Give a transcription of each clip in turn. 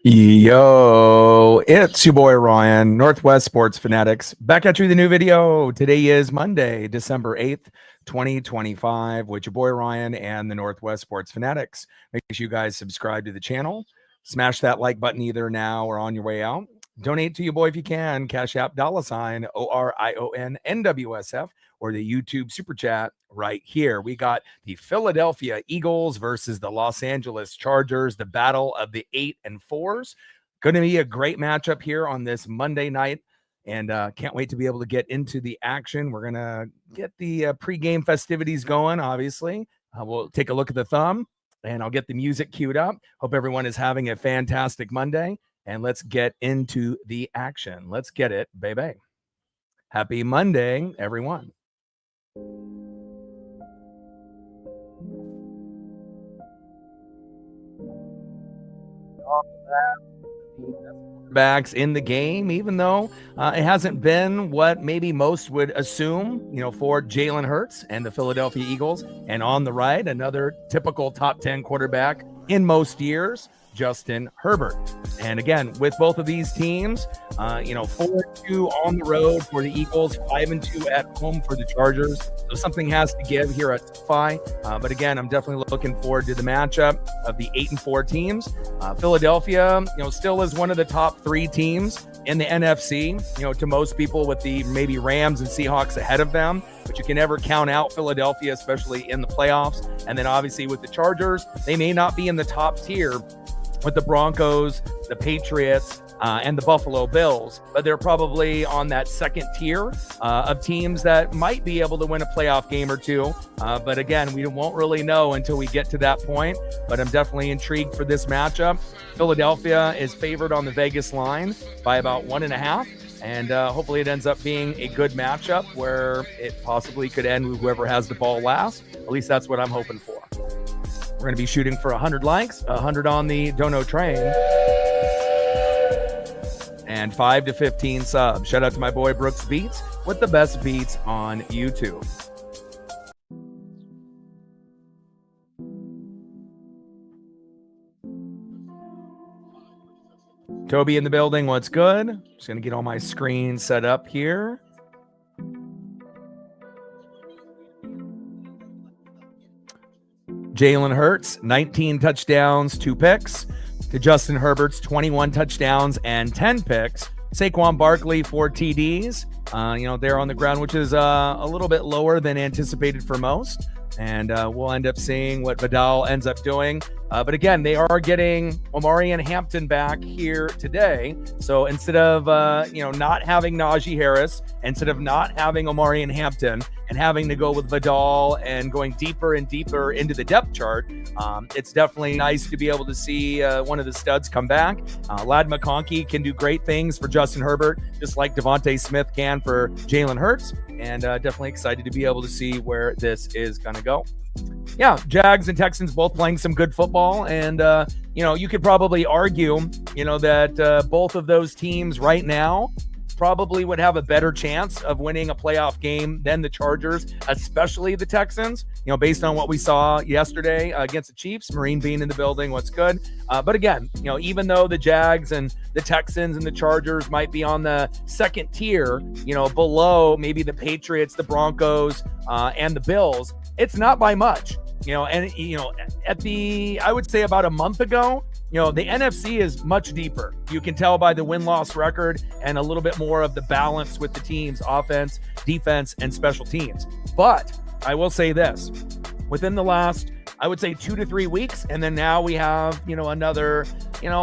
Yo, it's your boy Ryan, Northwest Sports Fanatics, back at you with a new video. Today is Monday, December 8th, 2025, with your boy Ryan and the Northwest Sports Fanatics. Make sure you guys subscribe to the channel, smash that like button either now or on your way out. Donate to your boy if you can, Cash App $ ORION NWSF, or the YouTube Super Chat right here. We got the Philadelphia Eagles versus the Los Angeles Chargers, the battle of the 8 and 4s. Going to be a great matchup here on this Monday night, and can't wait to be able to get into the action. We're going to get the pregame festivities going, obviously. We'll take a look at the thumb, and I'll get the music queued up. Hope everyone is having a fantastic Monday, and let's get into the action. Let's get it, baby. Happy Monday, everyone. Backs in the game, even though it hasn't been what maybe most would assume, for Jalen Hurts and the Philadelphia Eagles. And on the right, another typical top 10 quarterback in most years, Justin Herbert. And again, with both of these teams, 4-2 on the road for the Eagles, 5-2 at home for the Chargers. So something has to give here at SoFi. But again, I'm definitely looking forward to the matchup of the 8 and 4 teams. Philadelphia, still is one of the top 3 teams in the NFC, to most people, with the maybe Rams and Seahawks ahead of them. But you can never count out Philadelphia, especially in the playoffs. And then obviously with the Chargers, they may not be in the top tier with the Broncos, the Patriots, and the Buffalo Bills, but they're probably on that second tier of teams that might be able to win a playoff game or two. But again, we won't really know until we get to that point. But I'm definitely intrigued for this matchup. Philadelphia is favored on the Vegas line by about 1.5. And hopefully it ends up being a good matchup where it possibly could end with whoever has the ball last. At least that's what I'm hoping for. We're going to be shooting for 100 likes, 100 on the Dono train, and 5 to 15 subs. Shout out to my boy Brooks Beats with the best beats on YouTube. Toby in the building, what's good? Just going to get all my screens set up here. Jalen Hurts, 19 touchdowns, 2 picks. To Justin Herbert's 21 touchdowns and 10 picks. Saquon Barkley, 4 TDs. They're on the ground, which is a little bit lower than anticipated for most. And we'll end up seeing what Vidal ends up doing. But again, they are getting Omarion Hampton back here today. So instead of, not having Najee Harris, instead of not having Omarion Hampton and having to go with Vidal and going deeper and deeper into the depth chart, it's definitely nice to be able to see one of the studs come back. Ladd McConkey can do great things for Justin Herbert, just like Devontae Smith can for Jalen Hurts. And definitely excited to be able to see where this is going to go. Yeah, Jags and Texans both playing some good football. And, you could probably argue, that both of those teams right now probably would have a better chance of winning a playoff game than the Chargers, especially the Texans, based on what we saw yesterday against the Chiefs. Marine being in the building, what's good. But again, even though the Jags and the Texans and the Chargers might be on the second tier, below maybe the Patriots, the Broncos, and the Bills, it's not by much. I would say about a month ago, the NFC is much deeper. You can tell by the win-loss record and a little bit more of the balance with the team's offense, defense, and special teams. But I will say this, within the last, I would say 2 to 3 weeks, and then now we have, another,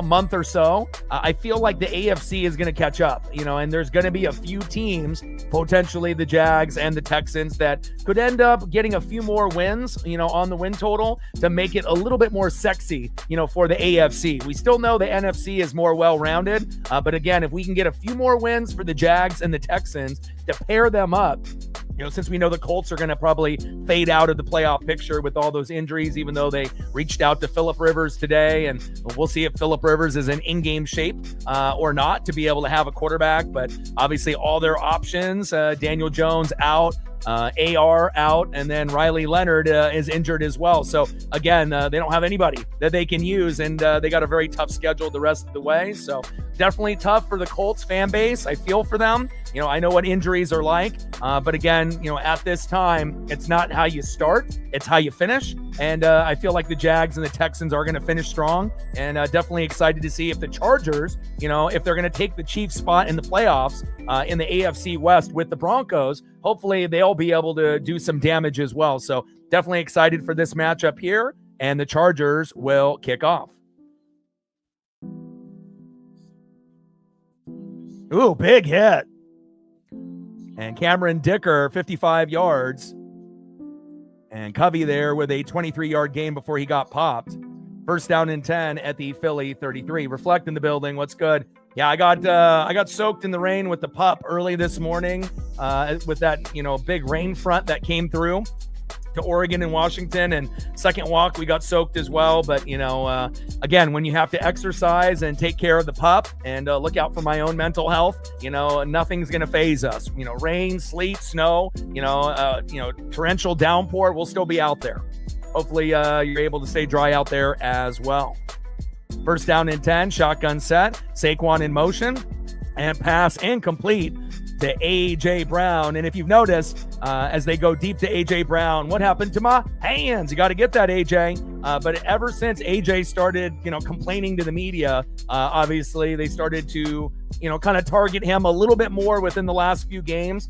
month or so, I feel like the AFC is going to catch up, and there's going to be a few teams, potentially the Jags and the Texans, that could end up getting a few more wins, on the win total to make it a little bit more sexy, for the AFC. We still know the NFC is more well-rounded, but again, if we can get a few more wins for the Jags and the Texans to pair them up, since we know the Colts are going to probably fade out of the playoff picture with all those injuries, even though they reached out to Phillip Rivers today, and we'll see if Phillip Rivers is in in-game shape or not to be able to have a quarterback. But obviously all their options, Daniel Jones out, AR out, and then Riley Leonard is injured as well. So again, they don't have anybody that they can use, and they got a very tough schedule the rest of the way. So definitely tough for the Colts fan base. I feel for them. I know what injuries are like, but again, at this time, it's not how you start, it's how you finish. And I feel like the Jags and the Texans are going to finish strong, and definitely excited to see if the Chargers, if they're going to take the Chiefs spot in the playoffs in the AFC West with the Broncos. Hopefully they'll be able to do some damage as well. So definitely excited for this matchup here, and the Chargers will kick off. Ooh, big hit. And Cameron Dicker, 55 yards. And Covey there with a 23-yard gain before he got popped. First down and 10 at the Philly 33. Reflect in the building. What's good? Yeah, I got soaked in the rain with the pup early this morning with that, big rain front that came through to Oregon and Washington, and second walk we got soaked as well. But again, when you have to exercise and take care of the pup and look out for my own mental health, nothing's gonna phase us. Rain, sleet, snow, torrential downpour, we'll still be out there. Hopefully you're able to stay dry out there as well. First down and 10, shotgun set, Saquon in motion, and pass incomplete to A.J. Brown. And if you've noticed, as they go deep to A.J. Brown, what happened to my hands? You got to get that, A.J. But ever since A.J. started, complaining to the media, obviously they started to, kind of target him a little bit more within the last few games.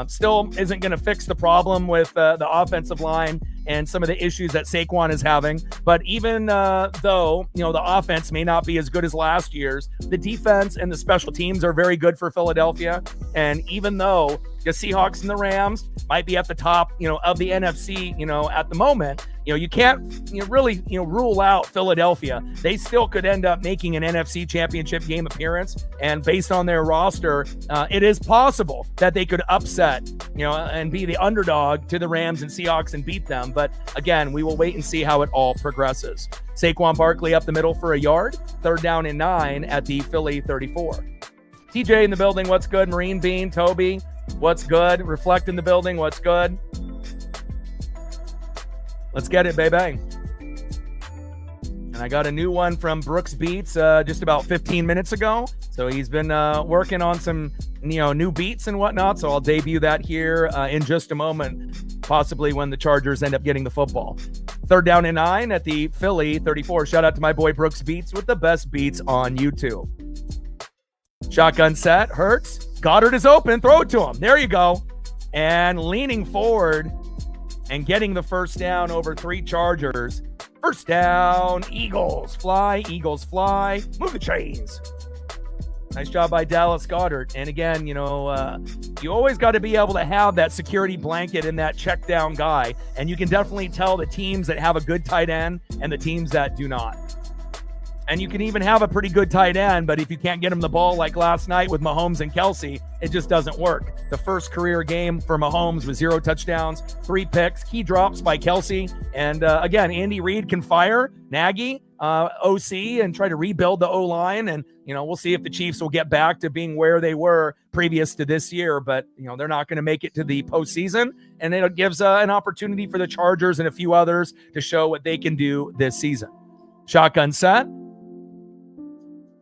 Still isn't going to fix the problem with the offensive line and some of the issues that Saquon is having. But even though, the offense may not be as good as last year's, the defense and the special teams are very good for Philadelphia. And even though the Seahawks and the Rams might be at the top, of the NFC, at the moment, you can't really rule out Philadelphia. They still could end up making an NFC championship game appearance. And based on their roster, it is possible that they could upset, and be the underdog to the Rams and Seahawks and beat them. But again, we will wait and see how it all progresses. Saquon Barkley up the middle for a yard. Third down and 9 at the Philly 34. TJ in the building. What's good? Marine Bean, Toby. What's good? Reflect in the building. What's good? Let's get it, baby. And I got a new one from Brooks Beats just about 15 minutes ago. So he's been working on some, new beats and whatnot. So I'll debut that here in just a moment, possibly when the Chargers end up getting the football. Third down and 9 at the Philly 34. Shout out to my boy Brooks Beats with the best beats on YouTube. Shotgun set, Hurts. Goddard is open. Throw it to him. There you go. And leaning forward and getting the first down over 3 Chargers. First down, Eagles fly, move the chains. Nice job by Dallas Goedert. And again, you always got to be able to have that security blanket and that check down guy. And you can definitely tell the teams that have a good tight end and the teams that do not. And you can even have a pretty good tight end, but if you can't get him the ball like last night with Mahomes and Kelsey, it just doesn't work. The first career game for Mahomes was 0 touchdowns, 3 picks, key drops by Kelsey. And again, Andy Reid can fire Nagy, OC, and try to rebuild the O-line. And, we'll see if the Chiefs will get back to being where they were previous to this year. But, they're not going to make it to the postseason. And it gives an opportunity for the Chargers and a few others to show what they can do this season. Shotgun set.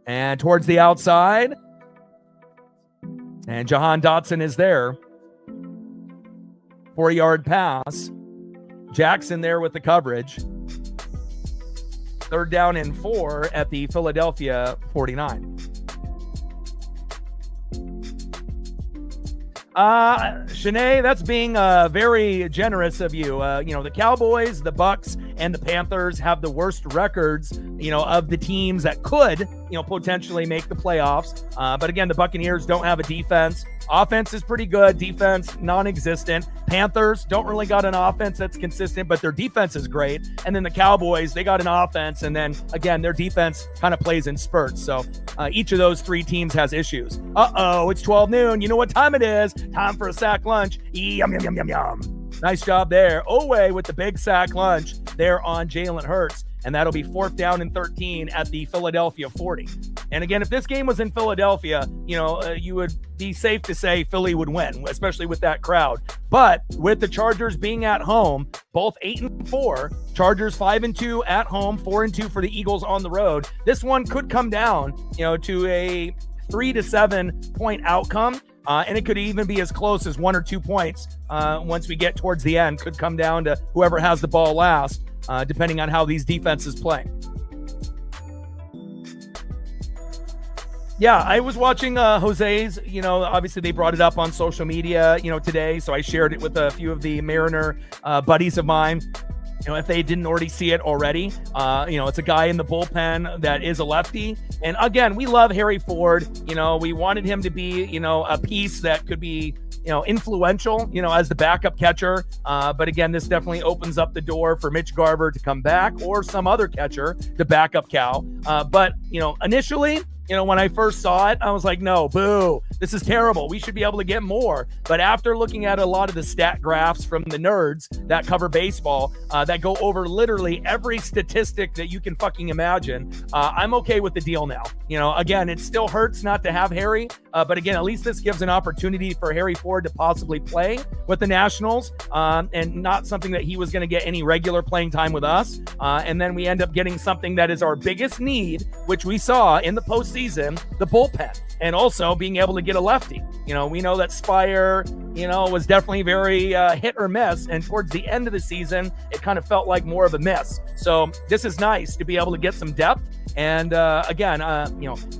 And towards the outside. And Jahan Dotson is there. 4-yard pass. Jackson there with the coverage. Third down and 4 at the Philadelphia 49. Shanae, that's being very generous of you. The Cowboys, the Bucks, and the Panthers have the worst records, of the teams that could, potentially make the playoffs. But again, the Buccaneers don't have a defense. Offense is pretty good. Defense, non-existent. Panthers don't really got an offense that's consistent, but their defense is great. And then the Cowboys, they got an offense. And then, again, their defense kind of plays in spurts. So each of those 3 teams has issues. It's 12 noon. You know what time it is. Time for a sack lunch. Yum, yum, yum, yum, yum. Nice job there. Oweh with the big sack lunch there on Jalen Hurts. and that'll be 4th down and 13 at the Philadelphia 40. And again, if this game was in Philadelphia, you would be safe to say Philly would win, especially with that crowd. But with the Chargers being at home, both 8-4, Chargers 5-2 at home, 4-2 for the Eagles on the road, this one could come down, to a 3 to 7 point outcome. And it could even be as close as 1 or 2 points once we get towards the end. Could come down to whoever has the ball last, depending on how these defenses play. Yeah, I was watching Jose's, obviously they brought it up on social media, today. So I shared it with a few of the Mariner buddies of mine. If they didn't already see it already, it's a guy in the bullpen that is a lefty. And again, we love Harry Ford. We wanted him to be, a piece that could be, influential, as the backup catcher. But again, this definitely opens up the door for Mitch Garver to come back or some other catcher to back up Cal. But initially, when I first saw it, I was like, no, boo, this is terrible. We should be able to get more. But after looking at a lot of the stat graphs from the nerds that cover baseball, that go over literally every statistic that you can fucking imagine, I'm okay with the deal now. Again, it still hurts not to have Harry. But again, at least this gives an opportunity for Harry Ford to possibly play with the Nationals, and not something that he was going to get any regular playing time with us. And then we end up getting something that is our biggest need, which we saw in the postseason, the bullpen, and also being able to get a lefty. We know that Spire, was definitely very hit or miss. And towards the end of the season, it kind of felt like more of a miss. So this is nice to be able to get some depth. And again,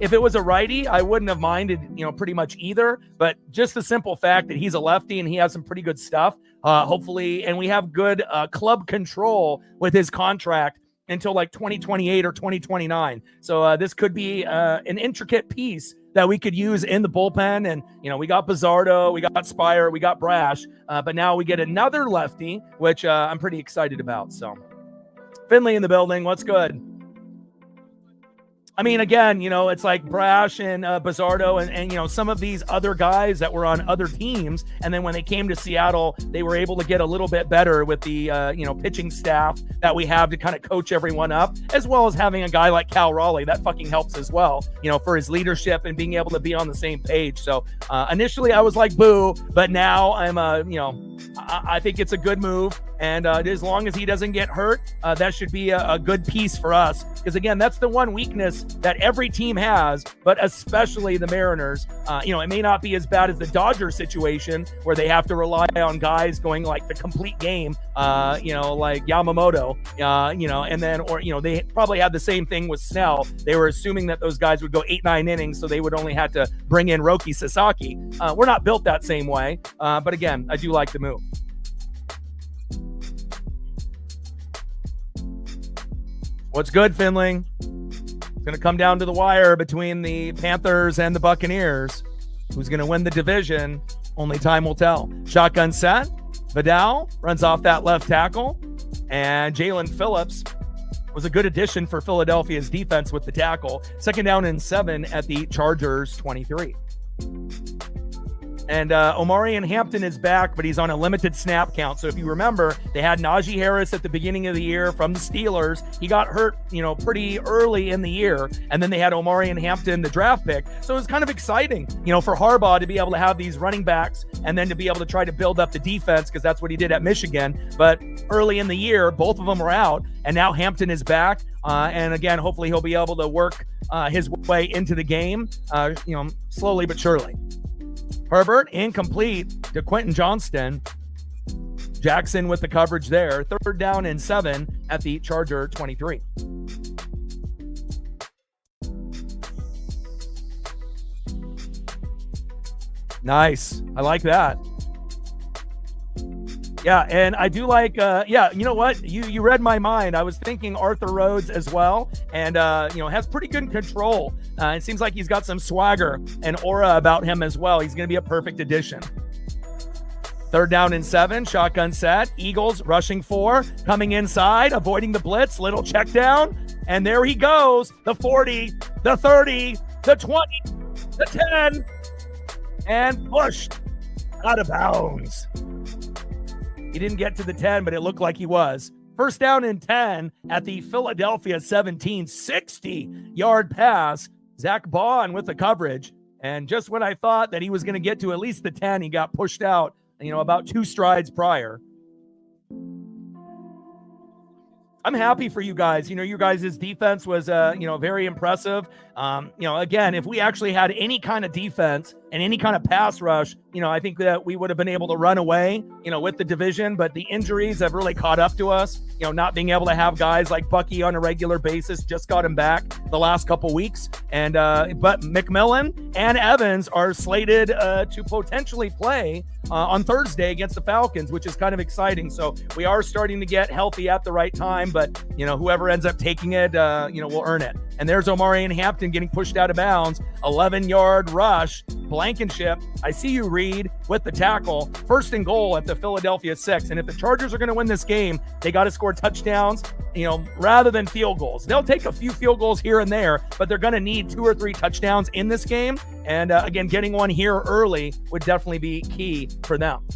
if it was a righty, I wouldn't have minded, pretty much either. But just the simple fact that he's a lefty and he has some pretty good stuff, hopefully, and we have good club control with his contract until like 2028 or 2029. So this could be an intricate piece that we could use in the bullpen. And, we got Bizzardo, we got Spire, we got Brash, but now we get another lefty, which I'm pretty excited about. So Finley in the building. What's good? I mean, again, it's like Brash and Bizzardo and some of these other guys that were on other teams. And then when they came to Seattle, they were able to get a little bit better with the, pitching staff that we have to kind of coach everyone up, as well as having a guy like Cal Raleigh. That fucking helps as well, for his leadership and being able to be on the same page. So initially I was like, boo, but now I'm, I think it's a good move. And as long as he doesn't get hurt, that should be a good piece for us. Because again, that's the one weakness that every team has, but especially the Mariners. It may not be as bad as the Dodgers situation where they have to rely on guys going like the complete game, like Yamamoto, and then, they probably had the same thing with Snell. They were assuming that those guys would go 8-9 innings, so they would only have to bring in Roki Sasaki. We're not built that same way. But again, I do like the move. What's good, Finling? It's going to come down to the wire between the Panthers and the Buccaneers. Who's going to win the division? Only time will tell. Shotgun set. Vidal runs off that left tackle. And Jalen Phillips was a good addition for Philadelphia's defense with the tackle. 2nd down and 7 at the Chargers 23. And Omarion Hampton is back, but he's on a limited snap count. So if you remember, they had Najee Harris at the beginning of the year from the Steelers. He got hurt, pretty early in the year. And then they had Omarion Hampton, the draft pick. So it was kind of exciting, for Harbaugh to be able to have these running backs and then to be able to try to build up the defense, because that's what he did at Michigan. But early in the year, both of them were out. And now Hampton is back. And again, hopefully he'll be able to work his way into the game, slowly but surely. Herbert incomplete to Quentin Johnston. Jackson with the coverage there. 3rd down and 7 at the Charger 23. Nice. I like that. Yeah, and I do like, you know what? You read my mind. I was thinking Arthur Rhodes as well, and, has pretty good control. It seems like he's got some swagger and aura about him as well. He's going to be a perfect addition. 3rd down and 7, shotgun set. Eagles rushing 4, coming inside, avoiding the blitz, little check down, and there he goes. The 40, the 30, the 20, the 10, and pushed out of bounds. He didn't get to the 10, but it looked like he was. First down and 10 at the Philadelphia 17, 60-yard pass. Zach Bond with the coverage. And just when I thought that he was going to get to at least the 10, he got pushed out, about 2 strides prior. I'm happy for you guys. Your guys' defense was, very impressive. Again, if we actually had any kind of defense and any kind of pass rush, I think that we would have been able to run away, with the division. But the injuries have really caught up to us. Not being able to have guys like Bucky on a regular basis, just got him back the last couple weeks. And but McMillan and Evans are slated to potentially play on Thursday against the Falcons, which is kind of exciting. So we are starting to get healthy at the right time. But whoever ends up taking it, will earn it. And there's Omarion Hampton getting pushed out of bounds. 11-yard rush. Blankenship, I see you, Reed, with the tackle. First and goal at the Philadelphia 6. And if the Chargers are going to win this game, they got to score touchdowns, rather than field goals. They'll take a few field goals here and there, but they're going to need 2 or 3 touchdowns in this game. And again, getting one here early would definitely be key for them.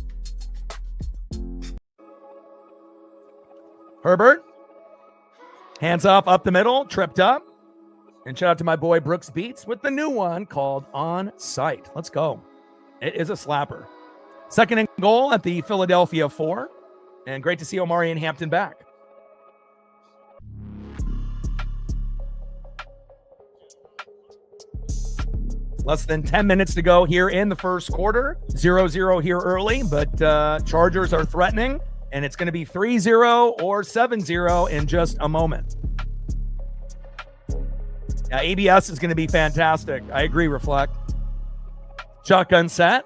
Herbert, hands off up the middle, tripped up. And shout out to my boy Brooks Beats with the new one called On Sight. Let's go. It is a slapper. Second and goal at the Philadelphia 4. And great to see Omarion Hampton back. Less than 10 minutes to go here in the first quarter. 0-0 here early, but Chargers are threatening. And it's going to be 3-0 or 7-0 in just a moment. ABS is going to be fantastic. I agree, Reflect. Shotgun set.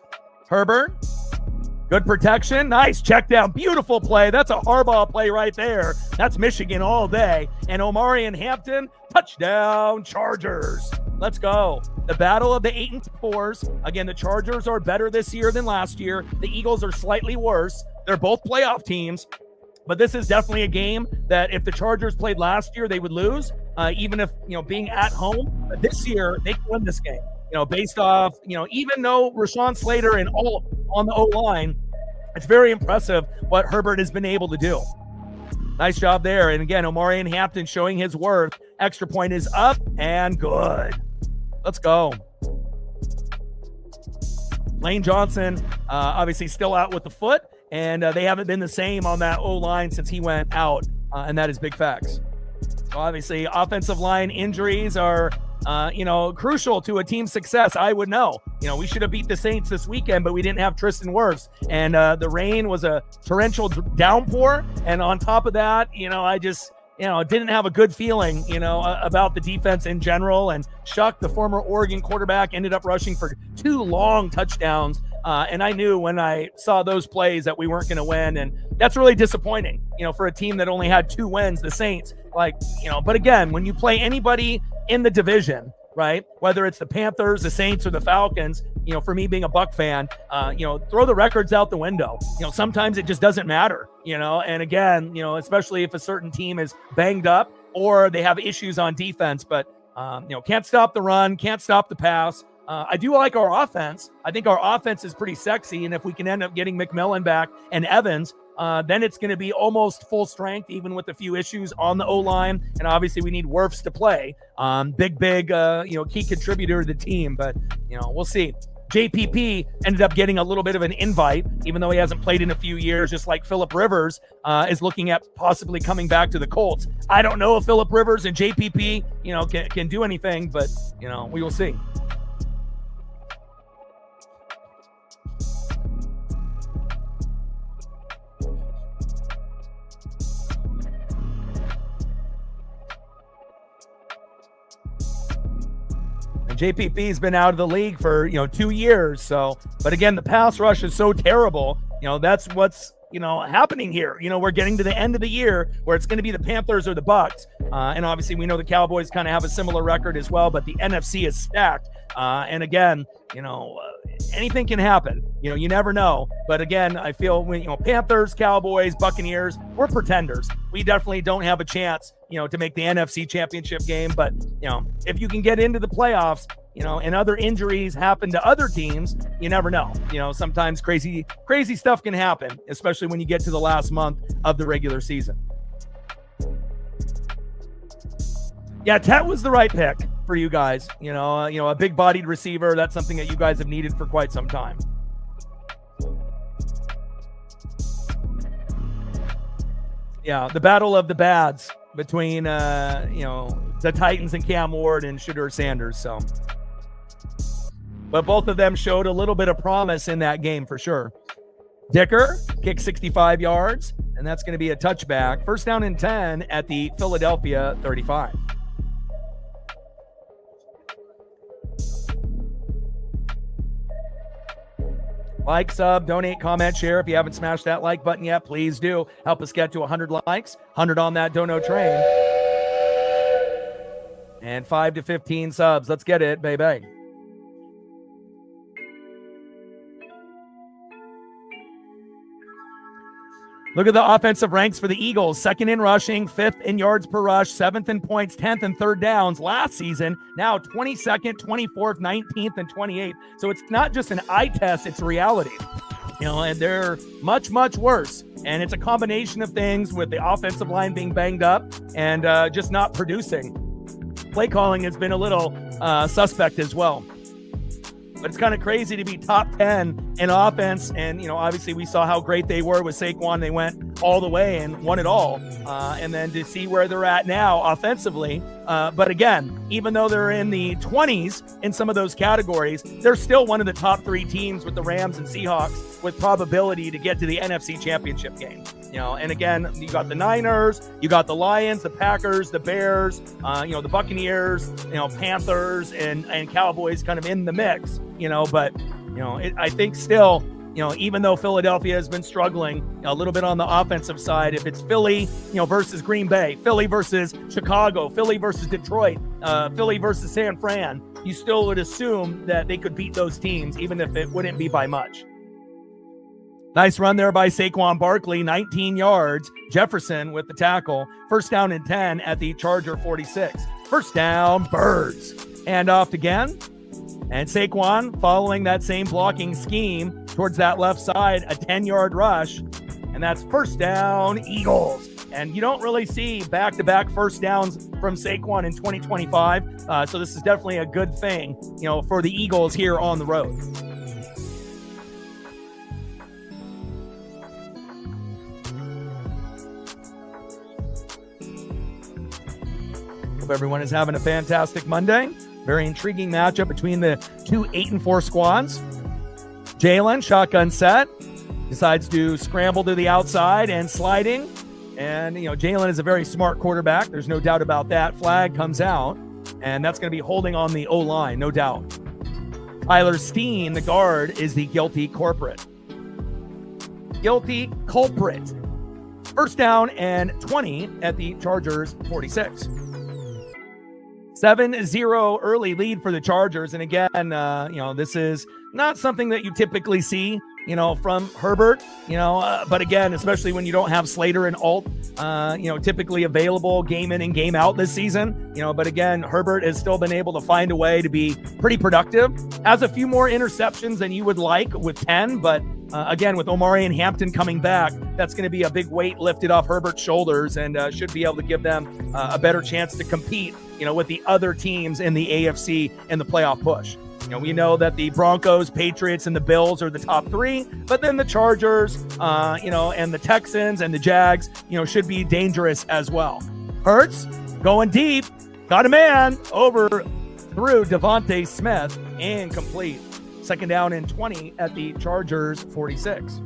Herbert. Good protection. Nice check down. Beautiful play. That's a Harbaugh play right there. That's Michigan all day. And Omarion Hampton, touchdown Chargers. Let's go. The battle of the 8 and 4s. Again, the Chargers are better this year than last year. The Eagles are slightly worse. They're both playoff teams. But this is definitely a game that if the Chargers played last year, they would lose, even if, being at home. But this year, they can win this game, based off, even though Rashawn Slater and all on the O-line, it's very impressive what Herbert has been able to do. Nice job there. And again, Omarion Hampton showing his worth. Extra point is up and good. Let's go. Lane Johnson, obviously still out with the foot. And they haven't been the same on that O-line since he went out, and that is big facts. So obviously, offensive line injuries are, crucial to a team's success. I would know. We should have beat the Saints this weekend, but we didn't have Tristan Wirfs. And the rain was a torrential downpour. And on top of that, I just, didn't have a good feeling, about the defense in general. And Shuck, the former Oregon quarterback, ended up rushing for 2 long touchdowns. And I knew when I saw those plays that we weren't going to win. And that's really disappointing, for a team that only had 2 wins, the Saints. But again, when you play anybody in the division, right, whether it's the Panthers, the Saints, or the Falcons, for me being a Buck fan, throw the records out the window. Sometimes it just doesn't matter, and again, especially if a certain team is banged up or they have issues on defense, but, can't stop the run, can't stop the pass. I do like our offense. I think our offense is pretty sexy. And if we can end up getting McMillan back and Evans, then it's going to be almost full strength, even with a few issues on the O-line. And obviously we need Wirfs to play. Big, key contributor to the team. But, we'll see. JPP ended up getting a little bit of an invite, even though he hasn't played in a few years, just like Phillip Rivers is looking at possibly coming back to the Colts. I don't know if Phillip Rivers and JPP, can do anything, but, we will see. JPP has been out of the league for 2 years. So, but again, the pass rush is so terrible. That's what's happening here. We're getting to the end of the year where it's going to be the Panthers or the Bucks, and obviously we know the Cowboys kind of have a similar record as well. But the NFC is stacked, and again, anything can happen. You never know. But again, I feel when Panthers, Cowboys, Buccaneers, we're pretenders. We definitely don't have a chance, to make the NFC Championship game. But if you can get into the playoffs, and other injuries happen to other teams, you never know. Sometimes crazy stuff can happen, especially when you get to the last month of the regular season. Yeah, Tet was the right pick for you guys. A big-bodied receiver. That's something that you guys have needed for quite some time. Yeah, the battle of the bads between the Titans and Cam Ward and Shedeur Sanders. So, but both of them showed a little bit of promise in that game for sure. Dicker kicked 65 yards, and that's going to be a touchback. First down and 10 at the Philadelphia 35. Like, sub, donate, comment, share. If you haven't smashed that like button yet, please do. Help us get to 100 likes, 100 on that dono train. And 5 to 15 subs. Let's get it, baby. Look at the offensive ranks for the Eagles. 2nd in rushing, 5th in yards per rush, 7th in points, 10th in third downs last season. Now 22nd, 24th, 19th, and 28th. So it's not just an eye test, it's reality. And they're much, much worse. And it's a combination of things with the offensive line being banged up and just not producing. Play calling has been a little suspect as well. But it's kind of crazy to be top 10 in offense. And, obviously we saw how great they were with Saquon. They went all the way and won it all. And then to see where they're at now offensively. But again, even though they're in the 20s in some of those categories, they're still one of the top 3 teams with the Rams and Seahawks with probability to get to the NFC Championship game. And again, you got the Niners, you got the Lions, the Packers, the Bears, the Buccaneers, Panthers and Cowboys kind of in the mix, but, I think still, even though Philadelphia has been struggling a little bit on the offensive side, if it's Philly, versus Green Bay, Philly versus Chicago, Philly versus Detroit, Philly versus San Fran, you still would assume that they could beat those teams, even if it wouldn't be by much. Nice run there by Saquon Barkley, 19 yards. Jefferson with the tackle. First down and 10 at the Charger 46. First down, Birds. And off again. And Saquon following that same blocking scheme towards that left side, a 10-yard rush. And that's first down, Eagles. And you don't really see back-to-back first downs from Saquon in 2025. So this is definitely a good thing, for the Eagles here on the road. Hope everyone is having a fantastic Monday. Very intriguing matchup between the two 8-4 squads. Jalen, shotgun set, decides to scramble to the outside and sliding. And, Jalen is a very smart quarterback. There's no doubt about that. Flag comes out, and that's going to be holding on the O-line, no doubt. Tyler Steen, the guard, is the guilty culprit. Guilty culprit. First down and 20 at the Chargers 46. 7-0 early lead for the Chargers. And again, this is not something that you typically see, from Herbert, but again, especially when you don't have Slater and Alt, typically available game in and game out this season, but again, Herbert has still been able to find a way to be pretty productive. Has a few more interceptions than you would like with 10, but again, with Omari and Hampton coming back, that's going to be a big weight lifted off Herbert's shoulders and should be able to give them a better chance to compete, with the other teams in the AFC in the playoff push. We know that the Broncos, Patriots, and the Bills are the top 3, but then the Chargers, and the Texans and the Jags, should be dangerous as well. Hurts going deep, got a man over through Devontae Smith, incomplete. Second down and 20 at the Chargers 46.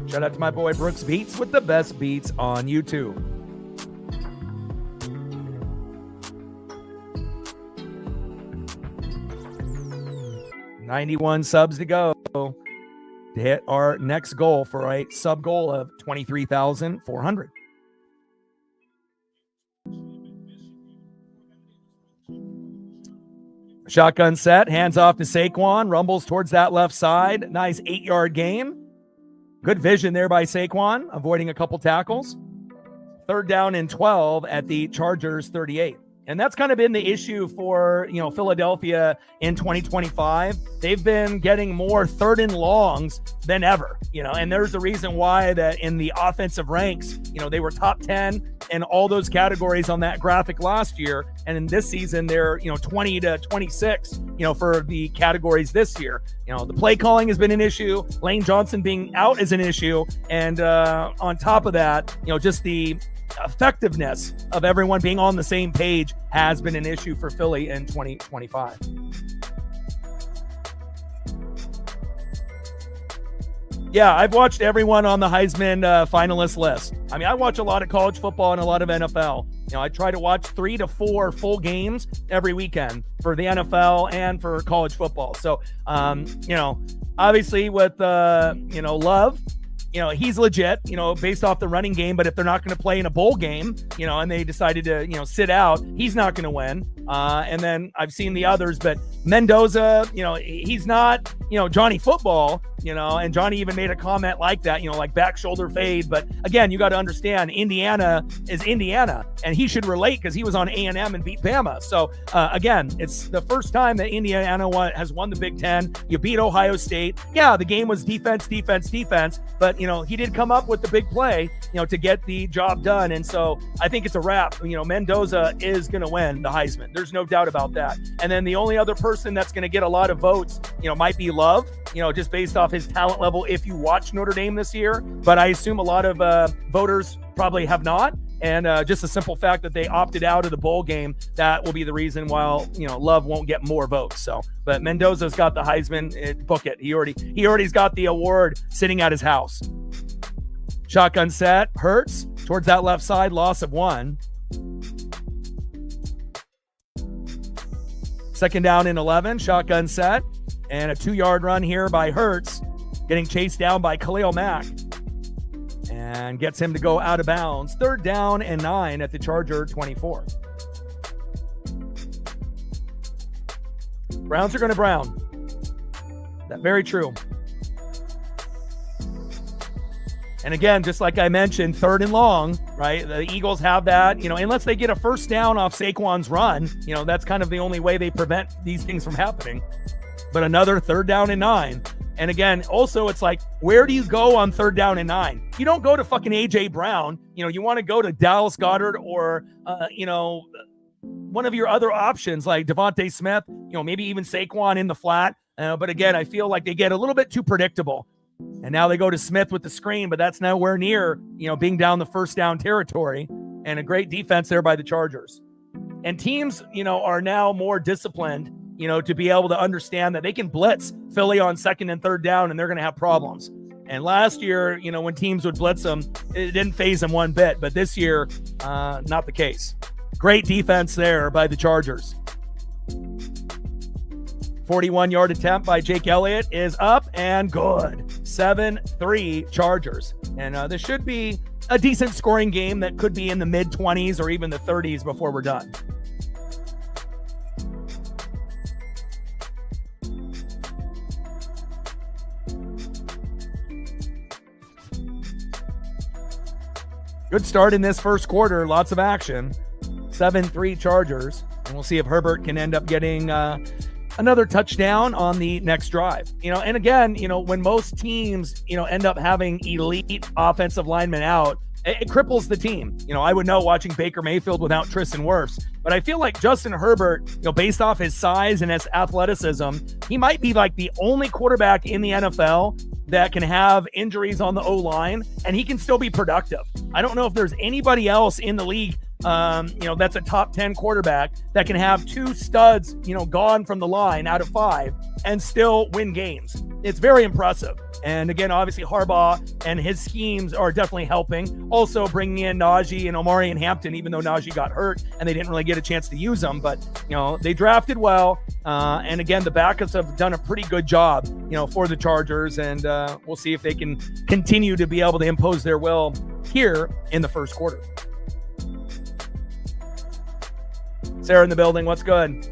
Shout out to my boy Brooks Beats with the best beats on YouTube. 91 subs to go to hit our next goal for a sub goal of 23,400. Shotgun set, hands off to Saquon, rumbles towards that left side. Nice 8-yard gain. Good vision there by Saquon, avoiding a couple tackles. Third down and 12 at the Chargers 38. And that's kind of been the issue for, Philadelphia in 2025. They've been getting more third and longs than ever, and there's a reason why that in the offensive ranks, they were top 10 in all those categories on that graphic last year. And in this season, they're, 20 to 26, for the categories this year. The play calling has been an issue. Lane Johnson being out is an issue. And on top of that, just the effectiveness of everyone being on the same page has been an issue for Philly in 2025. Yeah, I've watched everyone on the Heisman finalist list. I mean, I watch a lot of college football and a lot of NFL. I try to watch 3 to 4 full games every weekend for the NFL and for college football. So, obviously with, Love, he's legit, based off the running game. But if they're not going to play in a bowl game, and they decided to, sit out, he's not going to win. And then I've seen the others, but Mendoza, he's not, Johnny Football, and Johnny even made a comment like that, like back shoulder fade. But again, you got to understand Indiana is Indiana, and he should relate because he was on A&M and beat Bama. So again, it's the first time that Indiana has won the Big Ten. You beat Ohio State. Yeah, the game was defense, but he did come up with the big play, to get the job done. And so I think it's a wrap. Mendoza is going to win the Heisman. There's no doubt about that. And then the only other person that's going to get a lot of votes, might be Love, just based off his talent level if you watch Notre Dame this year. But I assume a lot of voters probably have not. And just the simple fact that they opted out of the bowl game, that will be the reason why, Love won't get more votes. So, but Mendoza's got the Heisman. Book it. He already's got the award sitting at his house. Shotgun set. Hurts towards that left side. Loss of 1. Second down and 11. Shotgun set. And a 2-yard run here by Hurts, getting chased down by Khalil Mack. And gets him to go out of bounds. Third down and 9 at the Charger 24. Browns are going to Brown. That's very true. And again, just like I mentioned, third and long, right? The Eagles have that, unless they get a first down off Saquon's run, that's kind of the only way they prevent these things from happening. But another third down and 9. And again, also, it's like, where do you go on third down and 9? You don't go to fucking A.J. Brown. You want to go to Dallas Goedert or, one of your other options like Devontae Smith, maybe even Saquon in the flat. But again, I feel like they get a little bit too predictable. And now they go to Smith with the screen, but that's nowhere near, being down the first down territory. And a great defense there by the Chargers. And teams, are now more disciplined, to be able to understand that they can blitz Philly on second and third down and they're going to have problems. And last year, when teams would blitz them, it didn't faze them one bit. But this year, not the case. Great defense there by the Chargers. 41-yard attempt by Jake Elliott is up and good. 7-3 Chargers. And this should be a decent scoring game that could be in the mid-20s or even the 30s before we're done. Good start in this first quarter. Lots of action. 7-3 Chargers. And we'll see if Herbert can end up getting another touchdown on the next drive. And again, when most teams, end up having elite offensive linemen out, it cripples the team. I would know watching Baker Mayfield without Tristan Wirfs, but I feel like Justin Herbert, based off his size and his athleticism, he might be like the only quarterback in the NFL that can have injuries on the O-line and he can still be productive. I don't know if there's anybody else in the league, that's a top 10 quarterback that can have 2 studs, gone from the line out of 5 and still win games. It's very impressive. And again, obviously Harbaugh and his schemes are definitely helping. Also bringing in Najee and Omari and Hampton, even though Najee got hurt and they didn't really get a chance to use them. But, they drafted well. And again, the backups have done a pretty good job, for the Chargers. And we'll see if they can continue to be able to impose their will here in the first quarter. Sarah in the building. What's good?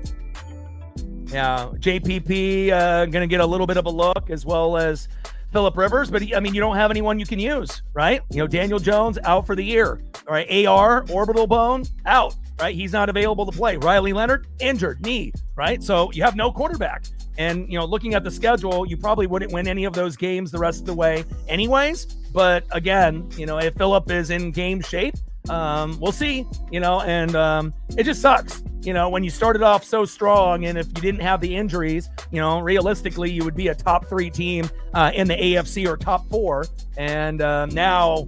Yeah, JPP going to get a little bit of a look, as well as Phillip Rivers. But, you don't have anyone you can use, right? Daniel Jones out for the year. All right, AR, orbital bone, out. right? He's not available to play. Riley Leonard, injured, knee, right? So you have no quarterback. And, looking at the schedule, you probably wouldn't win any of those games the rest of the way anyways. But again, if Philip is in game shape, we'll see, and it just sucks, when you started off so strong, and if you didn't have the injuries, realistically, you would be a top 3 team in the AFC or top 4. And now,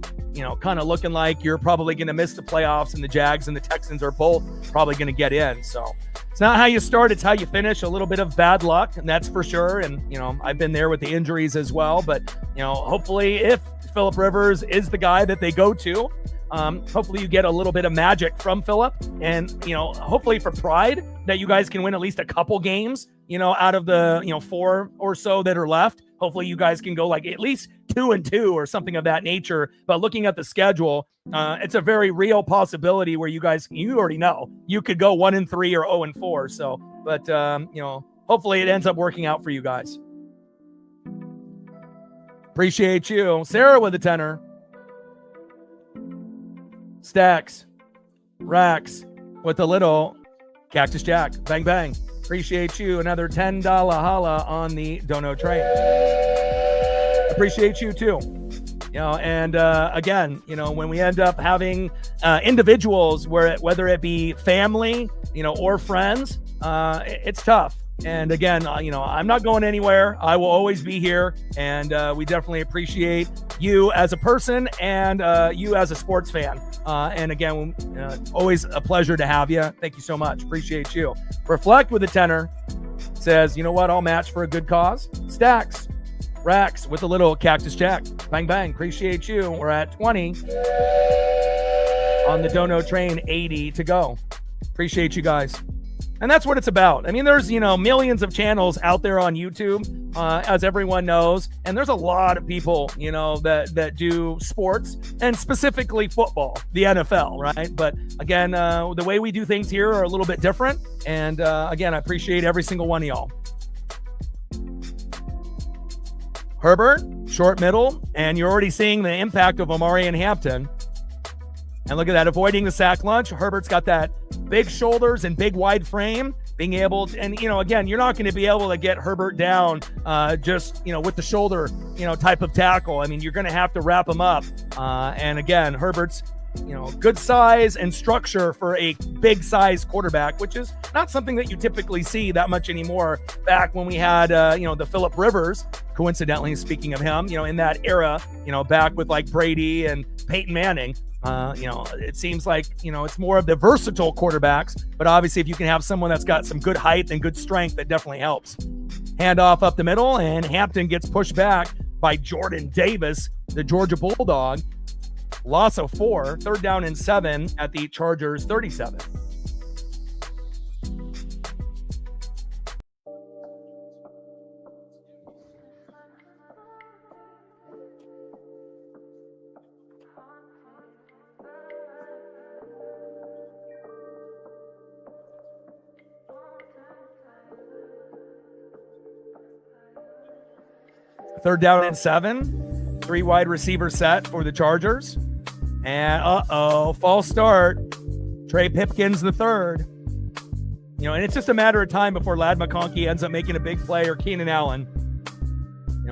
kind of looking like you're probably going to miss the playoffs, and the Jags and the Texans are both probably going to get in. So it's not how you start, it's how you finish. A little bit of bad luck, and that's for sure. And, I've been there with the injuries as well. But, hopefully if Philip Rivers is the guy that they go to, hopefully you get a little bit of magic from Philip, and hopefully for pride that you guys can win at least a couple games out of the 4 or so that are left. Hopefully you guys can go like at least 2-2 or something of that nature. But looking at the schedule, it's a very real possibility where you already know you could go 1-3 or 0-4. So but hopefully it ends up working out for you guys. Appreciate you. Sarah with a tenner. Stacks, Racks with a little Cactus Jack. Bang, bang. Appreciate you. Another $10 holla on the Dono train. Appreciate you too. And again, when we end up having individuals whether it be family, or friends, it's tough. And again, I'm not going anywhere. I will always be here. And we definitely appreciate you as a person and you as a sports fan. And again, always a pleasure to have you. Thank you so much. Appreciate you. Reflect with a tenner says, you know what? I'll match for a good cause. Stacks, Racks with a little Cactus Jack. Bang, bang. Appreciate you. We're at 20 on the Dono train, 80 to go. Appreciate you guys. And that's what it's about. I mean, there's, millions of channels out there on YouTube, as everyone knows. And there's a lot of people, that do sports, and specifically football, the NFL, right? But again, the way we do things here are a little bit different. And again, I appreciate every single one of y'all. Herbert, short middle, and you're already seeing the impact of Omarion Hampton. And look at that, avoiding the sack lunch. Herbert's got that big shoulders and big wide frame, being able to, and, again, you're not going to be able to get Herbert down just, with the shoulder, type of tackle. I mean, you're going to have to wrap him up. And again, Herbert's, good size and structure for a big size quarterback, which is not something that you typically see that much anymore. Back when we had, the Philip Rivers, coincidentally, speaking of him, in that era, back with like Brady and Peyton Manning. It seems like, it's more of the versatile quarterbacks, but obviously if you can have someone that's got some good height and good strength, that definitely helps. Handoff up the middle, and Hampton gets pushed back by Jordan Davis, the Georgia Bulldog. Loss of 4, 3rd down and 7 at the Chargers 37. Third down and 7, 3 wide receiver set for the Chargers. And false start. Trey Pipkins the third. And it's just a matter of time before Ladd McConkey ends up making a big play, or Keenan Allen.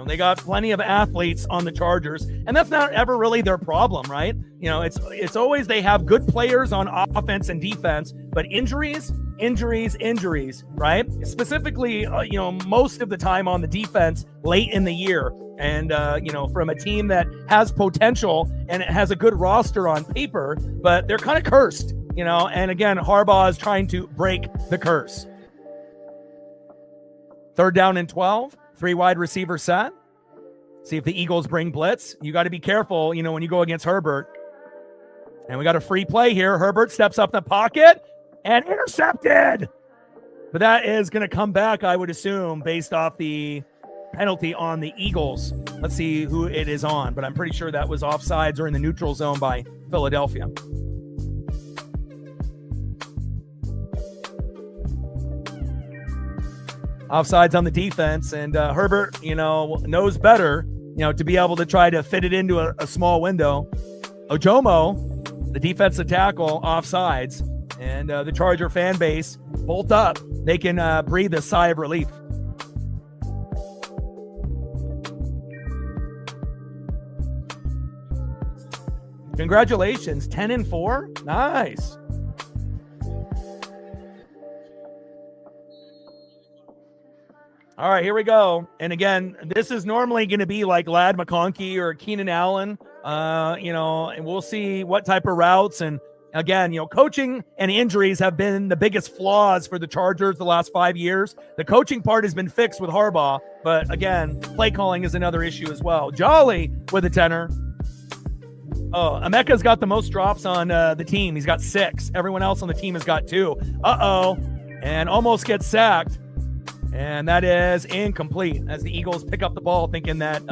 They got plenty of athletes on the Chargers, and that's not ever really their problem, right? It's always they have good players on offense and defense, but injuries, right? Specifically, most of the time on the defense late in the year. And, from a team that has potential and it has a good roster on paper, but they're kind of cursed, and again, Harbaugh is trying to break the curse. 3rd down and 12, 3 wide receiver set. See if the Eagles bring blitz. You got to be careful, when you go against Herbert. And we got a free play here. Herbert steps up the pocket and intercepted. But that is going to come back, I would assume, based off the penalty on the Eagles. Let's see who it is on, but I'm pretty sure that was offsides or in the neutral zone by Philadelphia. Offsides on the defense, and Herbert, knows better, to be able to try to fit it into a small window. Ojomo, the defensive tackle, offsides. and the Charger fan base bolt up, they can breathe a sigh of relief. Congratulations, 10-4. Nice. All right, here we go. And again, this is normally going to be like Ladd McConkey or Keenan Allen, and we'll see what type of routes. And again, coaching and injuries have been the biggest flaws for the Chargers the last 5 years. The coaching part has been fixed with Harbaugh, but again, play calling is another issue as well. Jolly with a tenor. Oh, Emeka's got the most drops on the team. He's got 6. Everyone else on the team has got 2. And almost gets sacked. And that is incomplete as the Eagles pick up the ball thinking that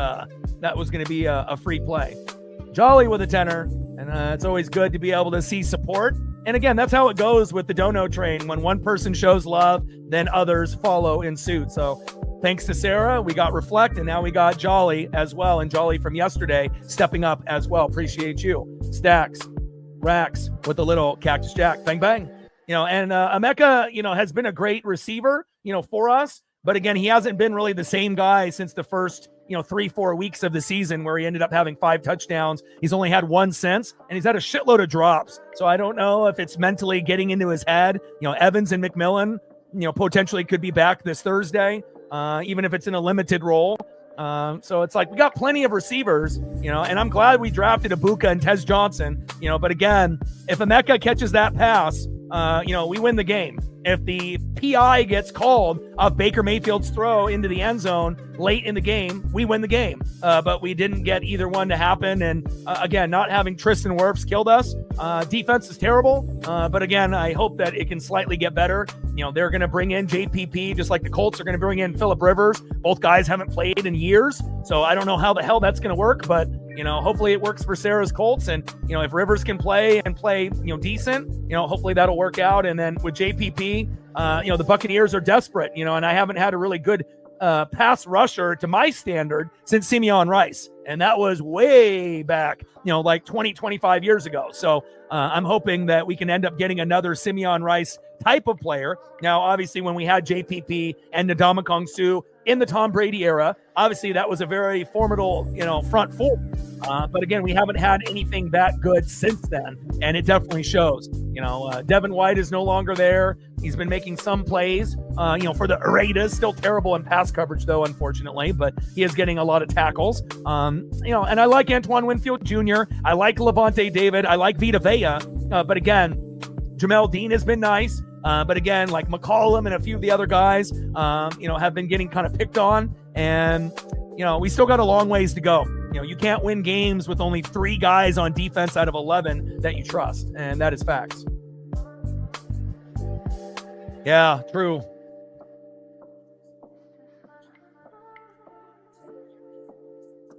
that was going to be a free play. Jolly with a tenor, and it's always good to be able to see support. And again, that's how it goes with the Dono train. When one person shows love, then others follow in suit. So thanks to Sarah, we got Reflect, and now we got Jolly as well. And Jolly from yesterday stepping up as well. Appreciate you. Stacks, Racks with a little Cactus Jack. Bang, bang. And Emeka, has been a great receiver, for us. But again, he hasn't been really the same guy since the first, 3-4 weeks of the season where he ended up having 5 touchdowns. He's only had 1 since, and he's had a shitload of drops. So I don't know if it's mentally getting into his head. Evans and McMillan, potentially could be back this Thursday, even if it's in a limited role. So it's like we got plenty of receivers, and I'm glad we drafted Ibuka and Tez Johnson, but again, if Emeka catches that pass, we win the game. If the PI gets called of Baker Mayfield's throw into the end zone late in the game, we win the game. But we didn't get either one to happen. And again, not having Tristan Wirfs killed us. Defense is terrible. But again, I hope that it can slightly get better. They're going to bring in JPP, just like the Colts are going to bring in Phillip Rivers. Both guys haven't played in years. So I don't know how the hell that's going to work, but hopefully it works for Sarah's Colts. And, if Rivers can play decent, hopefully that'll work out. And then with JPP, the Buccaneers are desperate, and I haven't had a really good pass rusher to my standard since Simeon Rice. And that was way back, like 20, 25 years ago. So I'm hoping that we can end up getting another Simeon Rice type of player. Now, obviously, when we had JPP and Ndamukong Suh in the Tom Brady era, obviously that was a very formidable, front four. But again, we haven't had anything that good since then, and it definitely shows. Devin White is no longer there. He's been making some plays, for the Raiders. Still terrible in pass coverage, though, unfortunately, but he is getting a lot of tackles. And I like Antoine Winfield Jr. I like Levante David. I like Vita Vea. But again, Jamel Dean has been nice. But again, like McCollum and a few of the other guys, have been getting kind of picked on. And, we still got a long ways to go. You can't win games with only 3 guys on defense out of 11 that you trust. And that is facts. Yeah, true.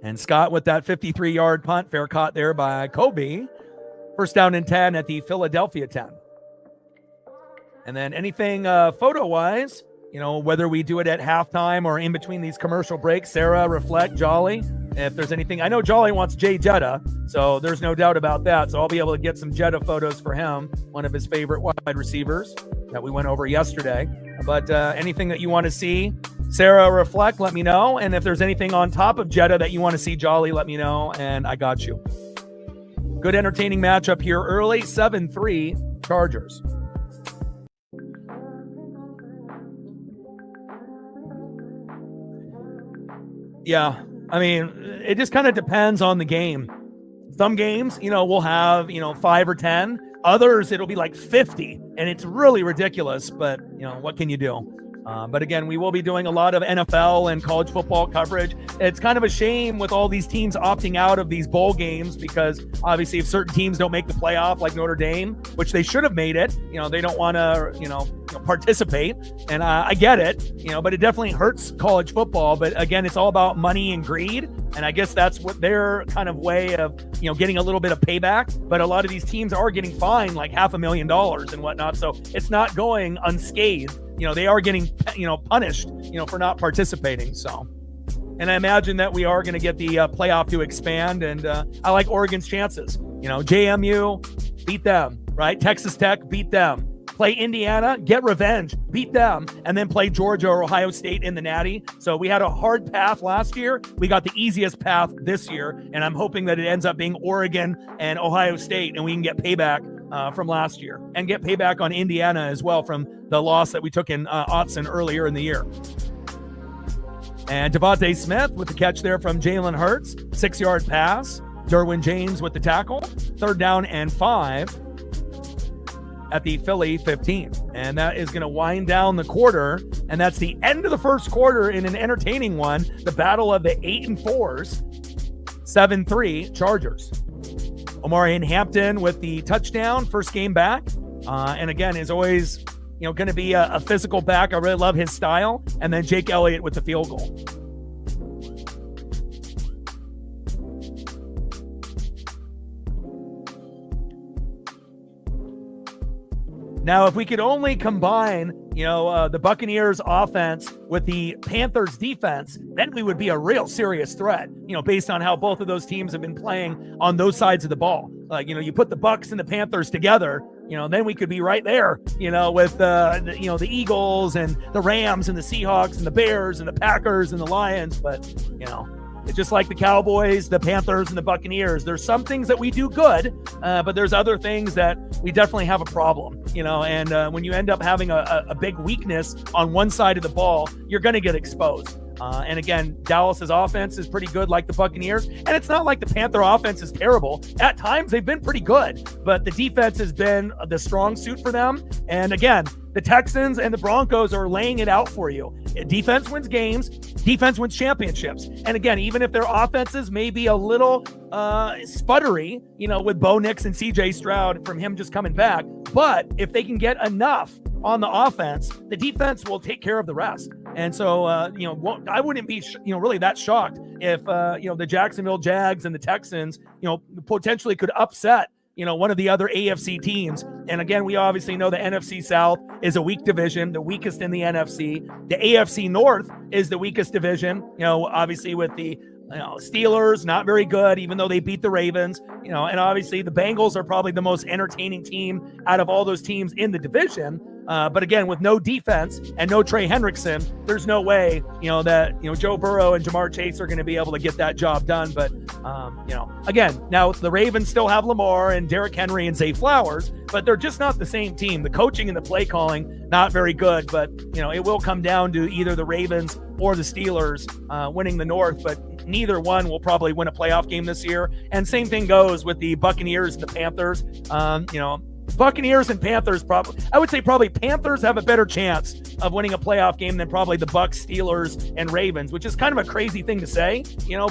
And Scott with that 53-yard punt, fair caught there by Kobe. First down and 10 at the Philadelphia 10. And then anything photo-wise, whether we do it at halftime or in between these commercial breaks, Sarah, Reflect, Jolly, if there's anything. I know Jolly wants Jay Jetta, so there's no doubt about that. So I'll be able to get some Jetta photos for him, one of his favorite wide receivers that we went over yesterday. But anything that you want to see, Sarah, Reflect, let me know. And if there's anything on top of Jetta that you want to see, Jolly, let me know, and I got you. Good entertaining matchup here early, 7-3 Chargers. Yeah, I mean, it just kind of depends on the game. Some games, we'll have, 5 or 10. Others, it'll be like 50, and it's really ridiculous, but, what can you do? But again, we will be doing a lot of NFL and college football coverage. It's kind of a shame with all these teams opting out of these bowl games because obviously if certain teams don't make the playoff like Notre Dame, which they should have made it, they don't want to, participate. And I get it, but it definitely hurts college football. But again, it's all about money and greed. And I guess that's what their kind of way of, getting a little bit of payback. But a lot of these teams are getting fined like $500,000 and whatnot. So it's not going unscathed. They are getting, punished, for not participating. So, and I imagine that we are going to get the playoff to expand. And I like Oregon's chances. JMU, beat them. right? Texas Tech, beat them. Play Indiana, get revenge, beat them, and then play Georgia or Ohio State in the Natty. So we had a hard path last year. We got the easiest path this year, and I'm hoping that it ends up being Oregon and Ohio State, and we can get payback from last year and get payback on Indiana as well from the loss that we took in Autzen earlier in the year. And Devontae Smith with the catch there from Jalen Hurts, 6-yard pass. Derwin James with the tackle, 3rd down and 5 at the Philly 15. And that is going to wind down the quarter. And that's the end of the first quarter in an entertaining one. The battle of the 8 and 4s, 7-3 Chargers. Omarion Hampton with the touchdown, first game back. And again, is always, going to be a physical back. I really love his style. And then Jake Elliott with the field goal. Now, if we could only combine, the Buccaneers offense with the Panthers defense, then we would be a real serious threat, based on how both of those teams have been playing on those sides of the ball. Like, you put the Bucs and the Panthers together, then we could be right there, with the Eagles and the Rams and the Seahawks and the Bears and the Packers and the Lions. But, it's just like the Cowboys, the Panthers, and the Buccaneers. There's some things that we do good, but there's other things that we definitely have a problem, and when you end up having a big weakness on one side of the ball, you're going to get exposed. And again, Dallas's offense is pretty good like the Buccaneers. And it's not like the Panther offense is terrible. At times, they've been pretty good. But the defense has been the strong suit for them. And again, the Texans and the Broncos are laying it out for you. Defense wins games. Defense wins championships. And again, even if their offenses may be a little sputtery, with Bo Nix and C.J. Stroud from him just coming back. But if they can get enough on the offense, the defense will take care of the rest. And so, I wouldn't be, really that shocked if, the Jacksonville Jags and the Texans, potentially could upset, one of the other AFC teams. And again, we obviously know the NFC South is a weak division, the weakest in the NFC. The AFC North is the weakest division, obviously with the Steelers, not very good, even though they beat the Ravens, and obviously the Bengals are probably the most entertaining team out of all those teams in the division. But again, with no defense and no Trey Hendrickson, there's no way, that, Joe Burrow and Jamar Chase are going to be able to get that job done. But, again, now the Ravens still have Lamar and Derrick Henry and Zay Flowers, but they're just not the same team. The coaching and the play calling, not very good, but, it will come down to either the Ravens or the Steelers winning the North, but neither one will probably win a playoff game this year. And same thing goes with the Buccaneers and the Panthers. Buccaneers and Panthers, I would say probably Panthers have a better chance of winning a playoff game than probably the Bucs, Steelers, and Ravens, which is kind of a crazy thing to say,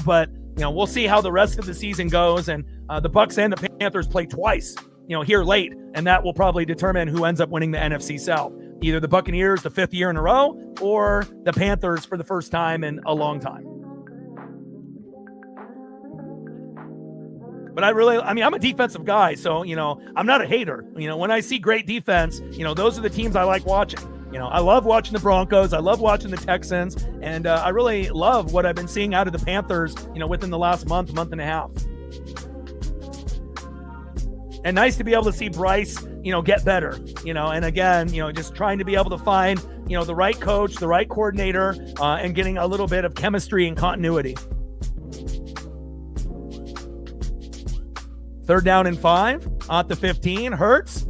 but we'll see how the rest of the season goes. And the Bucs and the Panthers play twice, here late, and that will probably determine who ends up winning the NFC South. Either the Buccaneers the 5th year in a row or the Panthers for the first time in a long time. But I'm a defensive guy, so, I'm not a hater. When I see great defense, those are the teams I like watching. I love watching the Broncos. I love watching the Texans. And I really love what I've been seeing out of the Panthers, within the last month and a half. And nice to be able to see Bryce, get better, and again, just trying to be able to find, the right coach, the right coordinator, and getting a little bit of chemistry and continuity. 3rd down and 5 at the 15. Hurts.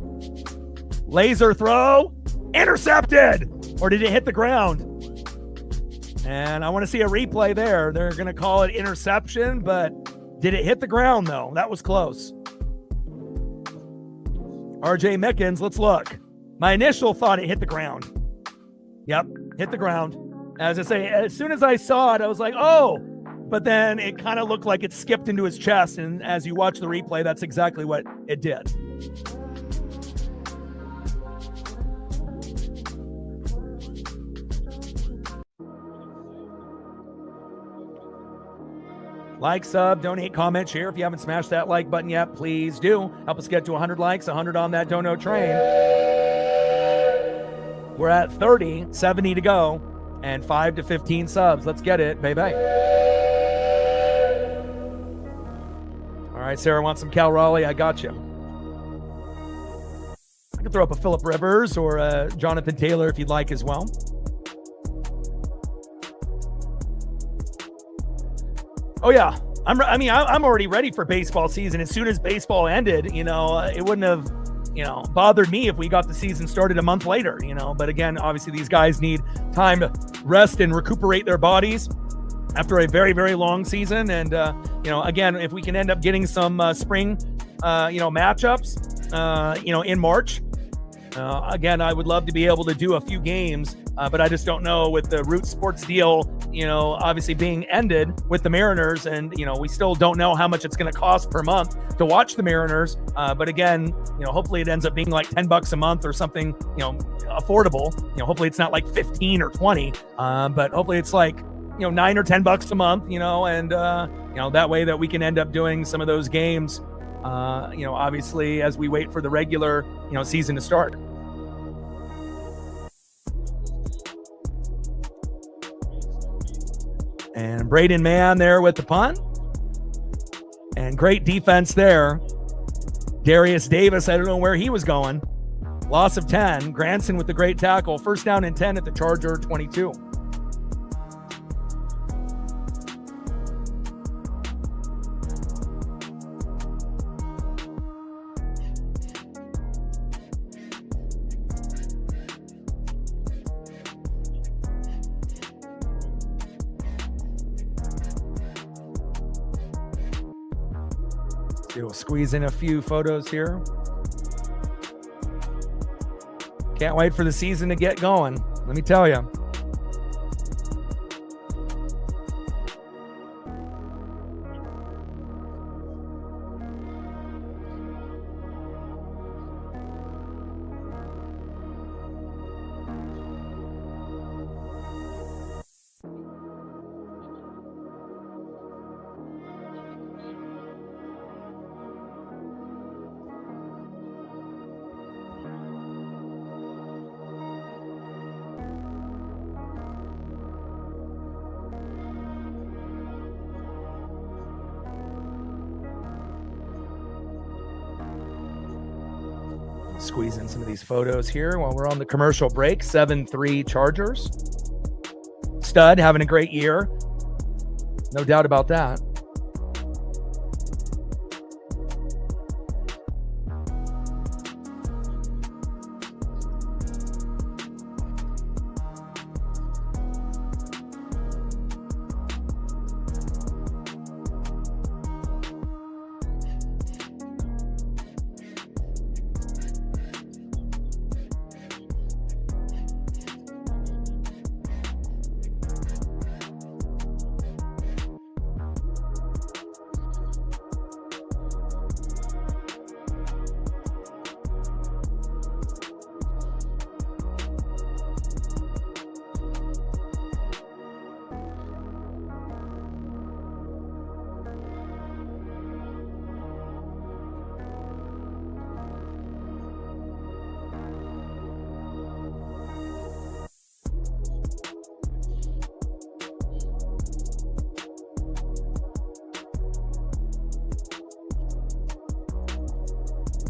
Laser throw. Intercepted. Or did it hit the ground? And I want to see a replay there. They're going to call it interception, but did it hit the ground, though? That was close. RJ Mickens, let's look. My initial thought it hit the ground. Yep, hit the ground. As I say, as soon as I saw it, I was like, oh. But then it kind of looked like it skipped into his chest. And as you watch the replay, that's exactly what it did. Like, sub, donate, comment, share. If you haven't smashed that like button yet, please do. Help us get to 100 likes, 100 on that dono train. We're at 30, 70 to go, and 5 to 15 subs. Let's get it, baby. All right, Sarah wants some Cal Raleigh. I got you. could throw up a Phillip Rivers or a Jonathan Taylor if you'd like as well. Oh yeah, I'm already ready for baseball season. As soon as baseball ended, it wouldn't have, bothered me if we got the season started a month later, But again, obviously these guys need time to rest and recuperate their bodies after a very, very long season. And, again, if we can end up getting some spring, matchups, in March, again, I would love to be able to do a few games, but I just don't know with the Root Sports deal, obviously being ended with the Mariners. And, we still don't know how much it's going to cost per month to watch the Mariners. But again, hopefully it ends up being like $10 a month or something, affordable. Hopefully it's not like 15 or 20, but hopefully it's like, $9 or $10 a month, and, that way that we can end up doing some of those games, obviously as we wait for the regular, season to start. And Braden Mann there with the punt. And great defense there. Darius Davis, I don't know where he was going. Loss of 10. Granson with the great tackle. First down and 10 at the Charger 22. We'll squeeze in a few photos here. Can't wait for the season to get going. Let me tell you. Squeeze in some of these photos here while we're on the commercial break. 7-3 Chargers. Stud having a great year. No doubt about that.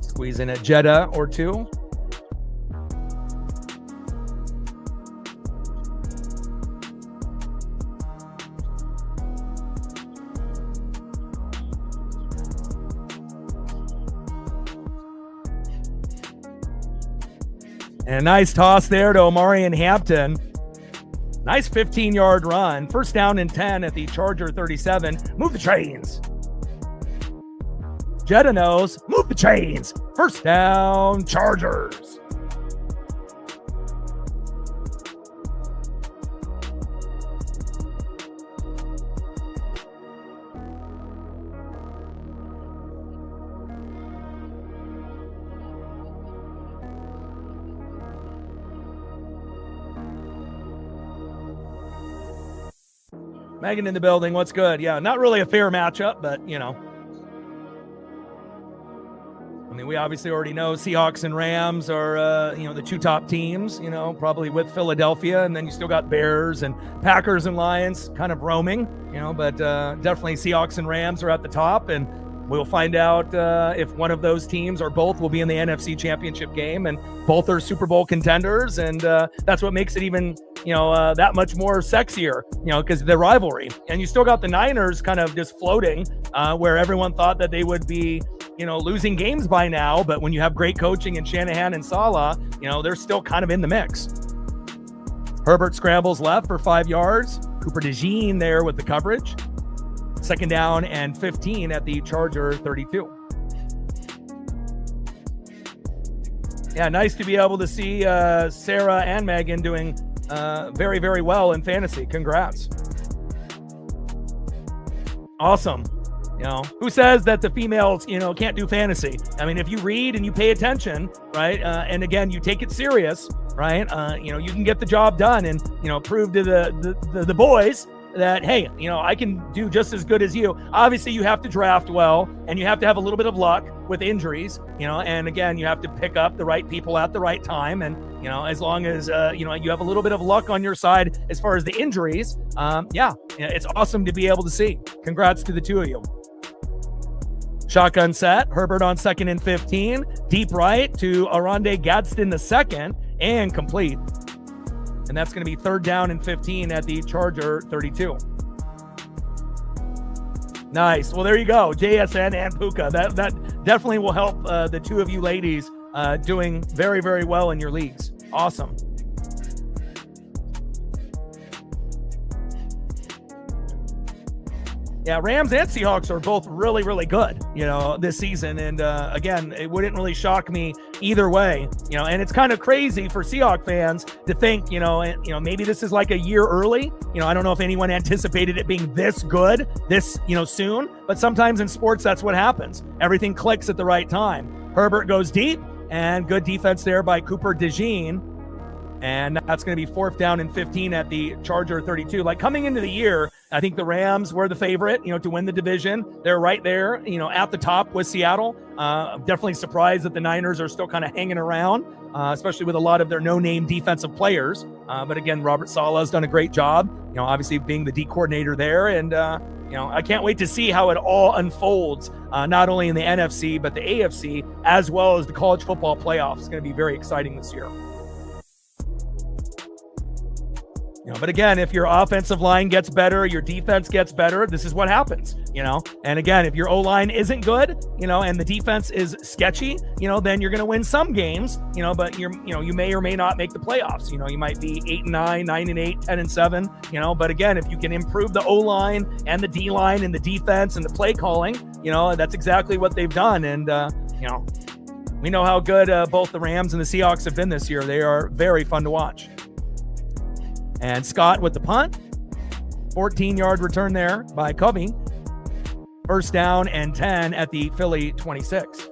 Squeeze in a Jetta or two. And a nice toss there to Omarion Hampton. Nice 15-yard run. First down and 10 at the Charger 37. Move the chains. Jetta knows. Move the chains. First down, Chargers. Megan in the building. What's good? Yeah, not really a fair matchup, but, I mean, we obviously already know Seahawks and Rams are, the two top teams, probably with Philadelphia. And then you still got Bears and Packers and Lions kind of roaming, but definitely Seahawks and Rams are at the top. And, We'll find out if one of those teams or both will be in the NFC Championship game, and both are Super Bowl contenders, and that's what makes it even, that much more sexier, because of the rivalry. And you still got the Niners kind of just floating, where everyone thought that they would be, losing games by now, but when you have great coaching in Shanahan and Saleh, they're still kind of in the mix. Herbert scrambles left for 5 yards. Cooper DeJean there with the coverage. 2nd down and 15 at the Charger 32. Yeah, nice to be able to see Sarah and Megan doing very, very well in fantasy. Congrats. Awesome. Who says that the females, can't do fantasy? I mean, if you read and you pay attention, right, and again, you take it serious, right, you can get the job done and, prove to the boys that, hey, I can do just as good as you. Obviously, you have to draft well, and you have to have a little bit of luck with injuries, and again, you have to pick up the right people at the right time. And, as long as, you have a little bit of luck on your side as far as the injuries, it's awesome to be able to see. Congrats to the two of you. Shotgun set, Herbert on 2nd and 15, deep right to Oronde Gadsden II, and complete. And that's going to be 3rd down and 15 at the Charger 32. Nice. Well, there you go. JSN and Puka. That definitely will help the two of you ladies doing very, very well in your leagues. Awesome. Yeah, Rams and Seahawks are both really, really good, this season. And again, it wouldn't really shock me either way, and it's kind of crazy for Seahawks fans to think, maybe this is like a year early. I don't know if anyone anticipated it being this good, this, soon, but sometimes in sports, that's what happens. Everything clicks at the right time. Herbert goes deep, and good defense there by Cooper DeJean. And that's going to be 4th down and 15 at the Charger 32. Like, coming into the year, I think the Rams were the favorite, to win the division. They're right there, at the top with Seattle. I'm definitely surprised that the Niners are still kind of hanging around, especially with a lot of their no-name defensive players. But again, Robert Saleh has done a great job, obviously being the D coordinator there. And, I can't wait to see how it all unfolds, not only in the NFC, but the AFC, as well as the college football playoffs. It's going to be very exciting this year. But again, if your offensive line gets better, your defense gets better, this is what happens, And again, if your O-line isn't good, and the defense is sketchy, then you're going to win some games, but you may or may not make the playoffs. You might be 8-9, 9-8, 10-7, but again, if you can improve the O-line and the D-line and the defense and the play calling, that's exactly what they've done. And, we know how good both the Rams and the Seahawks have been this year. They are very fun to watch. And Scott with the punt. 14-yard return there by Covey. 1st down and 10 at the Philly 26.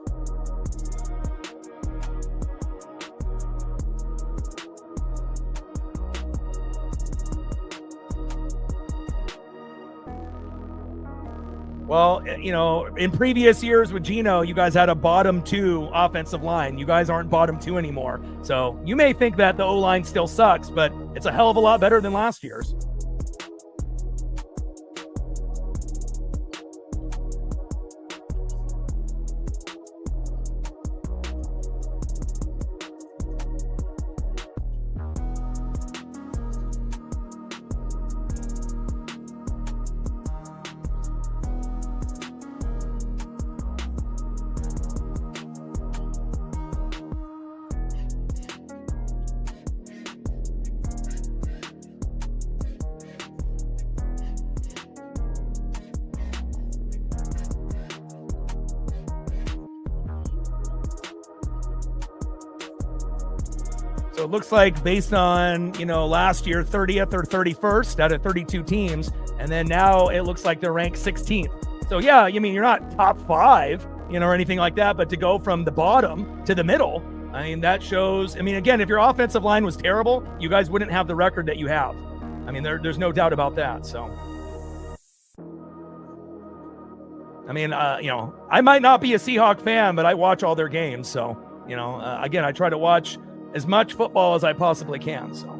Well, in previous years with Geno, you guys had a bottom 2 offensive line. You guys aren't bottom 2 anymore. So you may think that the O-line still sucks, but it's a hell of a lot better than last year's. So it looks like based on, last year, 30th or 31st out of 32 teams. And then now it looks like they're ranked 16th. So yeah, you're not top 5, or anything like that, but to go from the bottom to the middle, that shows, again, if your offensive line was terrible, you guys wouldn't have the record that you have. There's no doubt about that. So, I might not be a Seahawk fan, but I watch all their games. So, again, I try to watch as much football as I possibly can. So,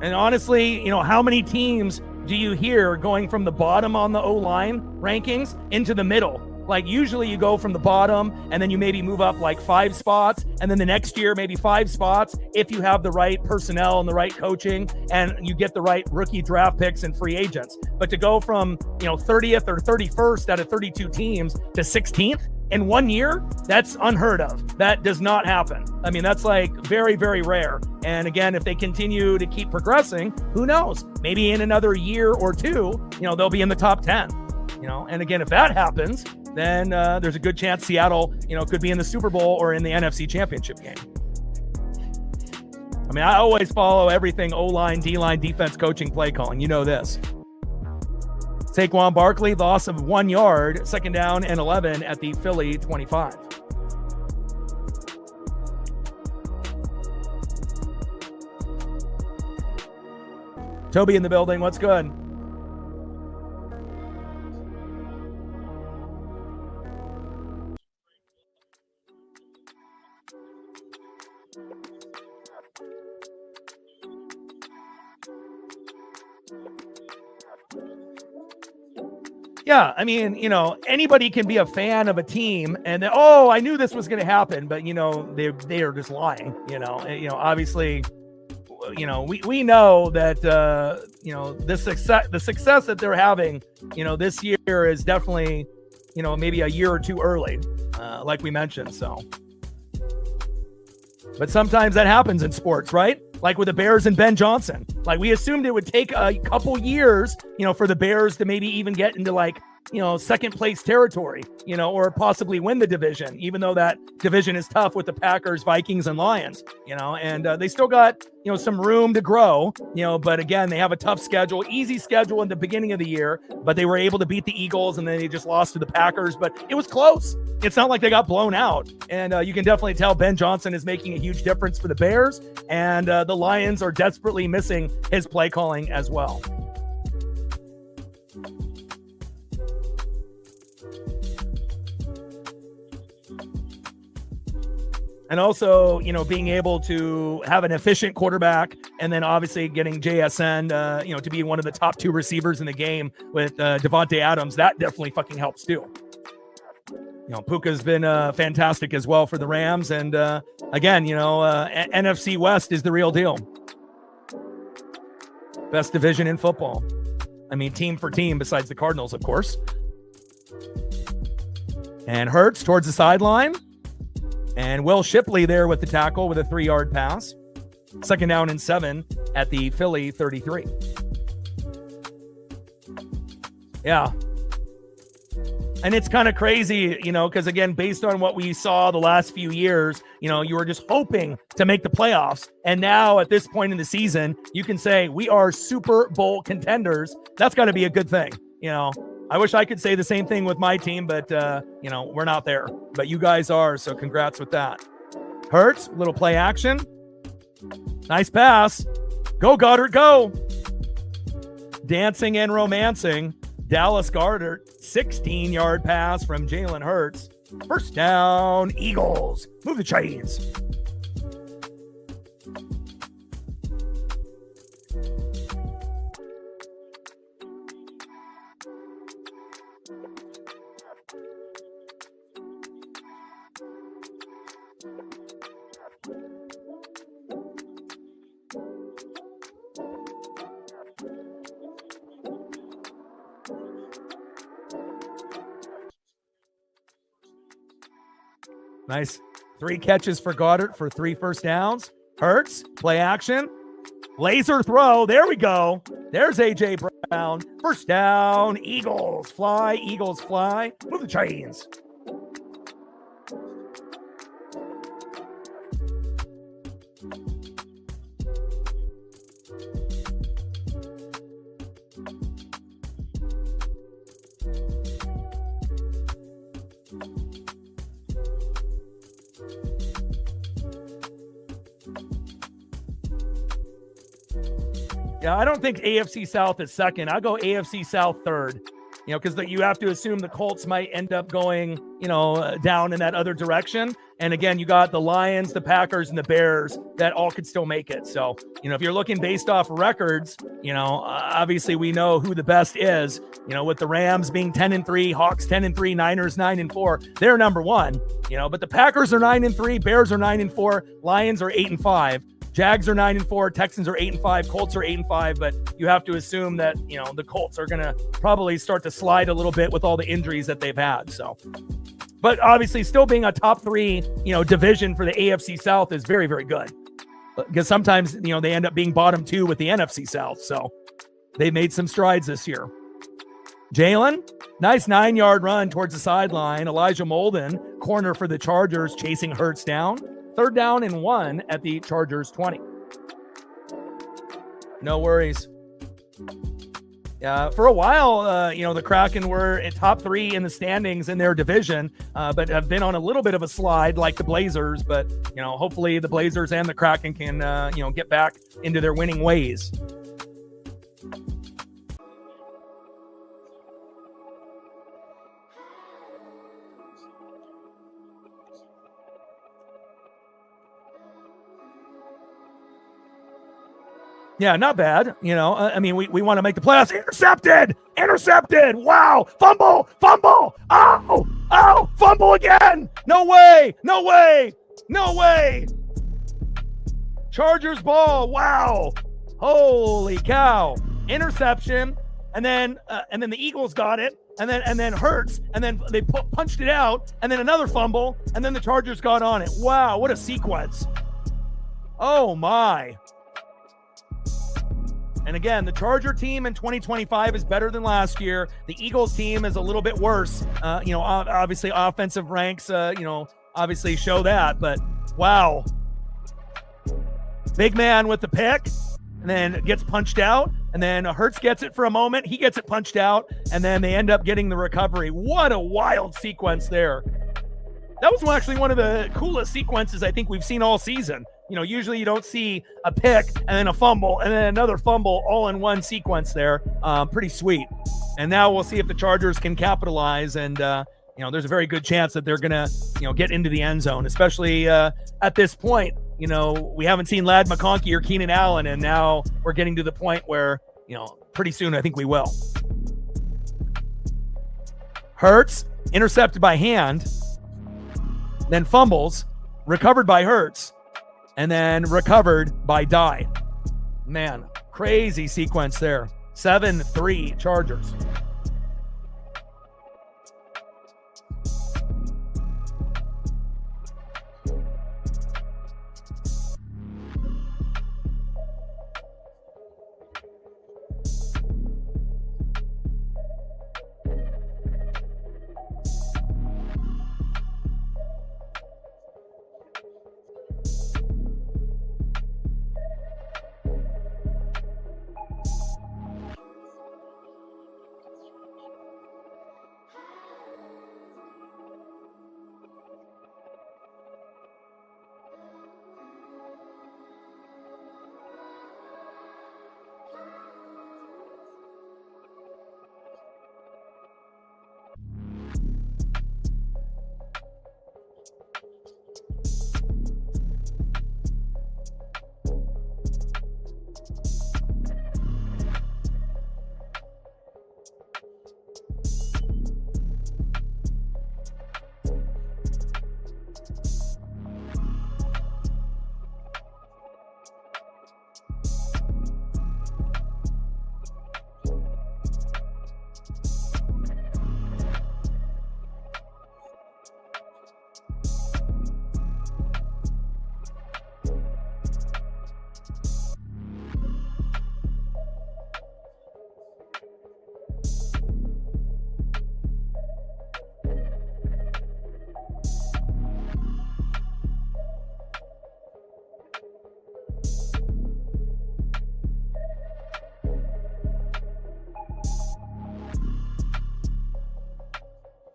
and honestly, how many teams do you hear going from the bottom on the O-line rankings into the middle? Like usually you go from the bottom and then you maybe move up like 5 spots, and then the next year maybe 5 spots if you have the right personnel and the right coaching and you get the right rookie draft picks and free agents. But to go from 30th or 31st out of 32 teams to 16th in 1 year, that's unheard of. That does not happen. I mean, that's like very, very rare. And again, if they continue to keep progressing, who knows? Maybe in another year or two, they'll be in the top 10. And again, if that happens, then there's a good chance Seattle, could be in the Super Bowl or in the NFC Championship game. I mean, I always follow everything O-line, D-line, defense, coaching, play calling. You know this. Saquon Barkley, loss of 1 yard, second down and 11 at the Philly 25. Toby in the building. What's good? Yeah, I mean, anybody can be a fan of a team and then, I knew this was going to happen, but they are just lying. Obviously, we know that the success that they're having, this year is definitely, maybe a year or two early, like we mentioned. So, but sometimes that happens in sports, right? Like with the Bears and Ben Johnson. Like we assumed it would take a couple years, for the Bears to maybe even get into like, second place territory, or possibly win the division, even though that division is tough with the Packers, Vikings, and Lions, and they still got, some room to grow, but again, they have a tough schedule, easy schedule in the beginning of the year, but they were able to beat the Eagles and then they just lost to the Packers, but it was close. It's not like they got blown out. And you can definitely tell Ben Johnson is making a huge difference for the Bears, and the Lions are desperately missing his play calling as well. And also, being able to have an efficient quarterback and then obviously getting JSN, to be one of the top 2 receivers in the game with Devontae Adams, that definitely fucking helps too. Puka's been fantastic as well for the Rams. And again, NFC West is the real deal. Best division in football. I mean, team for team besides the Cardinals, of course. And Hurts towards the sideline. And Will Shipley there with the tackle with a 3-yard pass. Second down and 7 at the Philly 33. Yeah. And it's kind of crazy, because again, based on what we saw the last few years, you were just hoping to make the playoffs. And now at this point in the season, you can say we are Super Bowl contenders. That's got to be a good thing. I wish I could say the same thing with my team, but, we're not there. But you guys are, so congrats with that. Hurts, little play action. Nice pass. Go, Goddard, go. Dancing and romancing. Dallas Goedert, 16-yard pass from Jalen Hurts. First down, Eagles. Move the chains. Nice. 3 catches for Goddard for 3 first downs. Hurts, play action. Laser throw. There we go. There's A.J. Brown. First down. Eagles fly. Eagles fly. Move the chains. Yeah, I don't think AFC South is second. I'll go AFC South third. you know, because you have to assume the Colts might end up going, you know, down in that other direction. And again, you got the Lions, the Packers, and the Bears that all could still make it. So, you know, if you're looking based off records, you know, obviously we know who the best is, you know, with the Rams being 10-3, Hawks 10-3, Niners 9-4, they're number one, you know, but the Packers are 9-3, Bears are 9-4, Lions are 8-5. Jags are 9-4, Texans are 8-5, Colts are 8-5, but you have to assume that, you know, the Colts are going to probably start to slide a little bit with all the injuries that they've had. So, but obviously still being a top 3, you know, division for the AFC South is very, very good, because sometimes, you know, they end up being bottom 2 with the NFC South. So they made some strides this year. Jalen, nice 9-yard run towards the sideline. Elijah Molden, corner for the Chargers, chasing Hurts down. 3rd down and 1 at the Chargers 20. No worries. For a while, you know, the Kraken were at top 3 in the standings in their division, but have been on a little bit of a slide like the Blazers. But, you know, hopefully the Blazers and the Kraken can, you know, get back into their winning ways. Yeah, not bad. You know, I mean, we want to make the playoffs. Intercepted. Wow. Fumble. Oh, fumble again. No way. Chargers ball. Wow. Holy cow. Interception. And then the Eagles got it. And then Hurts. And then they punched it out. And then another fumble. And then the Chargers got on it. Wow. What a sequence. Oh my. And again, the Charger team in 2025 is better than last year. The Eagles team is a little bit worse. You know, obviously offensive ranks, you know, obviously show that. But wow. Big man with the pick, and then gets punched out. And then Hurts gets it for a moment. He gets it punched out. And then they end up getting the recovery. What a wild sequence there. That was actually one of the coolest sequences I think we've seen all season. You know, usually you don't see a pick and then a fumble and then another fumble all in one sequence there. Pretty sweet. And now we'll see if the Chargers can capitalize. And, you know, there's a very good chance that they're going to, you know, get into the end zone, especially at this point. You know, we haven't seen Ladd McConkey or Keenan Allen, and now we're getting to the point where, you know, pretty soon I think we will. Hurts, intercepted by hand, then fumbles, recovered by Hurts, and then recovered by Dye. Man, crazy sequence there. 7-3 Chargers.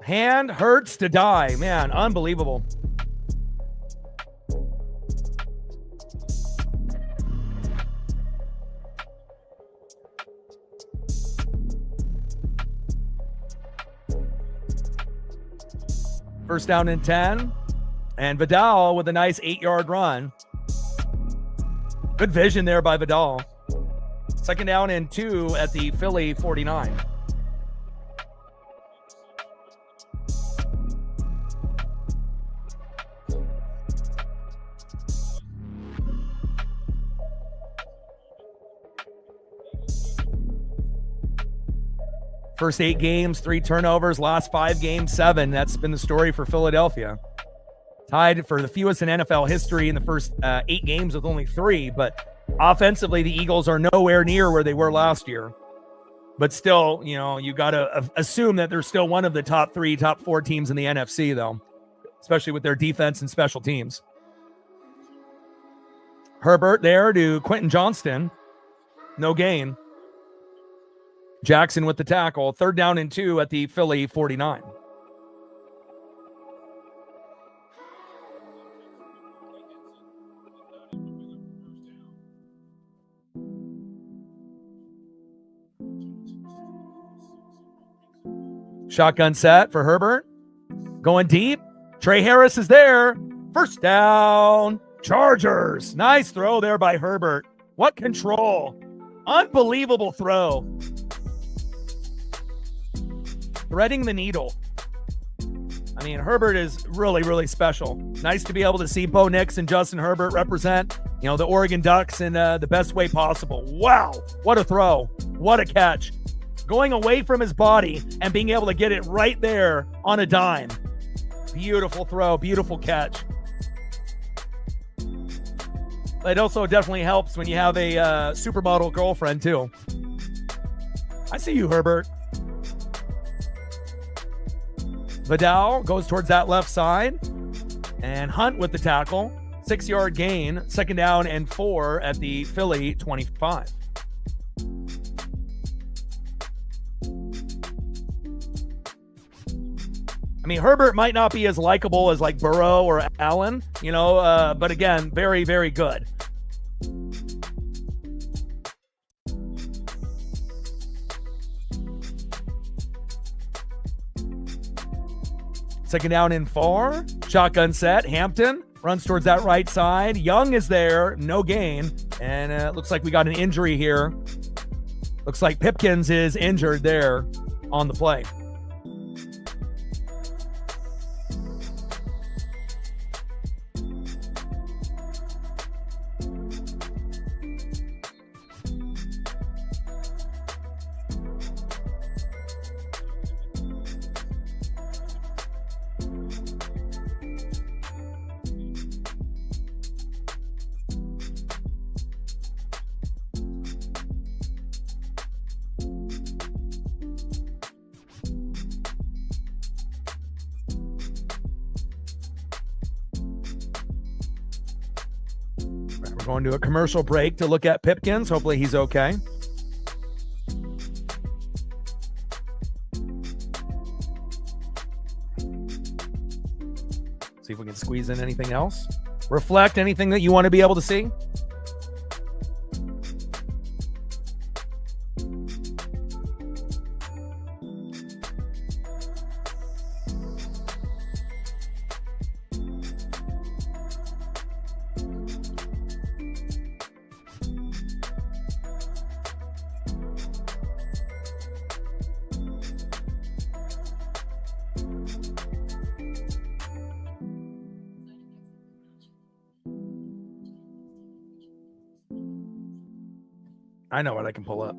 Hand hurts to die. Man, unbelievable. First down and 10. And Vidal with a nice 8-yard run. Good vision there by Vidal. Second down and 2 at the Philly 49. First 8 games, 3 turnovers. Last 5 games, 7. That's been the story for Philadelphia. Tied for the fewest in NFL history in the first 8 games with only 3. But offensively, the Eagles are nowhere near where they were last year. But still, you got to assume that they're still one of the top 3, top 4 teams in the NFC, though, especially with their defense and special teams. Herbert there to Quentin Johnston. No gain. Jackson with the tackle. Third down and 2 at the Philly 49. Shotgun set for Herbert. Going deep. Trey Harris is there. First down. Chargers. Nice throw there by Herbert. What control. Unbelievable throw. Threading the needle. I mean, Herbert is really, really special. Nice to be able to see Bo Nix and Justin Herbert represent, the Oregon Ducks in the best way possible. Wow. What a throw. What a catch. Going away from his body and being able to get it right there on a dime. Beautiful throw. Beautiful catch. It also definitely helps when you have a supermodel girlfriend, too. I see you, Herbert. Vidal goes towards that left side. And Hunt with the tackle. 6-yard gain. Second down and 4 at the Philly 25. I mean, Herbert might not be as likable as like Burrow or Allen, but again, very, very good. Second down and 4. Shotgun set. Hampton runs towards that right side. Young is there. No gain. And it looks like we got an injury here. Looks like Pipkins is injured there on the play. Going to a commercial break to look at Pipkins. Hopefully he's okay. See if we can squeeze in anything else. Reflect anything that you want to be able to see. I know what I can pull up.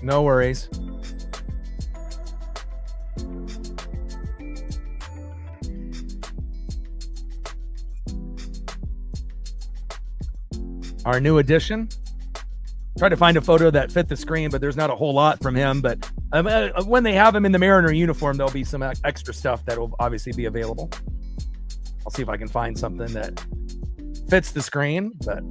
No worries. Our new addition. Tried to find a photo that fit the screen, but there's not a whole lot from him. But when they have him in the Mariner uniform, there'll be some extra stuff that will obviously be available. I'll see if I can find something that fits the screen, but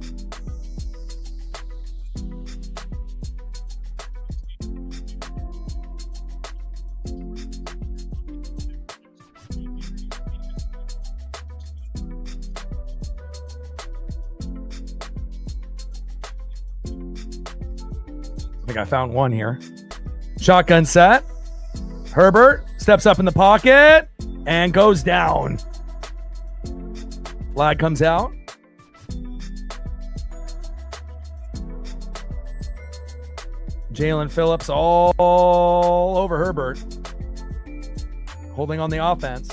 I think I found one here. Shotgun set. Herbert steps up in the pocket and goes down. Flag comes out. Jalen Phillips all over Herbert, holding on the offense.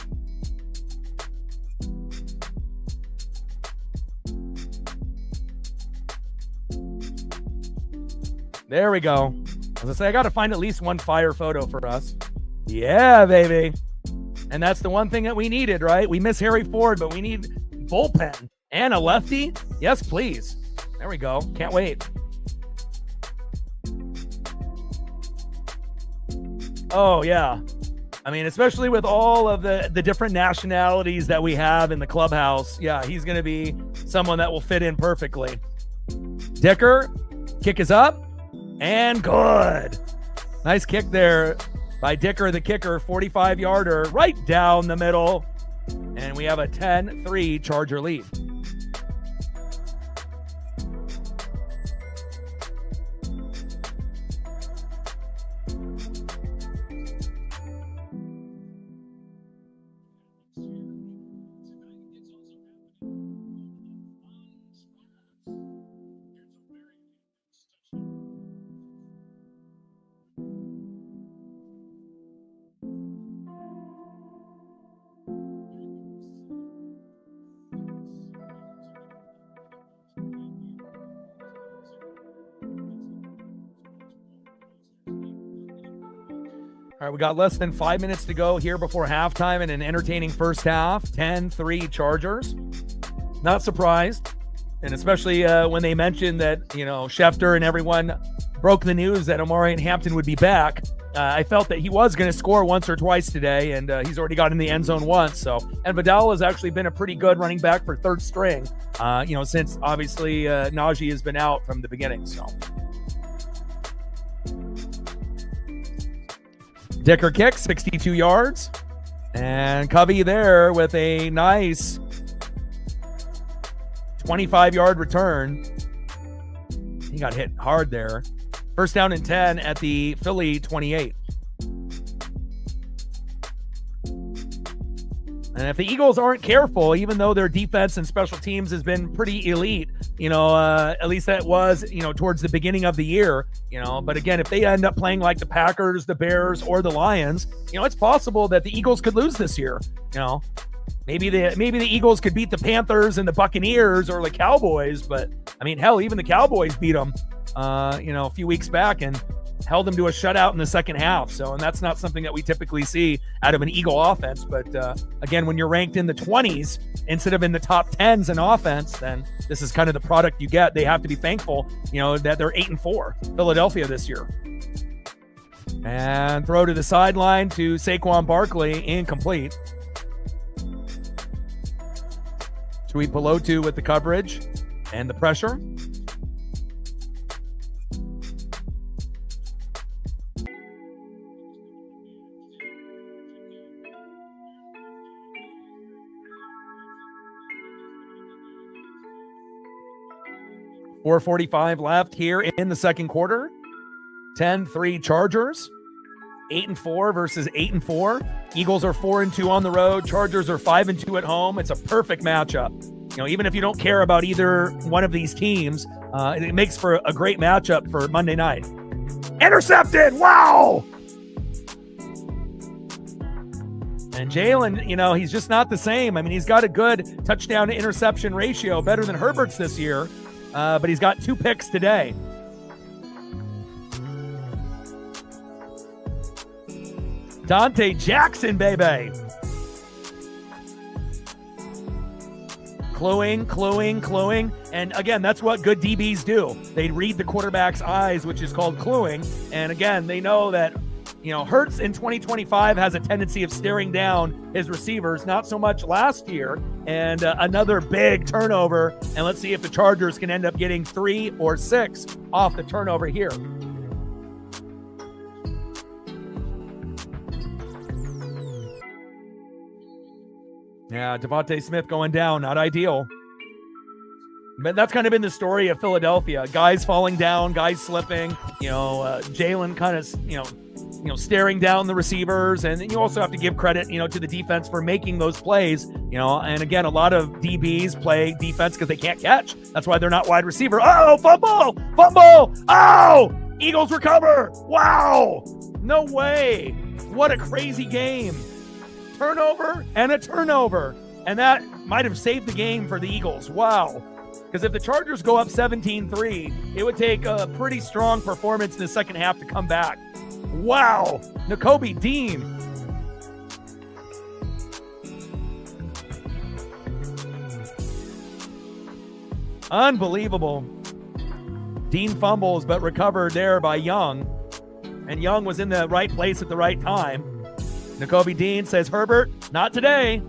There we go. As I say, I got to find at least one fire photo for us. Yeah, baby. And that's the one thing that we needed, right? We miss Harry Ford, but we need bullpen and a lefty. Yes, please. There we go. Can't wait. Oh, yeah. I mean, especially with all of the different nationalities that we have in the clubhouse. Yeah, he's going to be someone that will fit in perfectly. Dicker, kick is up. And good. Nice kick there by Dicker, the kicker, 45-yarder right down the middle. And we have a 10-3 Charger lead. All right, we got less than 5 minutes to go here before halftime in an entertaining first half. 10-3 Chargers. Not surprised. And especially when they mentioned that, Schefter and everyone broke the news that Omarion Hampton would be back. I felt that he was going to score once or twice today, and he's already got in the end zone once. And Vidal has actually been a pretty good running back for third string, since obviously Najee has been out from the beginning. So Dicker kick, 62 yards. And Covey there with a nice 25-yard return. He got hit hard there. First down and 10 at the Philly 28. And if the Eagles aren't careful, even though their defense and special teams has been pretty elite, at least that was, towards the beginning of the year, but again, if they end up playing like the Packers, the Bears, or the Lions, it's possible that the Eagles could lose this year. Maybe the Eagles could beat the Panthers and the Buccaneers or the Cowboys, but I mean, hell, even the Cowboys beat them, a few weeks back and held them to a shutout in the second half. And that's not something that we typically see out of an Eagle offense. But again, when you're ranked in the 20s instead of in the top 10s in offense, then this is kind of the product you get. They have to be thankful, that they're 8-4 Philadelphia this year. And throw to the sideline to Saquon Barkley, incomplete. Tuipulotu with the coverage and the pressure. .445 left here in the second quarter. 10-3 Chargers. 8-4 versus 8-4. Eagles are 4-2 on the road. Chargers are 5-2 at home. It's a perfect matchup. Even if you don't care about either one of these teams, it makes for a great matchup for Monday night. Intercepted! Wow! And Jalen, he's just not the same. I mean, he's got a good touchdown to interception ratio, better than Herbert's this year. But he's got 2 picks today. Dante Jackson, baby. Cluing. And again, that's what good DBs do. They read the quarterback's eyes, which is called cluing. And again, they know that, Hurts in 2025 has a tendency of staring down his receivers, not so much last year. And another big turnover. And let's see if the Chargers can end up getting 3 or 6 off the turnover here. Yeah, Devontae Smith going down, not ideal. But that's kind of been the story of Philadelphia. Guys falling down, guys slipping, Jalen kind of, staring down the receivers. And you also have to give credit, to the defense for making those plays, and again, a lot of DBs play defense because they can't catch. That's why they're not wide receiver. Oh, fumble. Oh, Eagles recover. Wow. No way. What a crazy game. Turnover and a turnover. And that might have saved the game for the Eagles. Wow. Because if the Chargers go up 17-3, it would take a pretty strong performance in the second half to come back. Wow. Nakobe Dean. Unbelievable. Dean fumbles, but recovered there by Young. And Young was in the right place at the right time. Nakobe Dean says, Herbert, not today.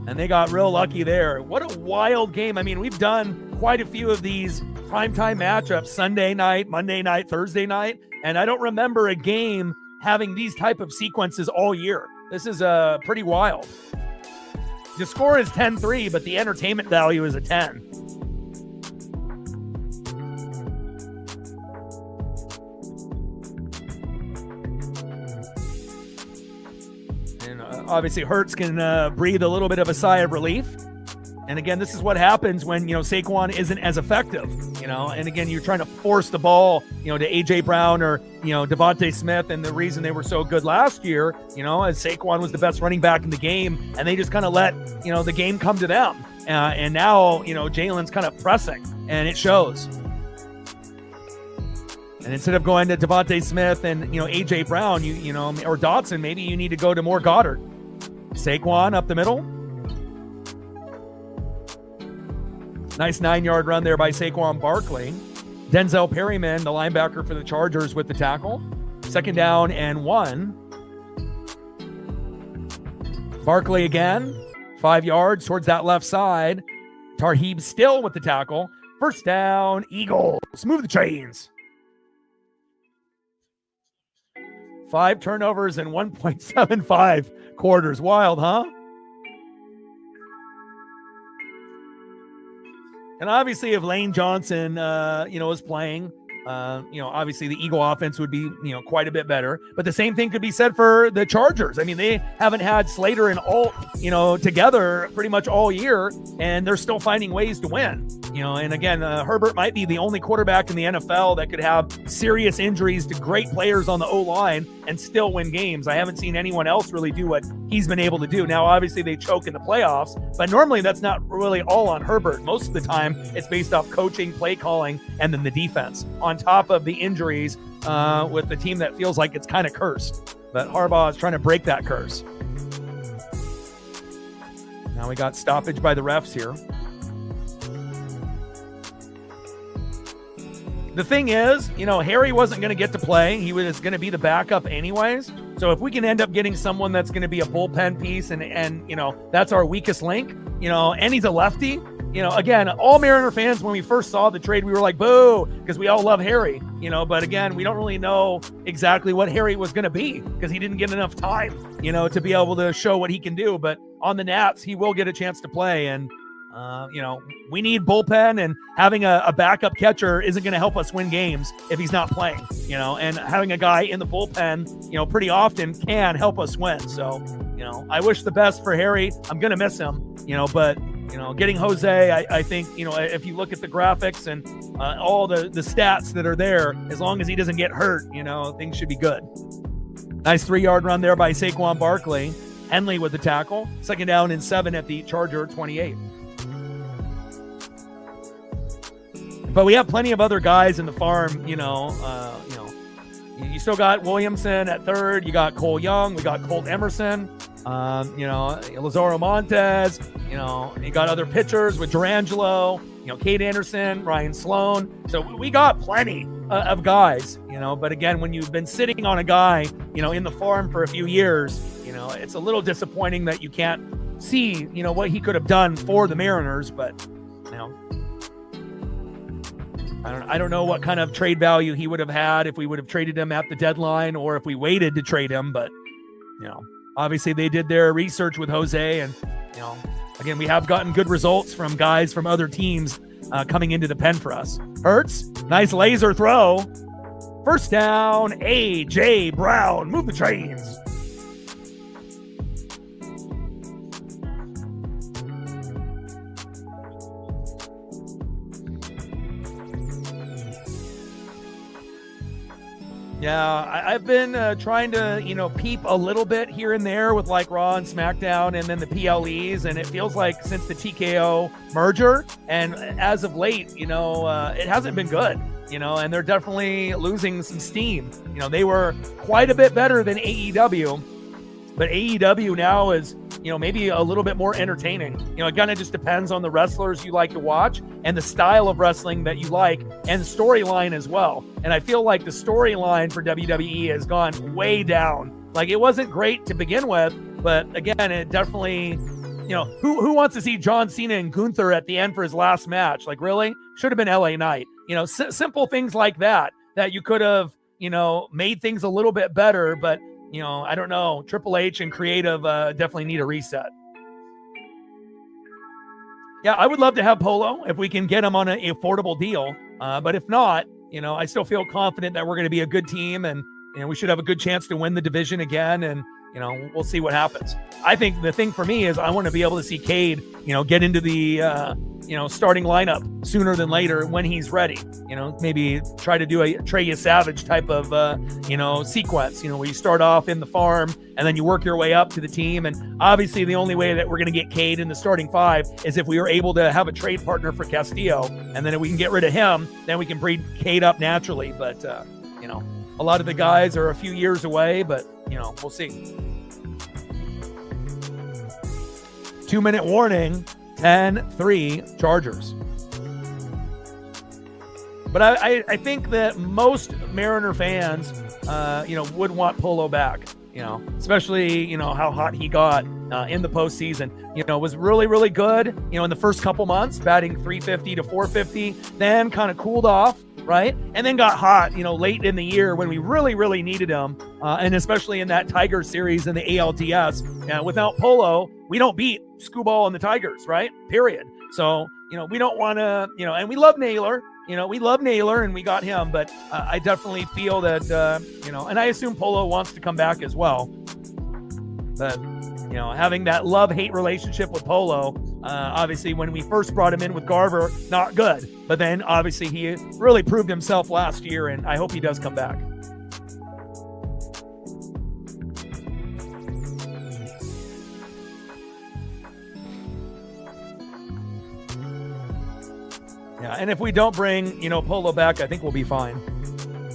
And they got real lucky there. What a wild game. I mean, we've done quite a few of these primetime matchups, Sunday night, Monday night, Thursday night. And I don't remember a game having these type of sequences all year. This is pretty wild. The score is 10-3, but the entertainment value is a 10. Obviously, Hurts can breathe a little bit of a sigh of relief. And again, this is what happens when, Saquon isn't as effective, and again, you're trying to force the ball, to A.J. Brown or, Devontae Smith. And the reason they were so good last year, as Saquon was the best running back in the game, and they just kind of let, the game come to them. And now, Jalen's kind of pressing, and it shows. And instead of going to Devontae Smith and, A.J. Brown, or Dotson, maybe you need to go to more Goddard. Saquon up the middle. Nice 9-yard run there by Saquon Barkley. Denzel Perryman, the linebacker for the Chargers, with the tackle. 2nd down and 1. Barkley again. 5 yards towards that left side. Tarheeb still with the tackle. 1st down, Eagles. Move the chains. 5 turnovers and 1.75 quarters. Wild, huh? And obviously, if Lane Johnson, is playing, obviously the Eagle offense would be, quite a bit better. But the same thing could be said for the Chargers. I mean, they haven't had Slater and Alt, together pretty much all year, and they're still finding ways to win. And again, Herbert might be the only quarterback in the NFL that could have serious injuries to great players on the O-line and still win games. I haven't seen anyone else really do what he's been able to do. Now, obviously, they choke in the playoffs, but normally that's not really all on Herbert. Most of the time, it's based off coaching, play calling, and then the defense, on top of the injuries with the team that feels like it's kind of cursed. But Harbaugh is trying to break that curse. Now we got stoppage by the refs here. The thing is, Harry wasn't going to get to play. He was going to be the backup anyways. So if we can end up getting someone that's going to be a bullpen piece and that's our weakest link, and he's a lefty, again, all Mariner fans, when we first saw the trade, we were like, boo, because we all love Harry, but again, we don't really know exactly what Harry was going to be because he didn't get enough time, to be able to show what he can do. But on the Nats, he will get a chance to play. And, we need bullpen, and having a backup catcher isn't going to help us win games if he's not playing, and having a guy in the bullpen, pretty often can help us win. So, I wish the best for Harry. I'm going to miss him, but getting Jose, I think, if you look at the graphics and all the stats that are there, as long as he doesn't get hurt, things should be good. Nice 3-yard run there by Saquon Barkley. Henley with the tackle. 2nd down and 7 at the Charger 28. But we have plenty of other guys in the farm, You still got Williamson at third. You got Cole Young. We got Colt Emerson. Lazaro Montes. You got other pitchers with Durangelo. Cade Anderson, Ryan Sloan. So we got plenty of guys. But again, when you've been sitting on a guy, in the farm for a few years, it's a little disappointing that you can't see, what he could have done for the Mariners. But I don't know what kind of trade value he would have had if we would have traded him at the deadline or if we waited to trade him. But, obviously they did their research with Jose. And, again, we have gotten good results from guys from other teams coming into the pen for us. Hurts, nice laser throw. First down, A.J. Brown. Move the trains. Yeah, I've been trying to, peep a little bit here and there with like Raw and SmackDown and then the PLEs. And it feels like since the TKO merger and as of late, it hasn't been good, and they're definitely losing some steam. They were quite a bit better than AEW, but AEW now is, maybe a little bit more entertaining. It kind of just depends on the wrestlers you like to watch and the style of wrestling that you like and storyline as well. And I feel like the storyline for WWE has gone way down. Like, it wasn't great to begin with, but again, it definitely, who wants to see John Cena and Gunther at the end for his last match? Like, really? Should have been LA Knight. Simple things like that you could have, made things a little bit better, but I don't know. Triple H and creative definitely need a reset. Yeah, I would love to have Polo if we can get him on an affordable deal. But if not, I still feel confident that we're going to be a good team and we should have a good chance to win the division again. And, we'll see what happens. I think the thing for me is I want to be able to see Cade, get into the, starting lineup sooner than later when he's ready. Maybe try to do a Trey Savage type of, sequence, where you start off in the farm and then you work your way up to the team. And obviously the only way that we're going to get Cade in the starting five is if we were able to have a trade partner for Castillo. And then if we can get rid of him, then we can breed Cade up naturally. But, a lot of the guys are a few years away, but, we'll see. 2-minute warning, 10-3 Chargers. But I think that most Mariner fans, would want Polo back, especially, how hot he got in the postseason. Was really, really good, in the first couple months, batting 350 to 450, then kind of cooled off, right? And then got hot, late in the year when we really, really needed him. And especially in that Tiger series in the ALDS. Without Polo, we don't beat Skubal and the Tigers, right? Period. So, we don't want to, and we love Naylor. We love Naylor and we got him, but I definitely feel that, and I assume Polo wants to come back as well. But, having that love-hate relationship with Polo, obviously when we first brought him in with Garver, not good. But then obviously he really proved himself last year, and I hope he does come back. Yeah, and if we don't bring, Polo back, I think we'll be fine.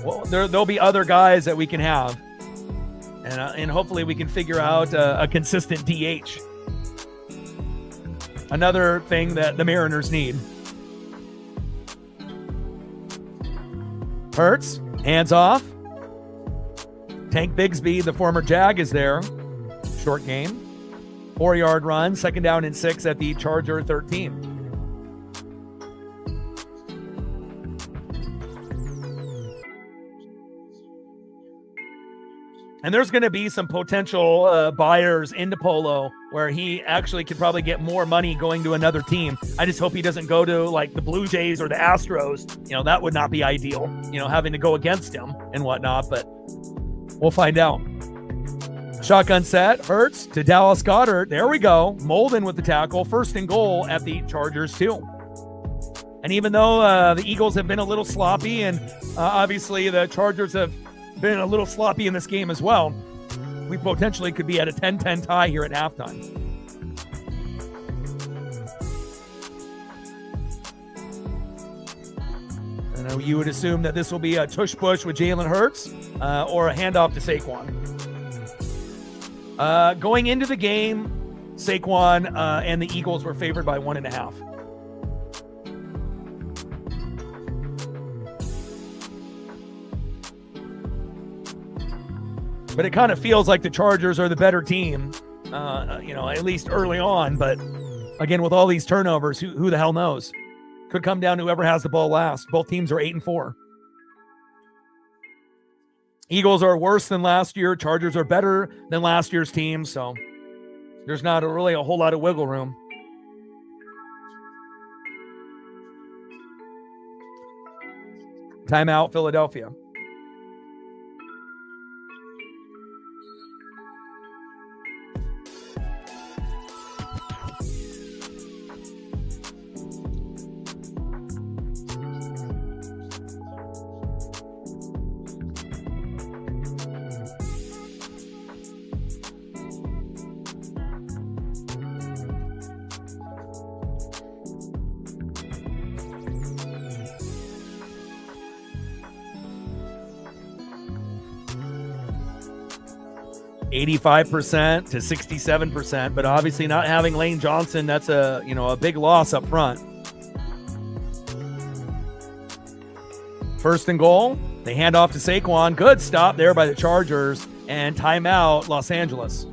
Well, there'll be other guys that we can have. And hopefully we can figure out a consistent DH. Another thing that the Mariners need. Hurts, hands off. Tank Bigsby, the former Jag, is there. Short game. 4-yard run, 2nd down and 6 at the Charger 13. And there's going to be some potential buyers into Polo where he actually could probably get more money going to another team. I just hope he doesn't go to like the Blue Jays or the Astros. That would not be ideal, having to go against him and whatnot, but we'll find out. Shotgun set, Hurts to Dallas Goedert. There we go. Molden with the tackle. 1st and goal at the Chargers 2. And even though the Eagles have been a little sloppy and obviously the Chargers have been a little sloppy in this game as well, we potentially could be at a 10-10 tie here at halftime. You would assume that this will be a tush push with Jalen Hurts or a handoff to Saquon. Going into the game, Saquon and the Eagles were favored by 1.5. But it kind of feels like the Chargers are the better team, at least early on. But again, with all these turnovers, who the hell knows? Could come down to whoever has the ball last. Both teams are 8-4. Eagles are worse than last year. Chargers are better than last year's team. So there's not really a whole lot of wiggle room. Timeout, Philadelphia. $85% to 67%, but obviously not having Lane Johnson, that's a big loss up front. First and goal, they hand off to Saquon. Good stop there by the Chargers, and timeout, Los Angeles.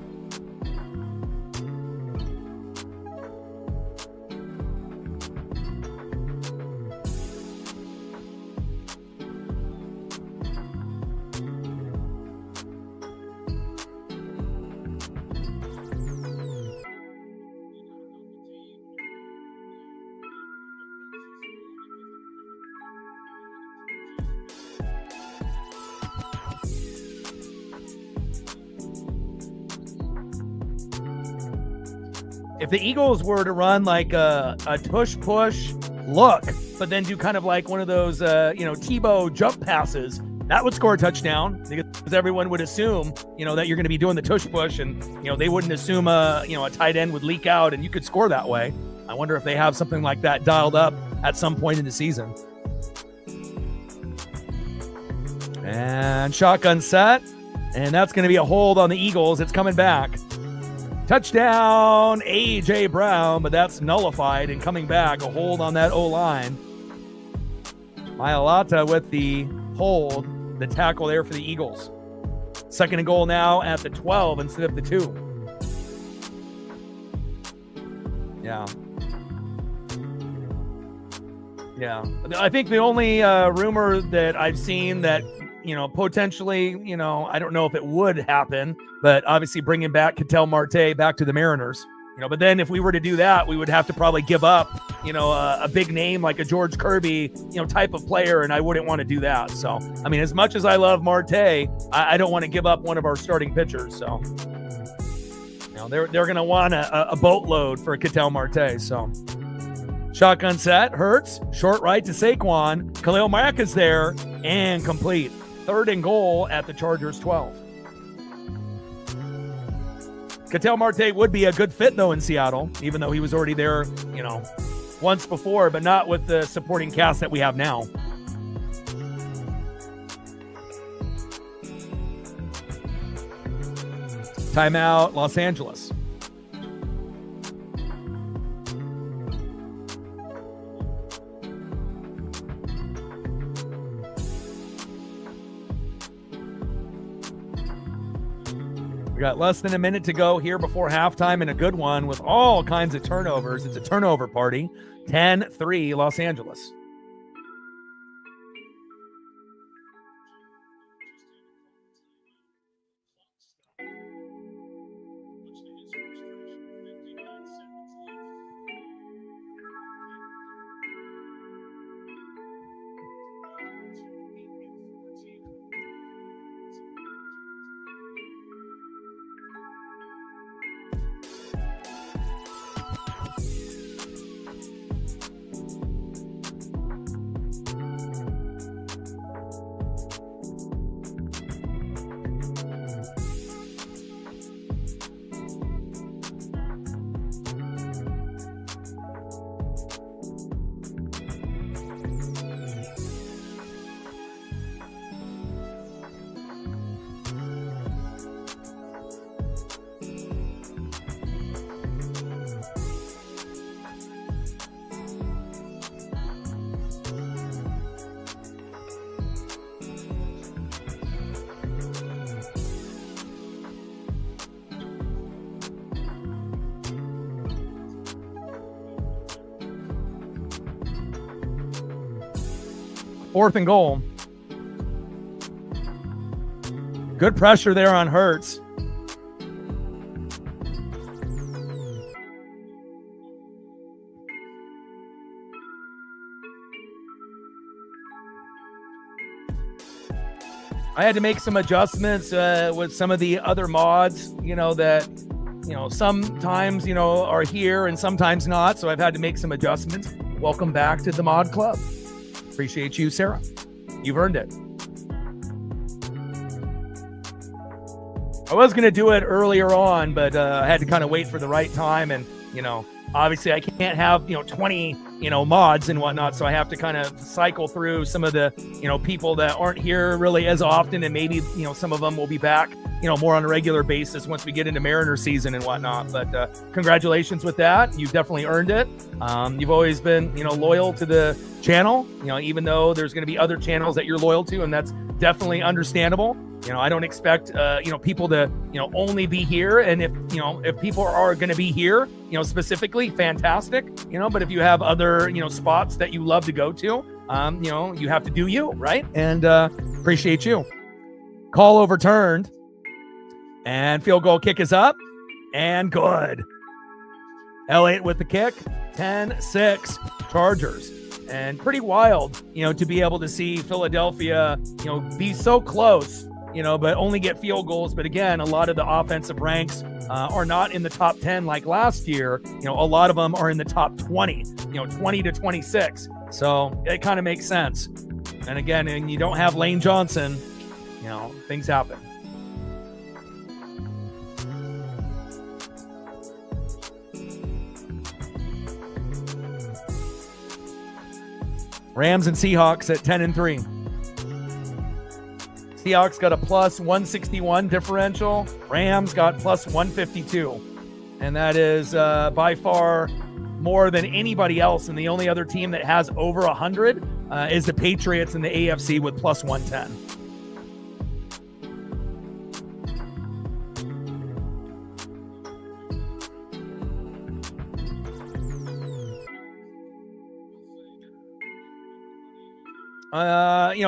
If the Eagles were to run like a tush-push look, but then do kind of like one of those, Tebow jump passes, that would score a touchdown because everyone would assume, that you're going to be doing the tush-push and, they wouldn't assume a tight end would leak out and you could score that way. I wonder if they have something like that dialed up at some point in the season. And shotgun set, and that's going to be a hold on the Eagles. It's coming back. Touchdown, A.J. Brown, but that's nullified and coming back. A hold on that O-line. Mailata with the hold, the tackle there for the Eagles. Second and goal now at the 12 instead of the 2. Yeah. I think the only rumor that I've seen that, potentially, I don't know if it would happen, but obviously bringing back Ketel Marte back to the Mariners, but then if we were to do that, we would have to probably give up, a big name like a George Kirby, type of player. And I wouldn't want to do that. So, as much as I love Marte, I don't want to give up one of our starting pitchers. So, they're going to want a boatload for Ketel Marte. So shotgun set, Hurts, short right to Saquon. Khalil Mack is there and complete. Third and goal at the Chargers 12. Ketel Marte would be a good fit, though, in Seattle, even though he was already there, once before, but not with the supporting cast that we have now. Timeout, Los Angeles. We got less than a minute to go here before halftime, and a good one with all kinds of turnovers. It's a turnover party. 10-3 Los Angeles. 4th and goal. Good pressure there on Hurts. I had to make some adjustments with some of the other mods, that, sometimes, are here and sometimes not. So I've had to make some adjustments. Welcome back to the Mod Club. Appreciate you, Sarah. You've earned it. I was going to do it earlier on, but I had to kind of wait for the right time. And, obviously I can't have, 20, mods and whatnot. So I have to kind of cycle through some of the, people that aren't here really as often. And maybe, some of them will be back, more on a regular basis once we get into Mariner season and whatnot. But congratulations with that. You've definitely earned it. You've always been, loyal to the channel, even though there's going to be other channels that you're loyal to, and that's definitely understandable. I don't expect, people to, only be here. And if people are going to be here, specifically, fantastic, but if you have other, spots that you love to go to, you have to do you, right? And appreciate you. Call overturned. And field goal kick is up. And good. Elliott with the kick. 10-6 Chargers. And pretty wild, to be able to see Philadelphia, be so close, but only get field goals. But again, a lot of the offensive ranks are not in the top 10 like last year. A lot of them are in the top 20, 20 to 26. So it kind of makes sense. And again, and you don't have Lane Johnson, things happen. Rams and Seahawks at 10-3. Seahawks got a plus 161 differential. Rams got plus 152. And that is by far more than anybody else. And the only other team that has over 100 is the Patriots in the AFC with plus 110.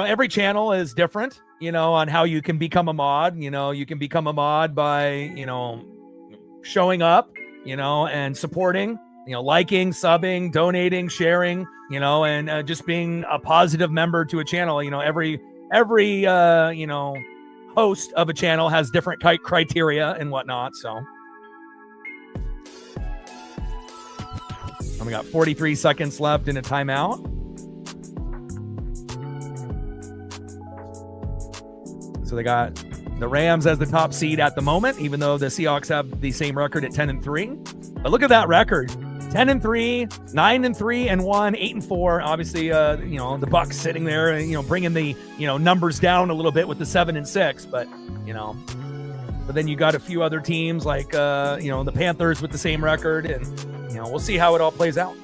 Every channel is different, on how you can become a mod. You can become a mod by, showing up, and supporting, liking, subbing, donating, sharing, and just being a positive member to a channel. Every host of a channel has different criteria and whatnot. So and we got 43 seconds left in a timeout. So they got the Rams as the top seed at the moment, even though the Seahawks have the same record at 10-3. But look at that record: 10-3, 9-3 and 1, 8-4. Obviously, the Bucs sitting there, bringing the numbers down a little bit with the 7-6. But but then you got a few other teams like the Panthers with the same record, and we'll see how it all plays out.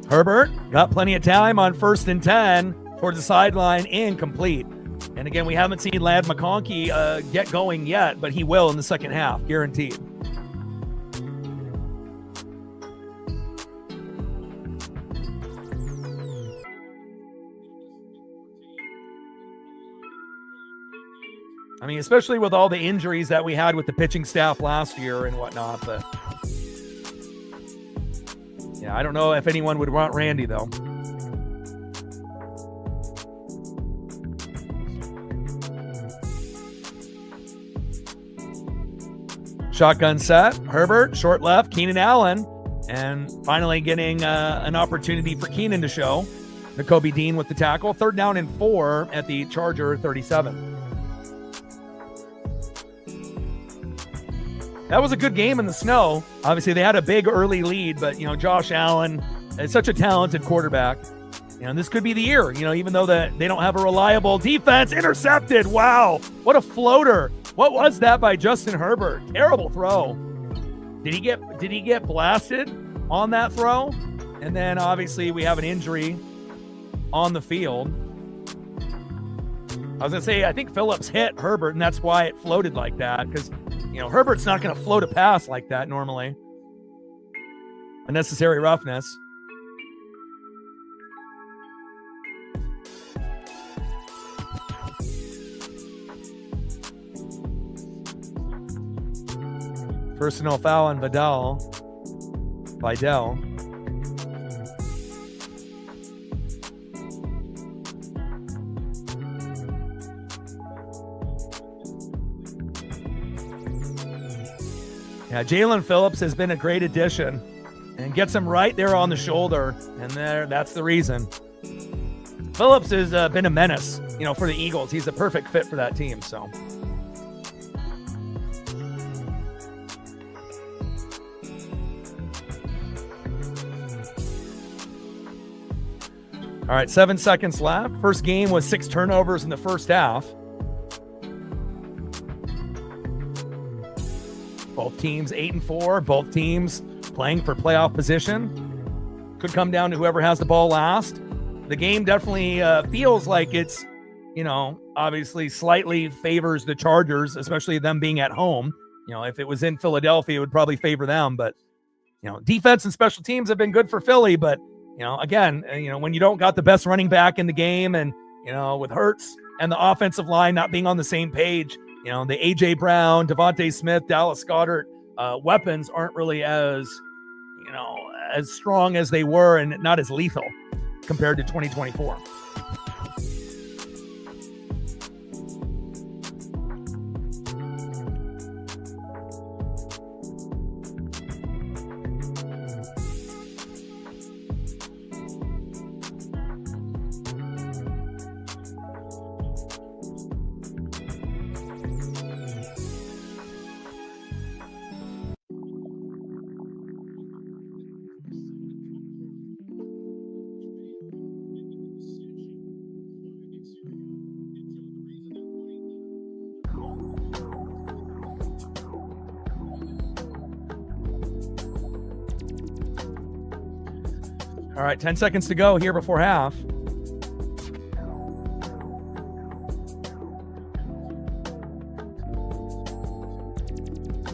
Herbert got plenty of time on 1st and 10 towards the sideline, incomplete. And again, we haven't seen Ladd McConkey get going yet, but he will in the second half, guaranteed. I mean, especially with all the injuries that we had with the pitching staff last year and whatnot, but yeah, I don't know if anyone would want Randy, though. Shotgun set. Herbert, short left. Keenan Allen. And finally getting an opportunity for Keenan to show. Nakobe Dean with the tackle. 3rd down and 4 at the Charger 37. That was a good game in the snow. Obviously, they had a big early lead, but, Josh Allen is such a talented quarterback. And this could be the year, even though they don't have a reliable defense. Intercepted. Wow. What a floater. What was that by Justin Herbert? Terrible throw. Did he get blasted on that throw? And then, obviously, we have an injury on the field. I was going to say, I think Phillips hit Herbert, and that's why it floated like that, because, Herbert's not going to float a pass like that normally. Unnecessary roughness. Personal foul on Vidal. Yeah, Jalen Phillips has been a great addition and gets him right there on the shoulder. And that's the reason. Phillips has been a menace, for the Eagles. He's a perfect fit for that team, so. All right, 7 seconds left. First game was 6 turnovers in the first half. Both teams 8-4. Both teams playing for playoff position. Could come down to whoever has the ball last. The game definitely feels like it's, obviously slightly favors the Chargers, especially them being at home. If it was in Philadelphia, it would probably favor them. But, defense and special teams have been good for Philly. But, again, when you don't got the best running back in the game and, with Hurts and the offensive line not being on the same page, the A.J. Brown, Devontae Smith, Dallas Goedert weapons aren't really as strong as they were and not as lethal compared to 2024. All right, 10 seconds to go here before half.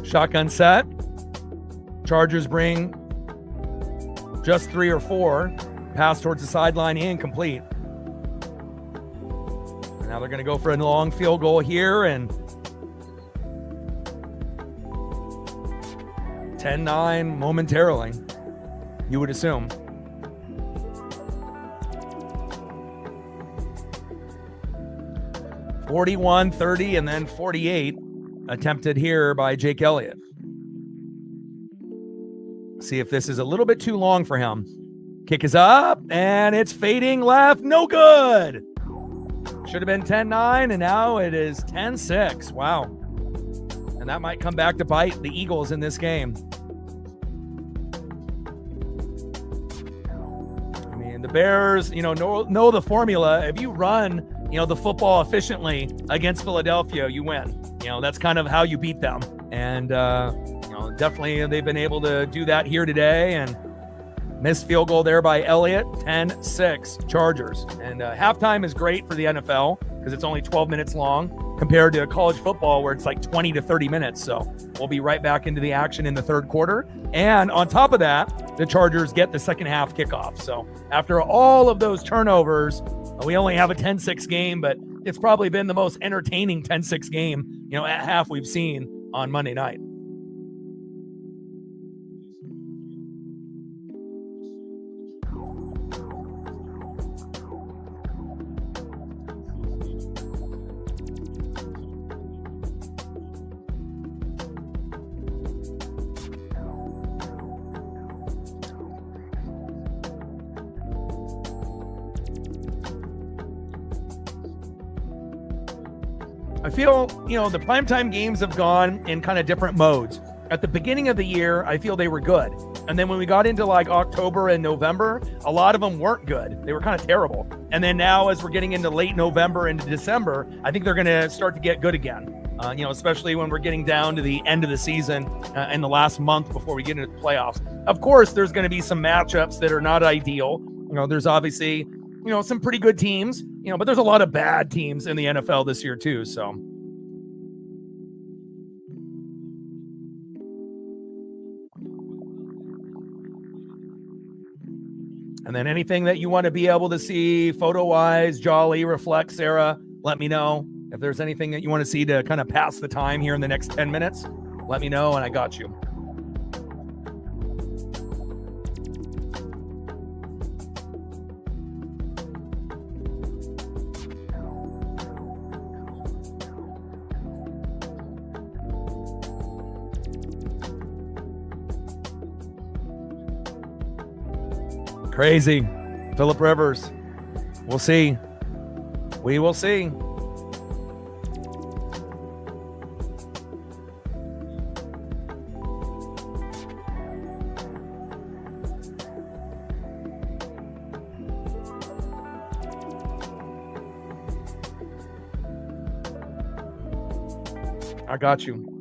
Shotgun set. Chargers bring just 3 or 4. Pass towards the sideline, incomplete. And now they're going to go for a long field goal here, and 10-9 momentarily, you would assume. 41-30 and then 48 attempted here by Jake Elliott. See if this is a little bit too long for him. Kick is up and it's fading left. No good. Should have been 10-9 and now it is 10-6. Wow. And that might come back to bite the Eagles in this game. I mean, the Bears, know the formula. If you run the football efficiently against Philadelphia, you win. That's kind of how you beat them. And, definitely they've been able to do that here today. And missed field goal there by Elliott, 10-6 Chargers. And halftime is great for the NFL because it's only 12 minutes long compared to college football where it's like 20 to 30 minutes. So we'll be right back into the action in the third quarter. And on top of that, the Chargers get the second half kickoff. So after all of those turnovers, we only have a 10-6 game, but it's probably been the most entertaining 10-6 game, at half we've seen on Monday night. I feel, the primetime games have gone in kind of different modes. At the beginning of the year, I feel they were good. And then when we got into like October and November, a lot of them weren't good. They were kind of terrible. And then now as we're getting into late November into December, I think they're going to start to get good again. Especially when we're getting down to the end of the season and the last month before we get into the playoffs. Of course, there's going to be some matchups that are not ideal. There's obviously, some pretty good teams, but there's a lot of bad teams in the NFL this year too. So. And then anything that you want to be able to see photo-wise, Jolly, Reflect, Sarah, let me know. If there's anything that you want to see to kind of pass the time here in the next 10 minutes, let me know and I got you. Crazy. Phillip Rivers. We'll see. We will see. I got you.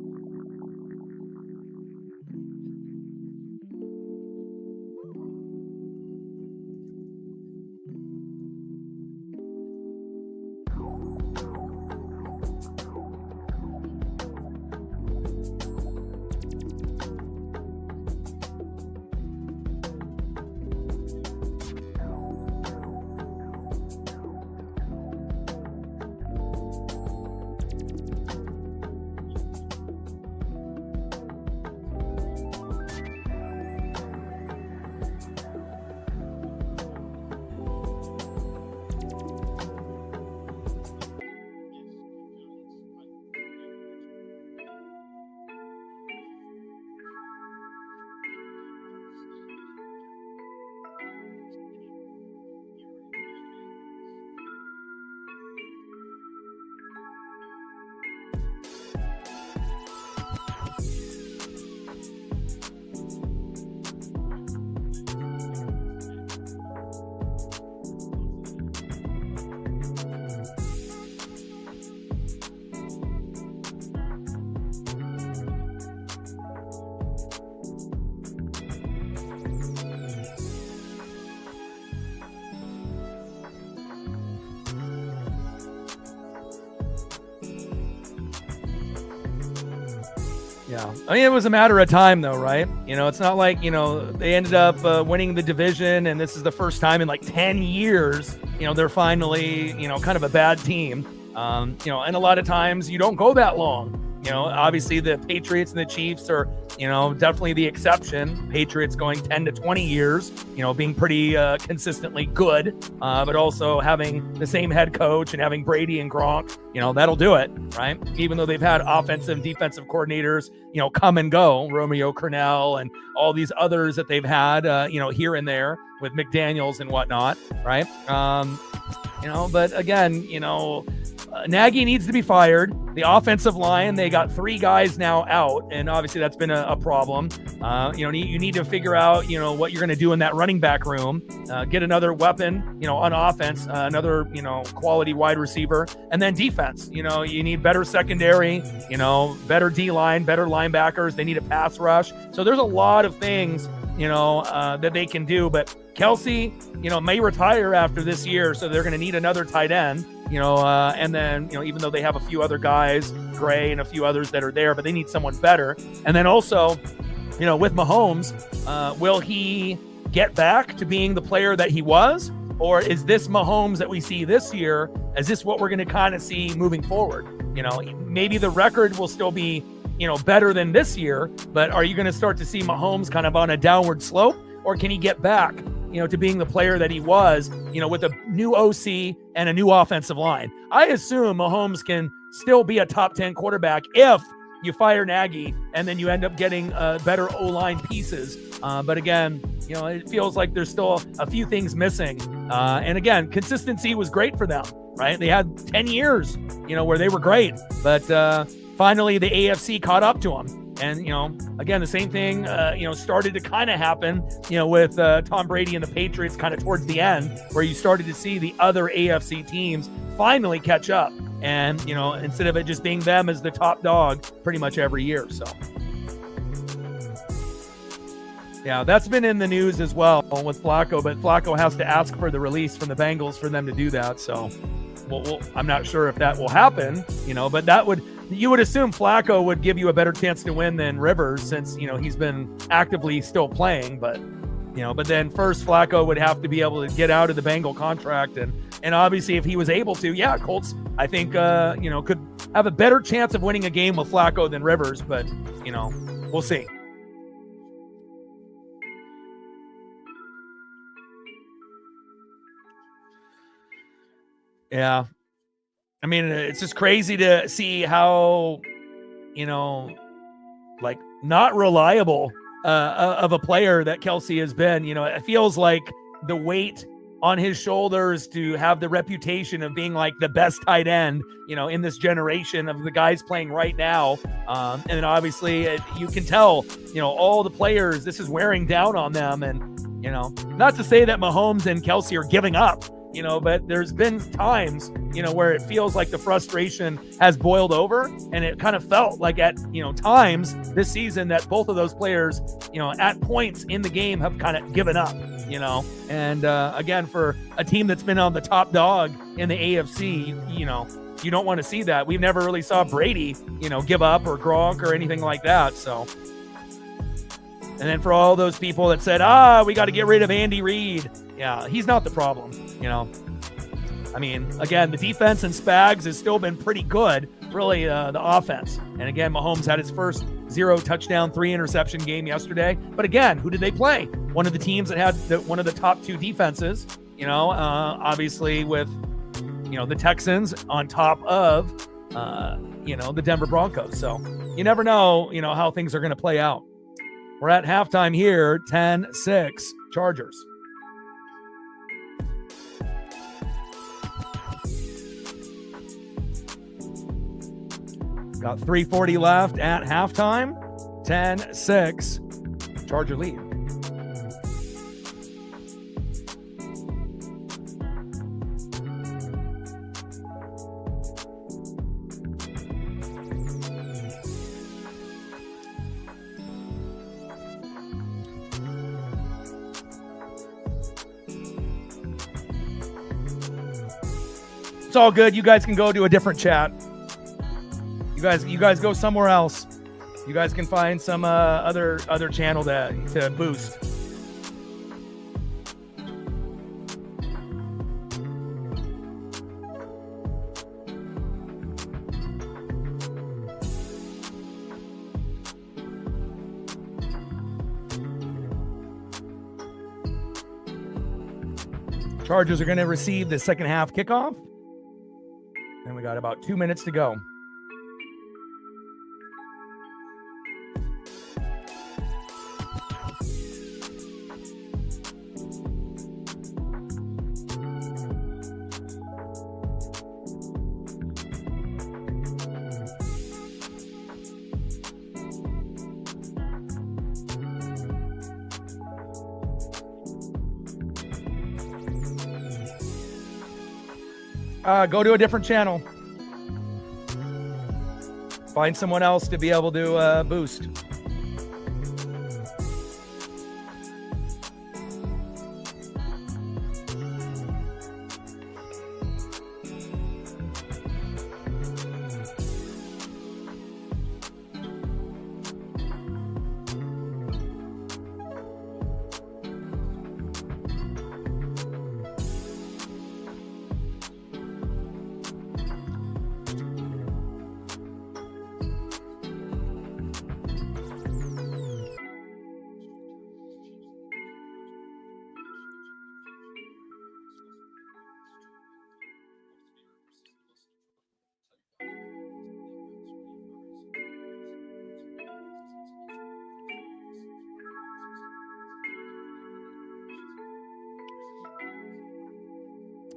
Yeah. I mean, it was a matter of time, though, right? It's not like, they ended up winning the division, and this is the first time in like 10 years, they're finally, kind of a bad team. And a lot of times you don't go that long. Obviously the Patriots and the Chiefs are, definitely the exception. Patriots going 10 to 20 years, being pretty consistently good, but also having the same head coach and having Brady and Gronk, that'll do it, right? Even though they've had offensive and defensive coordinators, come and go, Romeo Crennel and all these others that they've had, here and there with McDaniels and whatnot, right? But again, Nagy needs to be fired. The offensive line, they got 3 guys now out, and obviously that's been a problem. You need to figure out, what you're going to do in that running back room. Get another weapon, on offense, another, quality wide receiver, and then defense. You need better secondary, better D-line, better linebackers. They need a pass rush. So there's a lot of things, that they can do, but Kelsey, may retire after this year, so they're going to need another tight end, and then, even though they have a few other guys, Gray and a few others that are there, but they need someone better. And then also, with Mahomes, will he get back to being the player that he was? Or is this Mahomes that we see this year, is this what we're going to kind of see moving forward? Maybe the record will still be, better than this year, but are you going to start to see Mahomes kind of on a downward slope, or can he get back, to being the player that he was, with a new OC and a new offensive line? I assume Mahomes can still be a top 10 quarterback if you fire Nagy and then you end up getting better O-line pieces. But again, it feels like there's still a few things missing. And again, consistency was great for them, right? They had 10 years, where they were great, but finally the AFC caught up to them. And, again, the same thing, started to kind of happen, with Tom Brady and the Patriots kind of towards the end, where you started to see the other AFC teams finally catch up. And, instead of it just being them as the top dog pretty much every year. So. Yeah, that's been in the news as well with Flacco, but Flacco has to ask for the release from the Bengals for them to do that. So I'm not sure if that will happen, but you would assume Flacco would give you a better chance to win than Rivers since, he's been actively still playing, but then first Flacco would have to be able to get out of the Bengal contract. And obviously if he was able to, Colts, I think, could have a better chance of winning a game with Flacco than Rivers, but, we'll see. Yeah. I mean, it's just crazy to see how, not reliable of a player that Kelce has been. It feels like the weight on his shoulders to have the reputation of being like the best tight end, in this generation of the guys playing right now. And then obviously you can tell, all the players, this is wearing down on them. And, not to say that Mahomes and Kelce are giving up, but there's been times, where it feels like the frustration has boiled over, and it kind of felt like at, times this season that both of those players, at points in the game have kind of given up, and again, for a team that's been on the top dog in the AFC, you don't want to see that. We've never really saw Brady, give up, or Gronk or anything like that. So, and then for all those people that said, we got to get rid of Andy Reid. Yeah, he's not the problem, I mean, again, the defense and Spags has still been pretty good, really, the offense. And again, Mahomes had his first 0 touchdown, 3 interception game yesterday. But again, who did they play? One of the teams that had one of the top 2 defenses, obviously with, the Texans on top of, the Denver Broncos. So you never know, how things are going to play out. We're at halftime here, 10-6 Chargers. Got 3:40 left at halftime. 10-6. Charger lead. It's all good. You guys can go to a different chat. You guys go somewhere else. You guys can find some other channel to boost. Chargers are going to receive the second half kickoff. And we got about 2 minutes to go. Go to a different channel. Find someone else to be able to boost.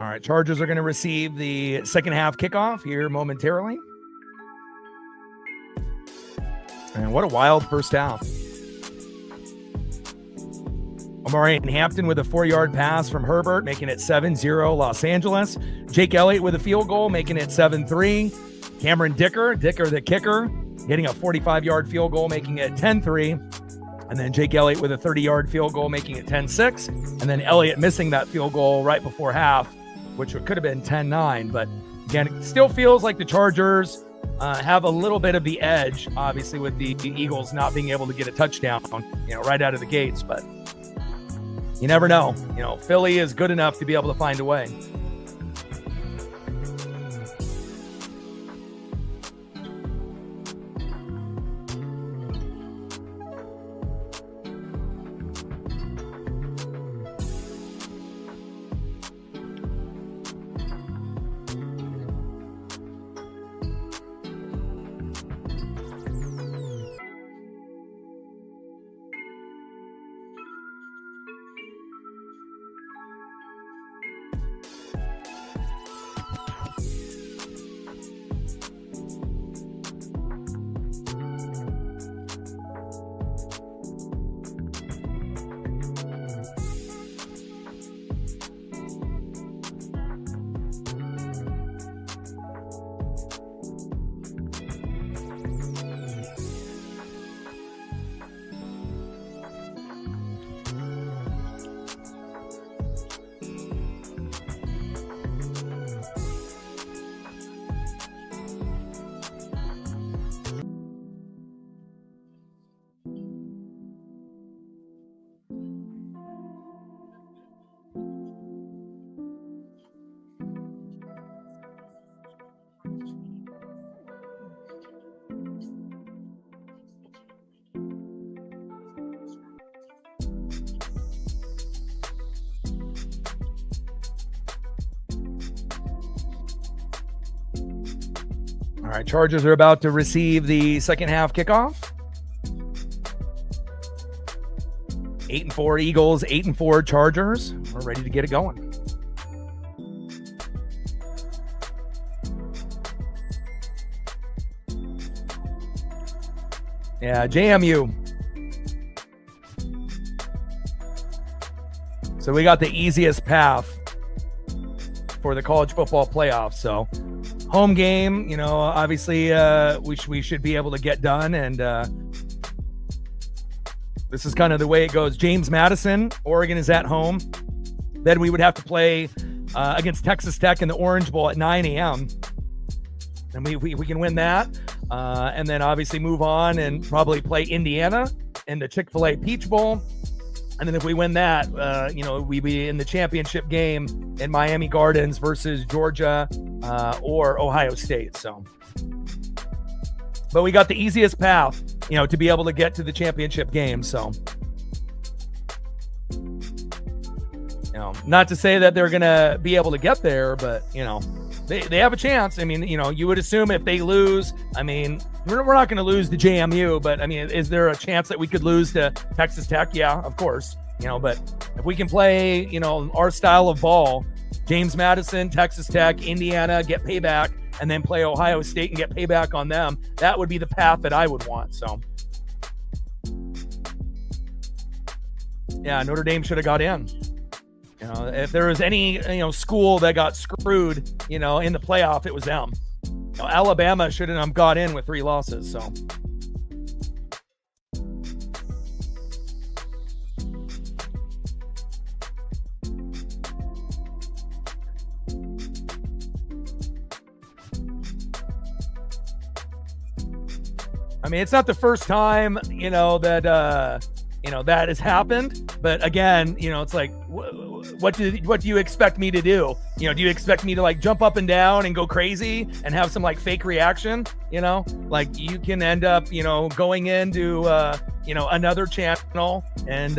All right, Chargers are going to receive the second half kickoff here momentarily. And what a wild first half. Omari Hampton with a 4-yard pass from Herbert, making it 7-0 Los Angeles. Jake Elliott with a field goal, making it 7-3. Cameron Dicker the kicker, getting a 45-yard field goal, making it 10-3. And then Jake Elliott with a 30-yard field goal, making it 10-6. And then Elliott missing that field goal right before half, which could have been 10-9. But again, it still feels like the Chargers have a little bit of the edge, obviously, with the Eagles not being able to get a touchdown, right out of the gates. But you never know. Philly is good enough to be able to find a way. All right, Chargers are about to receive the second half kickoff. 8-4 Eagles, 8-4 Chargers. We're ready to get it going. Yeah, JMU. So we got the easiest path for the college football playoffs. So home game, obviously we should be able to get done. And this is kind of the way it goes. James Madison, Oregon is at home. Then we would have to play against Texas Tech in the Orange Bowl at 9 a.m. And we can win that. And then obviously move on and probably play Indiana in the Chick-fil-A Peach Bowl. And then if we win that, we'd be in the championship game in Miami Gardens versus Georgia or Ohio State. So, but we got the easiest path, to be able to get to the championship game. So, not to say that they're going to be able to get there, but, they have a chance. I mean, you would assume if they lose, we're not going to lose to JMU, but is there a chance that we could lose to Texas Tech? Yeah, of course. But if we can play, our style of ball, James Madison, Texas Tech, Indiana, get payback, and then play Ohio State and get payback on them, that would be the path that I would want. So, yeah, Notre Dame should have got in. If there was any, school that got screwed, in the playoff, it was them. Alabama shouldn't have got in with 3 losses. So, it's not the first time, that has happened. But again, it's like, what do you expect me to do? Do you expect me to jump up and down and go crazy and have some fake reaction? You can end up, going into, another channel and,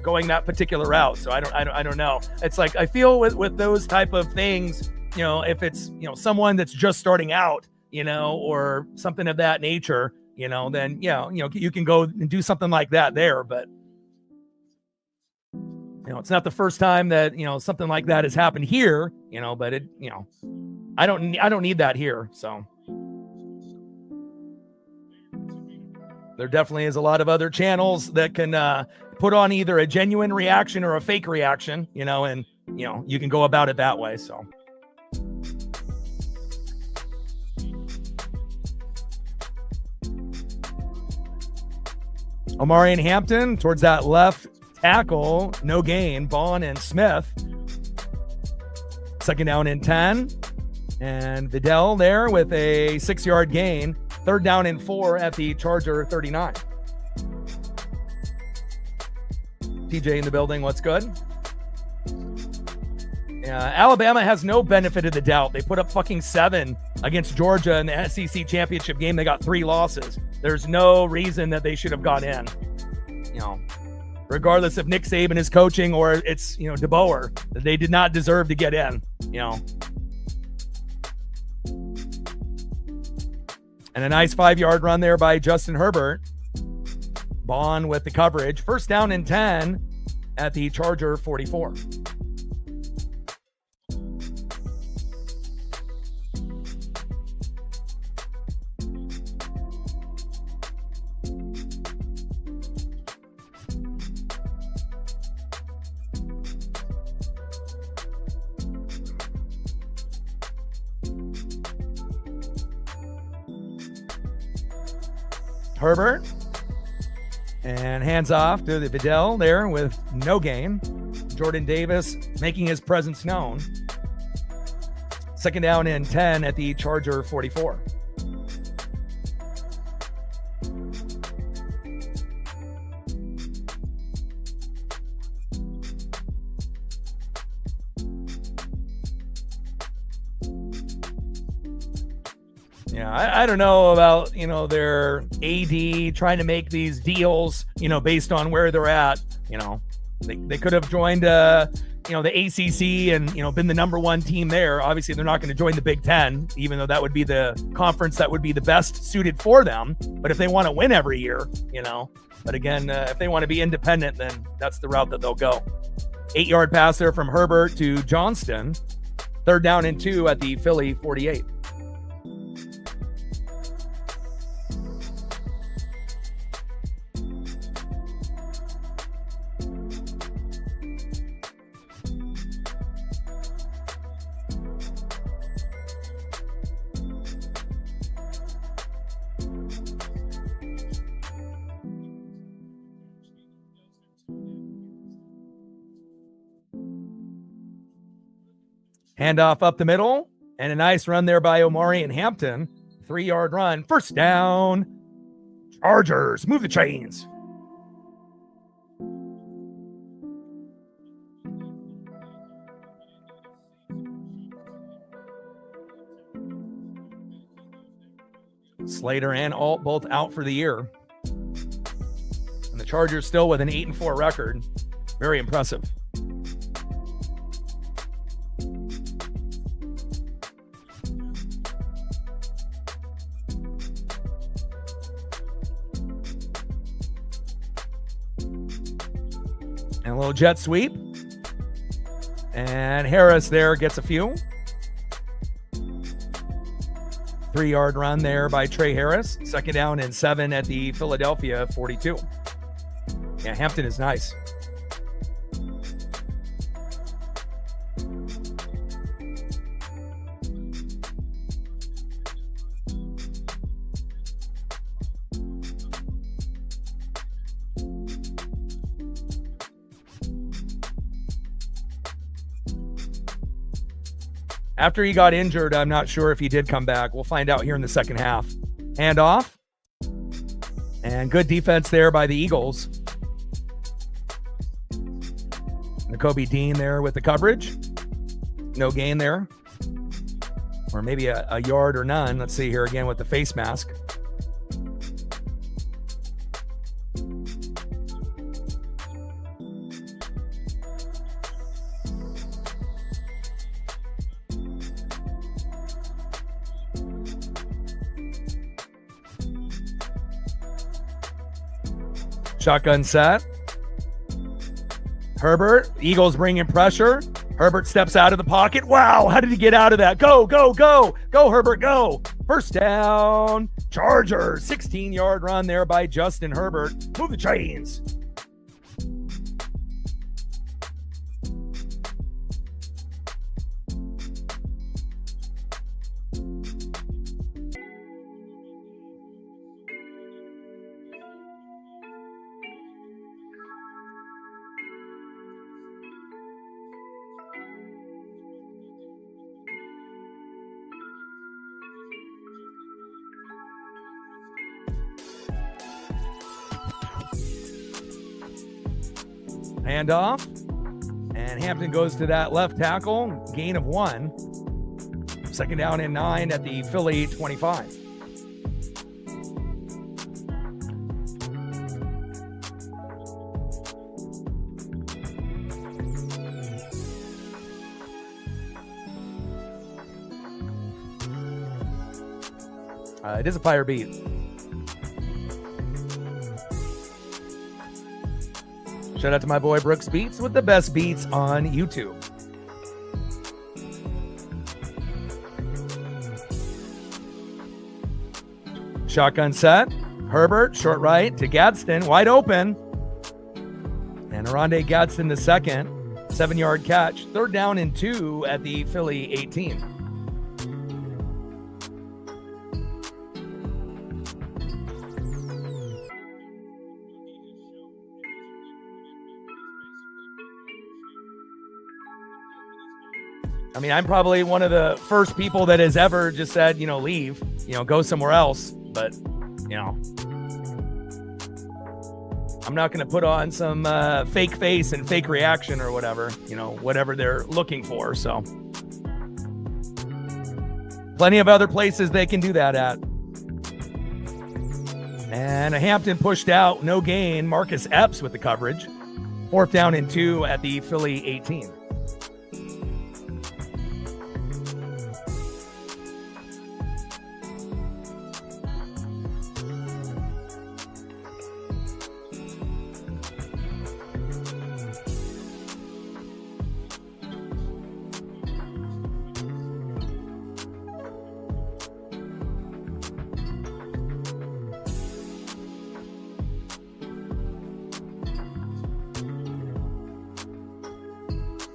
going that particular route. So I don't know. It's like, I feel with those type of things, if it's, someone that's just starting out, or something of that nature, then, you can go and do something like that there. But, it's not the first time that, something like that has happened here, but it, I don't need that here. So there definitely is a lot of other channels that can put on either a genuine reaction or a fake reaction, and, you can go about it that way. So. Omari and Hampton towards that left tackle. No gain. Bond and Smith. Second down and 10. And Vidal there with a 6-yard gain. Third down and 4 at the Charger 39. TJ in the building. What's good? Alabama has no benefit of the doubt. They put up fucking 7 against Georgia in the SEC championship game. They got 3 losses. There's no reason that they should have gone in. Regardless if Nick Saban is coaching or it's, DeBoer, they did not deserve to get in, And a nice 5-yard run there by Justin Herbert. Bond with the coverage. First down and 10 at the Charger 44. Herbert, and hands off to the Vidal there with no gain. Jordan Davis making his presence known. Second down and 10 at the Charger 44. I don't know about, their AD trying to make these deals, based on where they're at. They could have joined, the ACC and, been the number 1 team there. Obviously, they're not going to join the Big Ten, even though that would be the conference that would be the best suited for them. But if they want to win every year, but again, if they want to be independent, then that's the route that they'll go. 8-yard pass there from Herbert to Johnston. Third down and 2 at the Philly 48. Handoff up the middle, and a nice run there by Omari and Hampton. 3-yard run. First down. Chargers. Move the chains. Slater and Alt both out for the year. And the Chargers still with an 8-4 record. Very impressive. And a little jet sweep. And Harris there gets a few. 3-yard run there by Trey Harris. Second down and 7 at the Philadelphia 42. Yeah, Hampton is nice. After he got injured, I'm not sure if he did come back. We'll find out here in the second half. Handoff. And good defense there by the Eagles. Nakobe Dean there with the coverage. No gain there. Or maybe a yard or none. Let's see here again with the face mask. Shotgun set. Herbert. Eagles bringing pressure. Herbert steps out of the pocket. Wow, how did he get out of that? Go, go, go. Go, Herbert, go. First down. Chargers. 16-yard run there by Justin Herbert. Move the chains. Handoff. And Hampton goes to that left tackle. Gain of 1. Second down and 9 at the Philly 25. It is a fire beat. Shout out to my boy Brooks Beats with the best beats on YouTube. Shotgun set. Herbert, short right to Gadsden, wide open. And Oronde Gadsden the second. 7-yard catch. Third down and 2 at the Philly 18. I mean, I'm probably one of the first people that has ever just said, leave, go somewhere else. But, I'm not going to put on some fake face and fake reaction or whatever, whatever they're looking for. So plenty of other places they can do that at. And a Hampton pushed out, no gain. Marcus Epps with the coverage. 4th down and 2 at the Philly 18.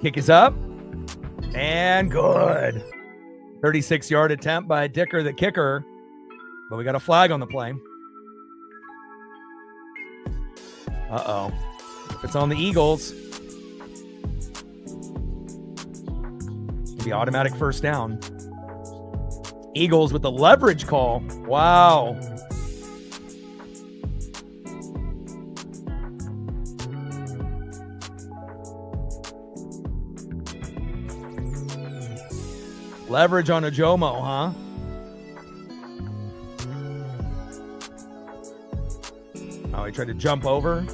Kick is up and good. 36-yard attempt by Dicker, the kicker, but we got a flag on the play. Uh-oh. If it's on the Eagles, it'll be automatic first down. Eagles with the leverage call. Wow. Leverage on Ojomo, huh? Oh, he tried to jump over.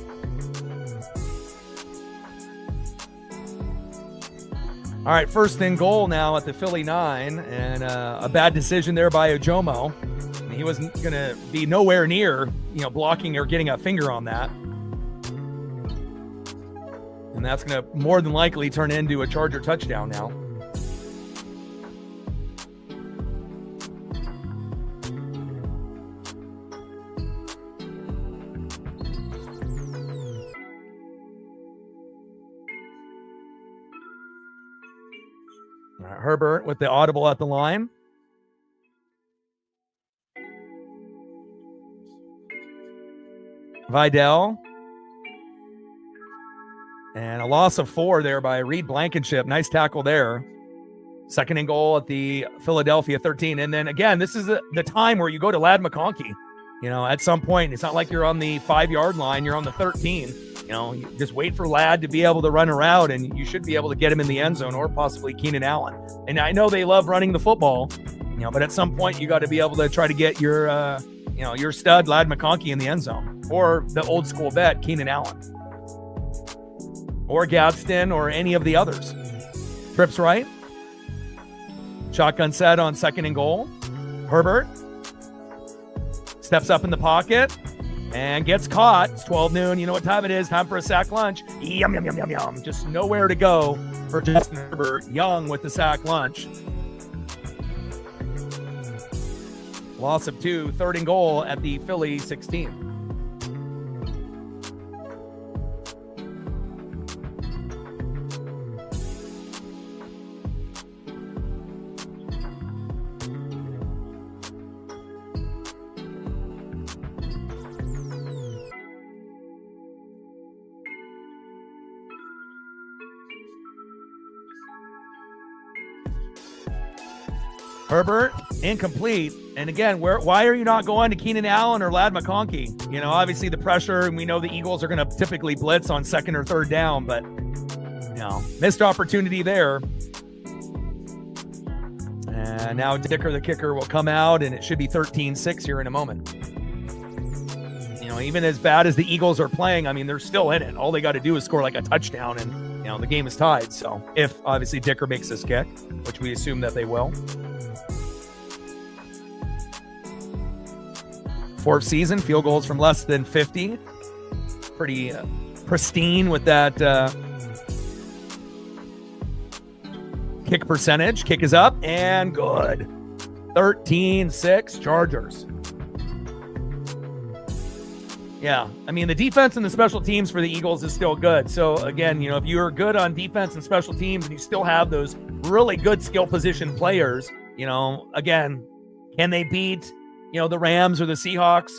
All right, 1st and goal now at the Philly 9, and a bad decision there by Ojomo. He wasn't going to be nowhere near, blocking or getting a finger on that. And that's going to more than likely turn into a Charger touchdown now. Herbert with the audible at the line. Vidal. And a loss of 4 there by Reed Blankenship. Nice tackle there. 2nd and goal at the Philadelphia 13. And then again, this is the time where you go to Ladd McConkey. At some point, it's not like you're on the 5-yard line. You're on the 13. You just wait for Ladd to be able to run a route, and you should be able to get him in the end zone, or possibly Keenan Allen. And I know they love running the football, but at some point you got to be able to try to get your stud Ladd McConkey in the end zone, or the old school vet Keenan Allen, or Gadsden, or any of the others. Trips right. Shotgun set on 2nd and goal. Herbert steps up in the pocket and gets caught. It's 12 noon. You know what time it is. Time for a sack lunch. Yum, yum, yum, yum, yum. Just nowhere to go for Justin Herbert. Young with the sack lunch. Loss of 2. 3rd and goal at the Philly 16. Herbert, incomplete. And again, why are you not going to Keenan Allen or Ladd McConkey? You know, obviously the pressure, and we know the Eagles are going to typically blitz on second or third down, but missed opportunity there. And now Dicker, the kicker, will come out, and it should be 13-6 here in a moment. You know, even as bad as the Eagles are playing, I mean, they're still in it. All they got to do is score like a touchdown, and, you know, the game is tied. So if, obviously, Dicker makes this kick, which we assume that they will. Fourth season, field goals from less than 50. Pretty pristine with that kick percentage. Kick is up and good. 13-6 Chargers. Yeah, I mean, the defense and the special teams for the Eagles is still good. So, again, you know, if you're good on defense and special teams and you still have those really good skill position players, you know, again, can they beat, you know, the Rams or the Seahawks?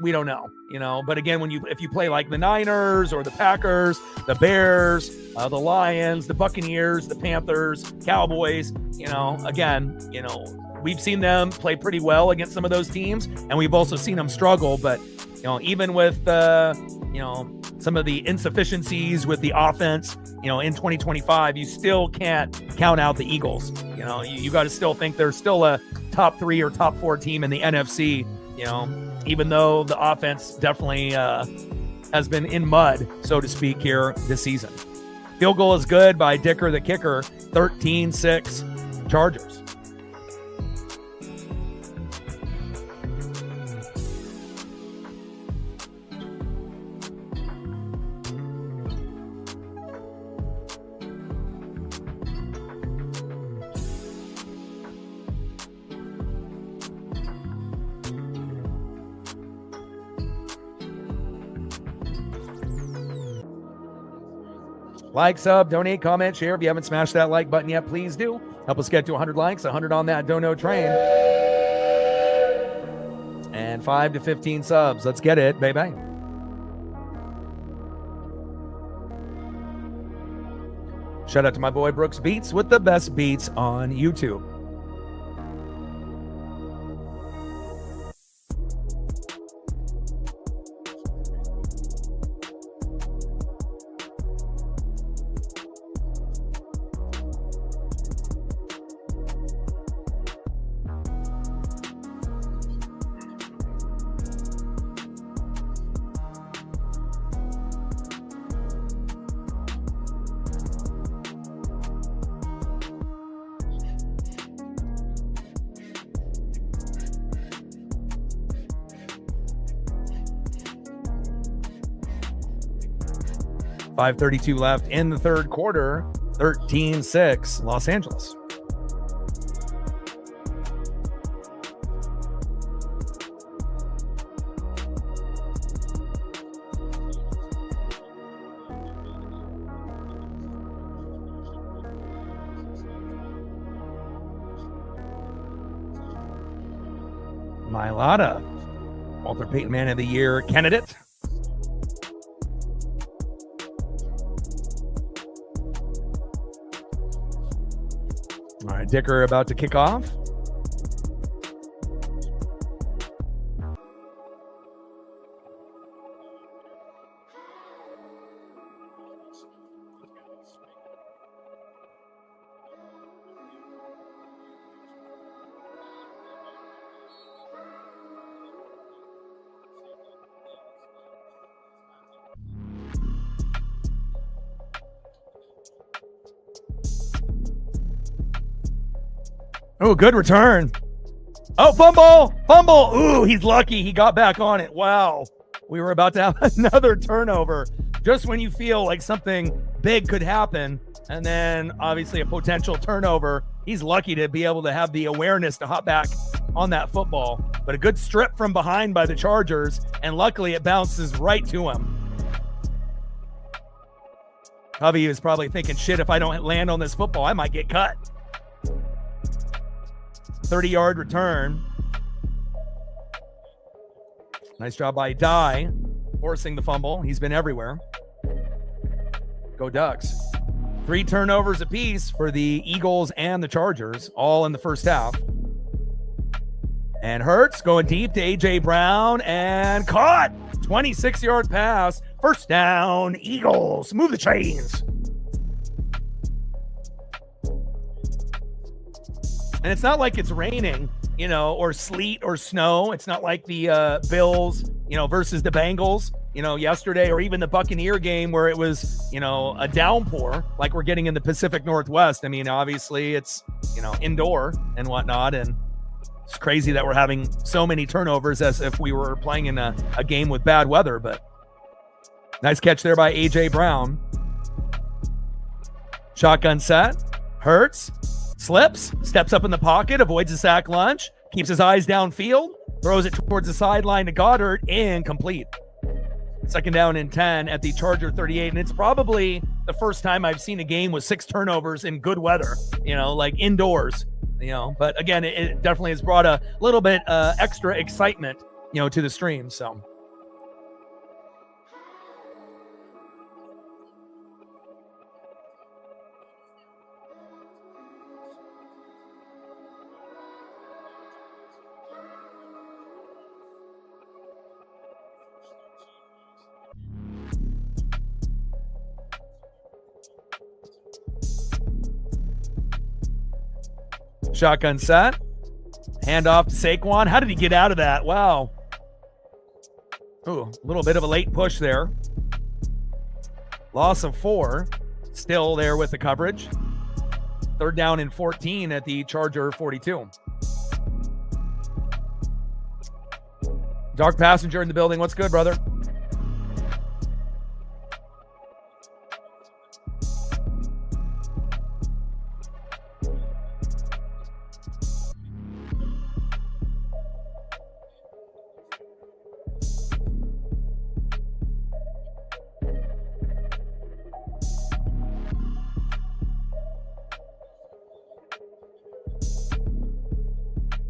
We don't know, you know. But again, if you play like the Niners or the Packers, the Bears, the Lions, the Buccaneers, the Panthers, Cowboys, you know, again, you know, we've seen them play pretty well against some of those teams, and we've also seen them struggle. But, you know, even with, you know, some of the insufficiencies with the offense, you know, in 2025, you still can't count out the Eagles. You know, you got to still think they're still a top 3 or top 4 team in the NFC, you know, even though the offense definitely has been in mud, so to speak, here this season. Field goal is good by Dicker, the kicker. 13-6 Chargers. Like, sub, donate, comment, share. If you haven't smashed that like button yet, please do. Help us get to 100 likes, 100 on that dono train. And 5 to 15 subs. Let's get it, baby. Shout out to my boy Brooks Beats with the best beats on YouTube. .532 left in the third quarter. 13-6 Los Angeles. Mailata, Walter Payton Man of the Year candidate. All right, Dicker about to kick off. Oh, good return. Oh, fumble. Ooh, he's lucky. He got back on it. Wow. We were about to have another turnover just when you feel like something big could happen. And then obviously a potential turnover. He's lucky to be able to have the awareness to hop back on that football. But a good strip from behind by the Chargers. And luckily it bounces right to him. Covey is probably thinking, shit, if I don't land on this football, I might get cut. 30-yard return. Nice job by Dye, forcing the fumble. He's been everywhere. Go Ducks. 3 turnovers apiece for the Eagles and the Chargers, all in the first half. And Hurts going deep to A.J. Brown and caught. 26-yard pass. First down, Eagles. Move the chains. And it's not like it's raining, or sleet or snow. It's not like the Bills, versus the Bengals, yesterday, or even the Buccaneer game where it was, a downpour like we're getting in the Pacific Northwest. I mean, obviously it's, indoor and whatnot. And it's crazy that we're having so many turnovers as if we were playing in a game with bad weather. But nice catch there by A.J. Brown. Shotgun set. Hurts. Slips. Steps up in the pocket. Avoids a sack lunch. Keeps his eyes downfield. Throws it towards the sideline to Goddard. Incomplete. Second down and 10 at the Charger 38. And it's probably the first time I've seen a game with 6 turnovers in good weather, like indoors. But again, it definitely has brought a little bit extra excitement, to the stream. So. Shotgun set. Handoff to Saquon. How did he get out of that? Wow. Ooh, a little bit of a late push there. Loss of 4. Still there with the coverage. Third down and 14 at the Charger 42. Dark Passenger in the building. What's good, brother?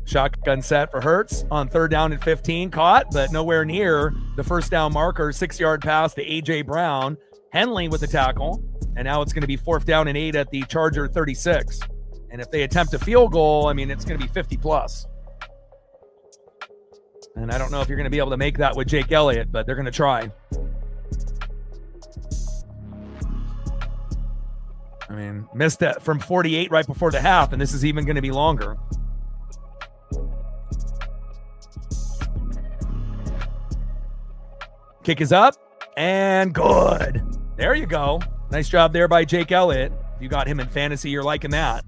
Shotgun set for Hurts on third down and 15. Caught, but nowhere near the first down marker. 6-yard pass to A.J. Brown. Henley with the tackle. And now it's going to be 4th down and 8 at the Charger 36. And if they attempt a field goal, I mean, it's going to be 50 plus. And I don't know if you're going to be able to make that with Jake Elliott, but they're going to try. I mean, missed that from 48 right before the half, and this is even going to be longer. Kick is up and good. There you go. Nice job there by Jake Elliott. If you got him in fantasy, you're liking that.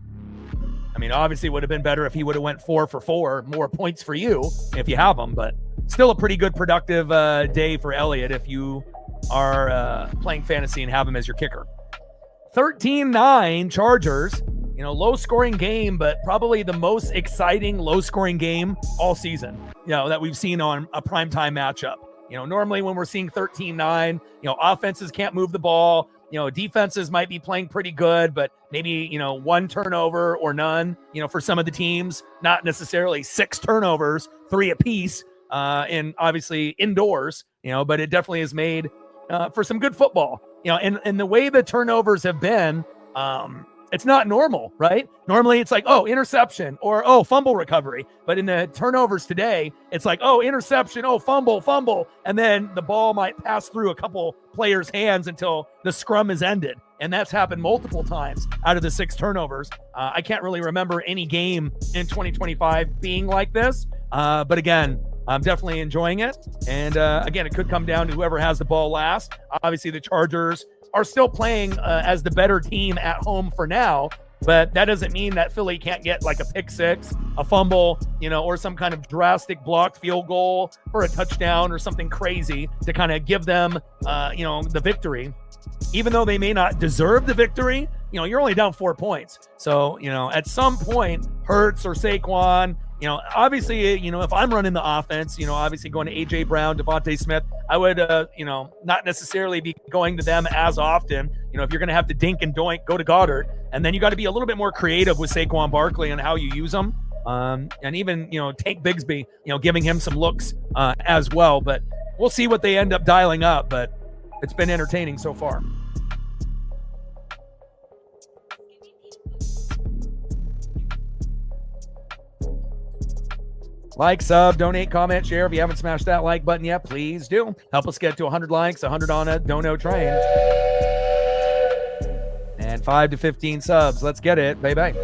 I mean, obviously it would have been better if he would have went 4 for 4, more points for you if you have them, but still a pretty good productive day for Elliott if you are playing fantasy and have him as your kicker. 13-9 Chargers. Low scoring game, but probably the most exciting low scoring game all season, that we've seen on a primetime matchup. Normally when we're seeing 13-9, offenses can't move the ball. Defenses might be playing pretty good, but maybe, one turnover or none, for some of the teams, not necessarily 6 turnovers, 3 apiece, and obviously indoors, but it definitely has made for some good football, and the way the turnovers have been, it's not normal, right? Normally it's like, oh, interception or, fumble recovery. But in the turnovers today, it's like, oh, interception, fumble. And then the ball might pass through a couple players' hands until the scrum is ended. And that's happened multiple times out of the 6 turnovers. I can't really remember any game in 2025 being like this. But again, I'm definitely enjoying it. And again, it could come down to whoever has the ball last. Obviously, the Chargers are still playing as the better team at home for now, but that doesn't mean that Philly can't get like a pick 6, a fumble, or some kind of drastic blocked field goal for a touchdown or something crazy to kind of give them, the victory. Even though they may not deserve the victory, you're only down 4 points. So, at some point, Hurts or Saquon, obviously, if I'm running the offense, obviously going to A.J. Brown, Devontae Smith, I would, not necessarily be going to them as often. If you're going to have to dink and doink, go to Goddard. And then you got to be a little bit more creative with Saquon Barkley and how you use them. And even, Tank Bigsby, giving him some looks as well. But we'll see what they end up dialing up. But it's been entertaining so far. Like, sub, donate, comment, share. If you haven't smashed that like button yet, please do. Help us get to 100 likes, 100 on a dono train. And 5 to 15 subs. Let's get it. Bye-bye.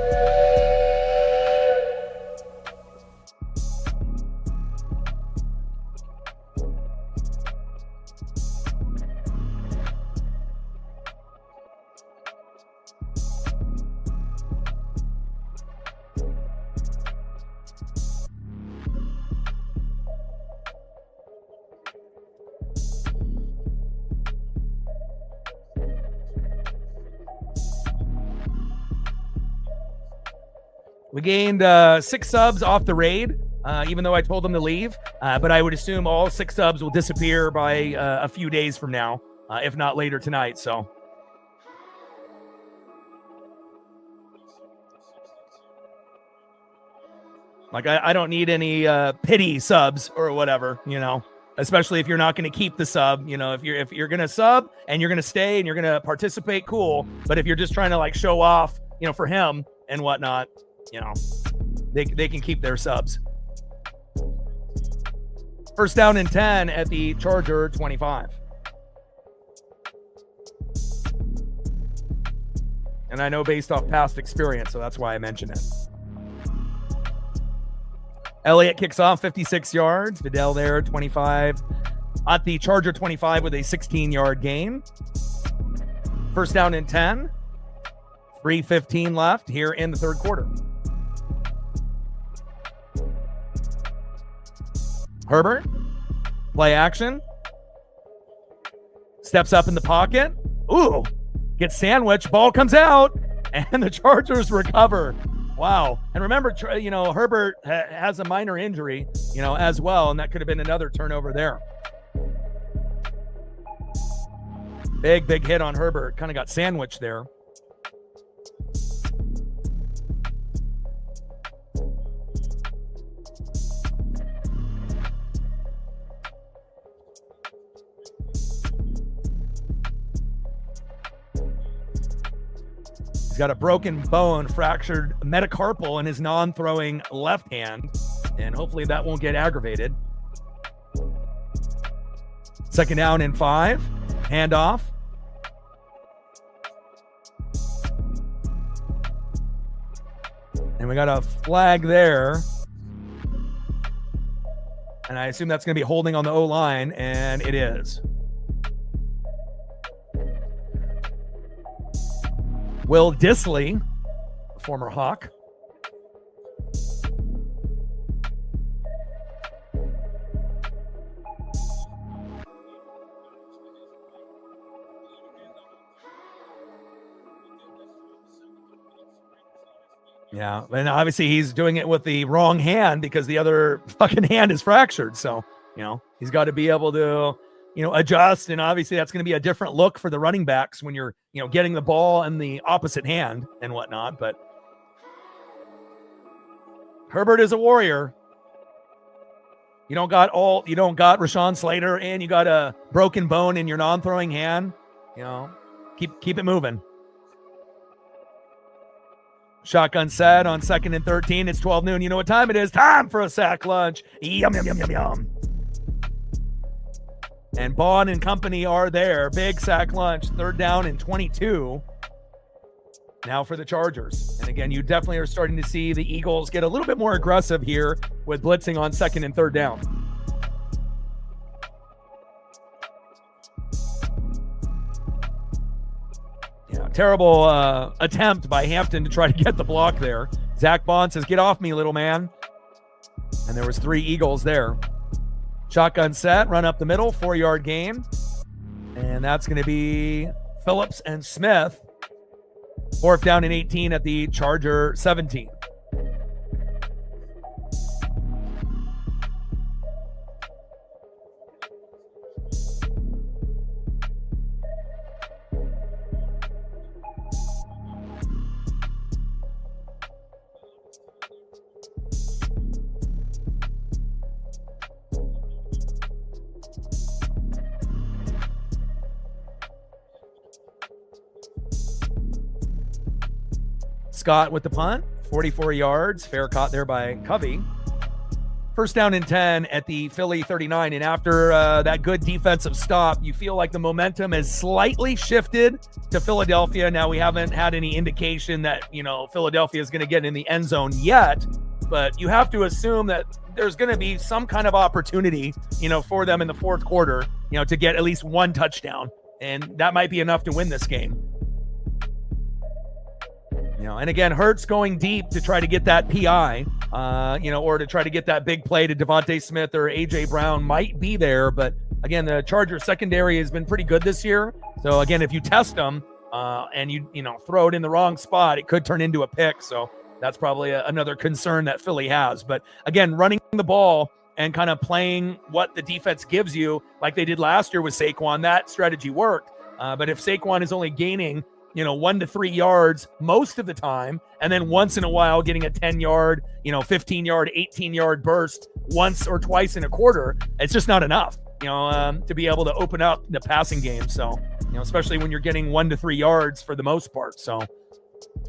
We gained 6 subs off the raid, even though I told them to leave. But I would assume all 6 subs will disappear by a few days from now, if not later tonight. So, like, I don't need any pity subs or whatever, especially if you're not going to keep the sub. If you're going to sub and you're going to stay and you're going to participate, cool. But if you're just trying to like show off, for him and whatnot, they can keep their subs. First down and 10 at the Charger 25. And I know based off past experience, so that's why I mention it. Elliott kicks off 56 yards. Vidal there, 25. At the Charger 25 with a 16-yard gain. First down and 10. 3:15 left here in the third quarter. Herbert, play action. Steps up in the pocket. Ooh, gets sandwiched. Ball comes out, and the Chargers recover. Wow. And remember, Herbert has a minor injury, as well, and that could have been another turnover there. Big hit on Herbert. Kind of got sandwiched there. He's got a broken bone, fractured metacarpal in his non-throwing left hand, and hopefully that won't get aggravated. Second down and 5. Handoff. And we got a flag there. And I assume that's going to be holding on the O-line, and it is. Will Dissly, former Hawk. Yeah, and obviously he's doing it with the wrong hand because the other fucking hand is fractured. So, he's got to be able to, adjust. And obviously that's going to be a different look for the running backs when you're, getting the ball in the opposite hand and whatnot. But Herbert is a warrior. You don't got Rashawn Slater and you got a broken bone in your non-throwing hand. Keep it moving. Shotgun set on 2nd and 13. It's 12 noon. You know what time it is? Time for a sack lunch. Yum, yum, yum, yum, yum. And Bond and company are there. Big sack lunch. 3rd down and 22. Now for the Chargers. And again, you definitely are starting to see the Eagles get a little bit more aggressive here with blitzing on 2nd and 3rd down. Yeah, terrible attempt by Hampton to try to get the block there. Zach Bond says, "Get off me, little man." And there was 3 Eagles there. Shotgun set, run up the middle, 4-yard gain. And that's going to be Phillips and Smith. 4th down and 18 at the Charger 17. Scott with the punt, 44 yards. Fair caught there by Covey. First down and 10 at the Philly 39. And after that good defensive stop, you feel like the momentum has slightly shifted to Philadelphia. Now, we haven't had any indication that, Philadelphia is going to get in the end zone yet, but you have to assume that there's going to be some kind of opportunity, for them in the fourth quarter, to get at least one touchdown. And that might be enough to win this game. And again, Hurts going deep to try to get that PI, or to try to get that big play to Devontae Smith or A.J. Brown might be there. But again, the Chargers secondary has been pretty good this year. So again, if you test them and you throw it in the wrong spot, it could turn into a pick. So that's probably another concern that Philly has. But again, running the ball and kind of playing what the defense gives you, like they did last year with Saquon, that strategy worked. But if Saquon is only gaining 1 to 3 yards most of the time, and then once in a while getting a 10-yard, 15-yard, 18-yard burst once or twice in a quarter, it's just not enough, to be able to open up the passing game. So, especially when you're getting 1 to 3 yards for the most part. So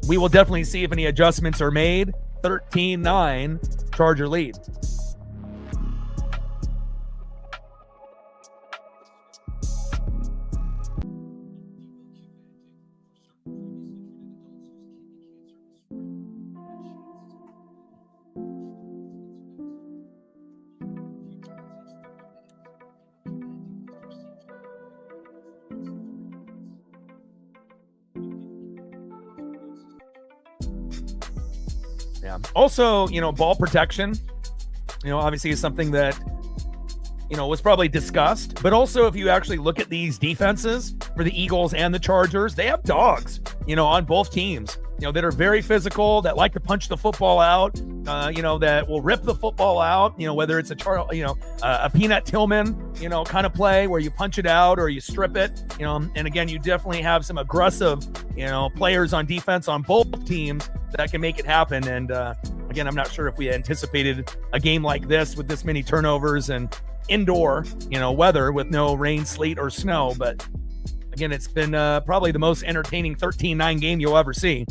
we will definitely see if any adjustments are made. 13-9 Charger lead. Yeah. Also, ball protection, obviously is something that, was probably discussed. But also, if you actually look at these defenses for the Eagles and the Chargers, they have dogs, on both teams, that are very physical, that like to punch the football out, that will rip the football out, whether it's a Peanut Tillman, kind of play where you punch it out or you strip it, and again, you definitely have some aggressive, players on defense on both teams that can make it happen. And again, I'm not sure if we anticipated a game like this with this many turnovers and indoor, weather with no rain, sleet, or snow. But again, it's been probably the most entertaining 13-9 game you'll ever see.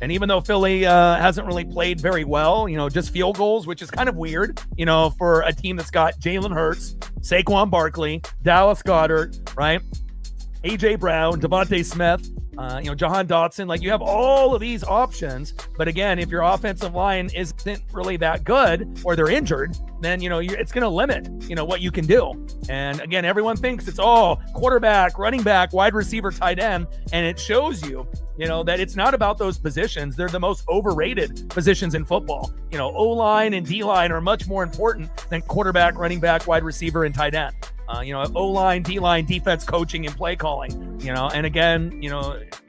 And even though Philly hasn't really played very well, just field goals, which is kind of weird, for a team that's got Jalen Hurts, Saquon Barkley, Dallas Goedert, right? A.J. Brown, Devontae Smith, Jahan Dotson. Like, you have all of these options. But again, if your offensive line isn't really that good or they're injured, then, it's going to limit, what you can do. And again, everyone thinks it's all quarterback, running back, wide receiver, tight end. And it shows you, that it's not about those positions. They're the most overrated positions in football. O-line and D-line are much more important than quarterback, running back, wide receiver, and tight end. O-line, D-line, defense coaching, and play calling, and again,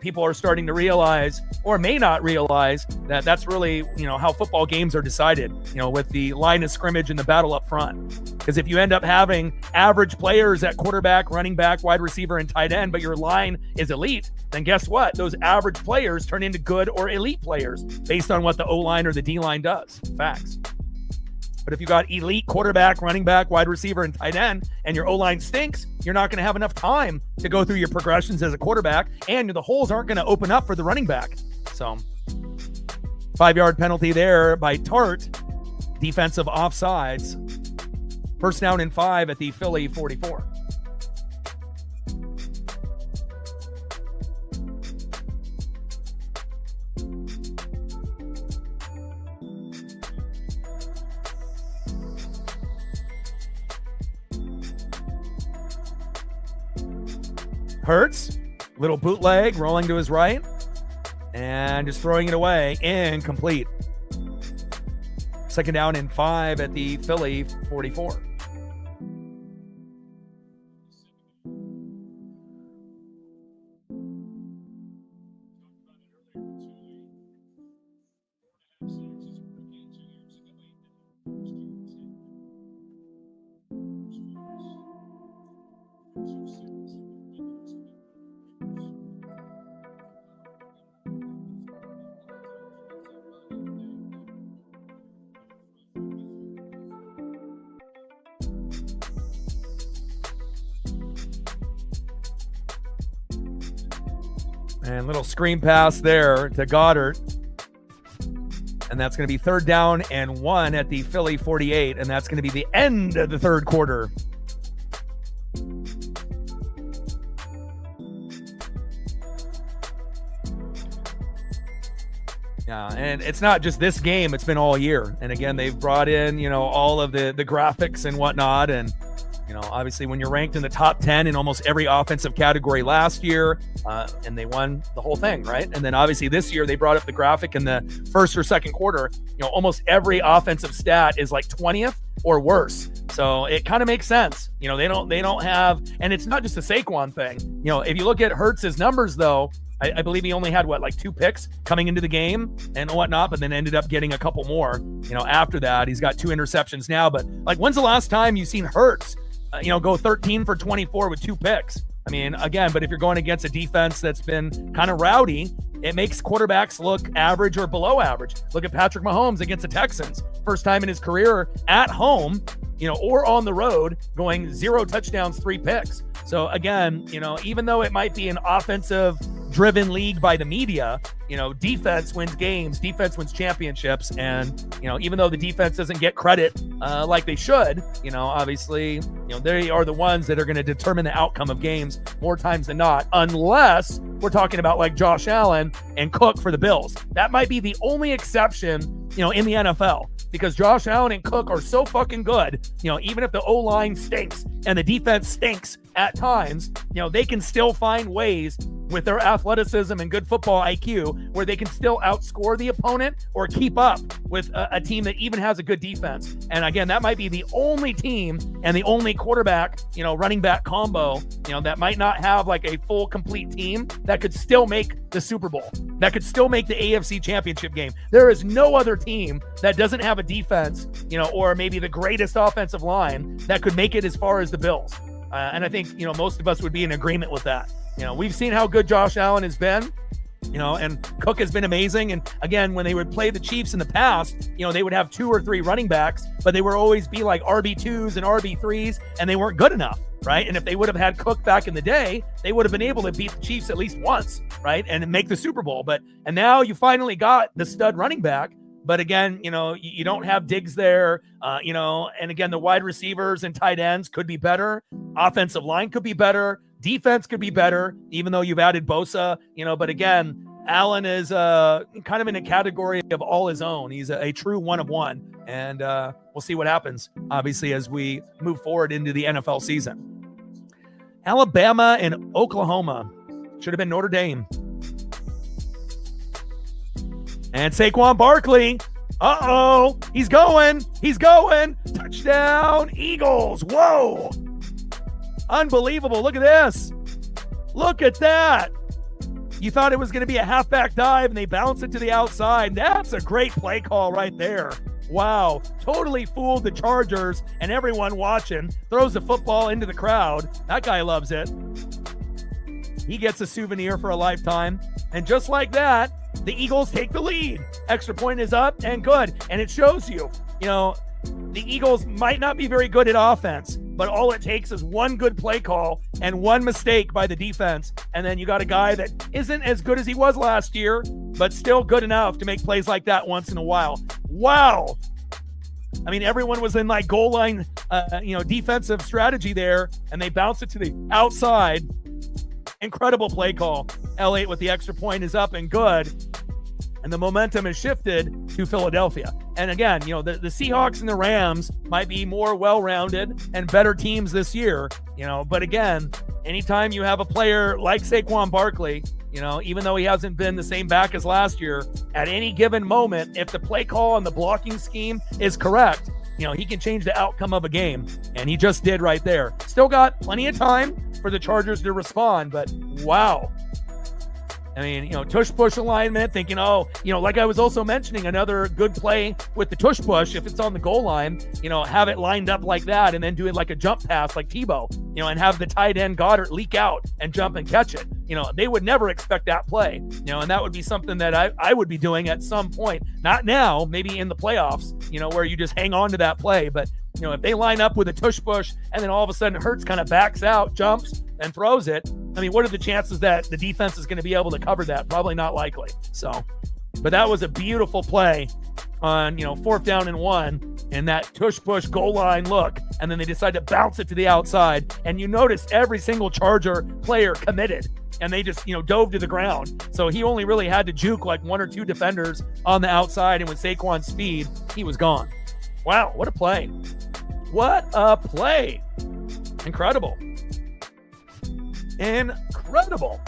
people are starting to realize, or may not realize, that that's really, how football games are decided, with the line of scrimmage and the battle up front. Because if you end up having average players at quarterback, running back, wide receiver, and tight end, but your line is elite, then guess what? Those average players turn into good or elite players based on what the O-line or the D-line does. Facts. But if you got elite quarterback, running back, wide receiver, and tight end, and your O-line stinks, you're not going to have enough time to go through your progressions as a quarterback, and the holes aren't going to open up for the running back. So, 5-yard penalty there by Tart. Defensive offsides. First down and 5 at the Philly 44. Hurts, little bootleg, rolling to his right, and just throwing it away, incomplete. Second down and 5 at the Philly 44. And little screen pass there to Goedert. And that's going to be 3rd down and 1 at the Philly 48. And that's going to be the end of the 3rd quarter. Yeah, and it's not just this game, it's been all year. And again, they've brought in, all of the graphics and whatnot. And, obviously when you're ranked in the top 10 in almost every offensive category last year, and they won the whole thing, right? And then obviously this year they brought up the graphic in the first or second quarter. Almost every offensive stat is like 20th or worse. So it kind of makes sense. They don't have, and it's not just a Saquon thing. If you look at Hurts's numbers though, I believe he only had 2 picks coming into the game and whatnot, but then ended up getting a couple more, after that. He's got 2 interceptions now, but when's the last time you've seen Hurts, go 13 for 24 with 2 picks? I mean, again, but if you're going against a defense that's been kind of rowdy, it makes quarterbacks look average or below average. Look at Patrick Mahomes against the Texans. First time in his career at home, or on the road, going 0 touchdowns, 3 picks. So again, even though it might be an offensive driven league by the media, defense wins games, defense wins championships. And, even though the defense doesn't get credit like they should, obviously, they are the ones that are going to determine the outcome of games more times than not, unless we're talking about like Josh Allen and Cook for the Bills. That might be the only exception, in the NFL, because Josh Allen and Cook are so fucking good. Even if the O-line stinks and the defense stinks at times, they can still find ways with their athleticism and good football IQ where they can still outscore the opponent or keep up with a team that even has a good defense. And again, that might be the only team and the only quarterback, running back combo, that might not have like a full complete team that could still make the Super Bowl, that could still make the AFC Championship game. There is no other team that doesn't have a defense, or maybe the greatest offensive line that could make it as far as the Bills. And I think, most of us would be in agreement with that. We've seen how good Josh Allen has been, and Cook has been amazing. And again, when they would play the Chiefs in the past, they would have 2 or 3 running backs, but they would always be like RB2s and RB3s, and they weren't good enough, right? And if they would have had Cook back in the day, they would have been able to beat the Chiefs at least once, right? And make the Super Bowl. And now you finally got the stud running back. But again, you don't have Diggs there, and again, the wide receivers and tight ends could be better. Offensive line could be better. Defense could be better, even though you've added Bosa, but again, Allen is kind of in a category of all his own. He's a true one of one, and we'll see what happens, obviously, as we move forward into the NFL season. Alabama and Oklahoma. Should have been Notre Dame. And Saquon Barkley, he's going, touchdown, Eagles, whoa, unbelievable, look at this, look at that. You thought it was going to be a halfback dive, and they bounce it to the outside. That's a great play call right there. Wow, totally fooled the Chargers and everyone watching, throws the football into the crowd. That guy loves it. He gets a souvenir for a lifetime, and just like that, the Eagles take the lead. Extra point is up and good. And it shows you, the Eagles might not be very good at offense, but all it takes is one good play call and one mistake by the defense. And then you got a guy that isn't as good as he was last year, but still good enough to make plays like that once in a while. Wow. I mean, everyone was in like goal line, defensive strategy there, and they bounce it to the outside. Incredible play call. L8 with the extra point is up and good. And the momentum is shifted to Philadelphia. And again, the Seahawks and the Rams might be more well-rounded and better teams this year, but again, anytime you have a player like Saquon Barkley, even though he hasn't been the same back as last year, at any given moment, if the play call and the blocking scheme is correct, he can change the outcome of a game. And he just did right there. Still got plenty of time for the Chargers to respond, but wow. I mean, tush-push alignment, thinking, like I was also mentioning, another good play with the tush-push, if it's on the goal line, have it lined up like that and then do it like a jump pass like Tebow, and have the tight end Goddard leak out and jump and catch it. They would never expect that play, and that would be something that I would be doing at some point. Not now, maybe in the playoffs, where you just hang on to that play. But, if they line up with a tush-push and then all of a sudden Hurts kind of backs out, jumps, and throws it, I mean, what are the chances that the defense is going to be able to cover that? Probably not likely. So, but that was a beautiful play on, 4th down and 1 and that tush push goal line look, and then they decide to bounce it to the outside, and you notice every single Charger player committed, and they just, dove to the ground. So he only really had to juke like 1 or 2 defenders on the outside, and with Saquon's speed, he was gone. Wow, what a play. What a play. Incredible. Incredible.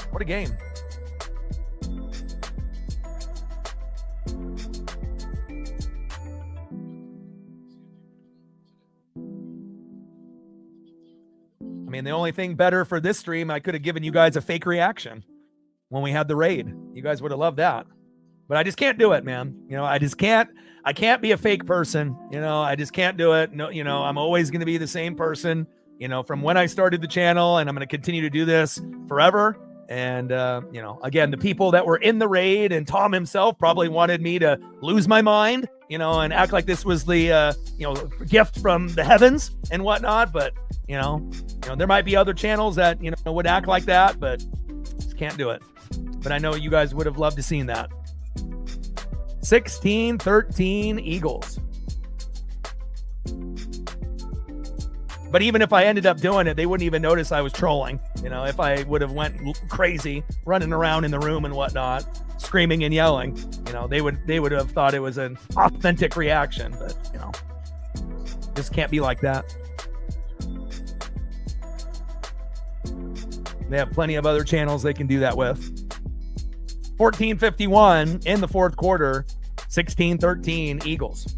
What a game. I mean, the only thing better for this stream, I could have given you guys a fake reaction when we had the raid. You guys would have loved that. But I just can't do it, man. I can't be a fake person. I just can't do it. No, I'm always going to be the same person, from when I started the channel, and I'm going to continue to do this forever. And, again, the people that were in the raid and Tom himself probably wanted me to lose my mind, and act like this was the, gift from the heavens and whatnot. But, there might be other channels that, would act like that, but just can't do it. But I know you guys would have loved to seen that. 16-13 Eagles. But even if I ended up doing it, they wouldn't even notice I was trolling. If I would have went crazy, running around in the room and whatnot, screaming and yelling, they would have thought it was an authentic reaction. But, just can't be like that. They have plenty of other channels they can do that with. 14:51 in the fourth quarter, 16-13 Eagles.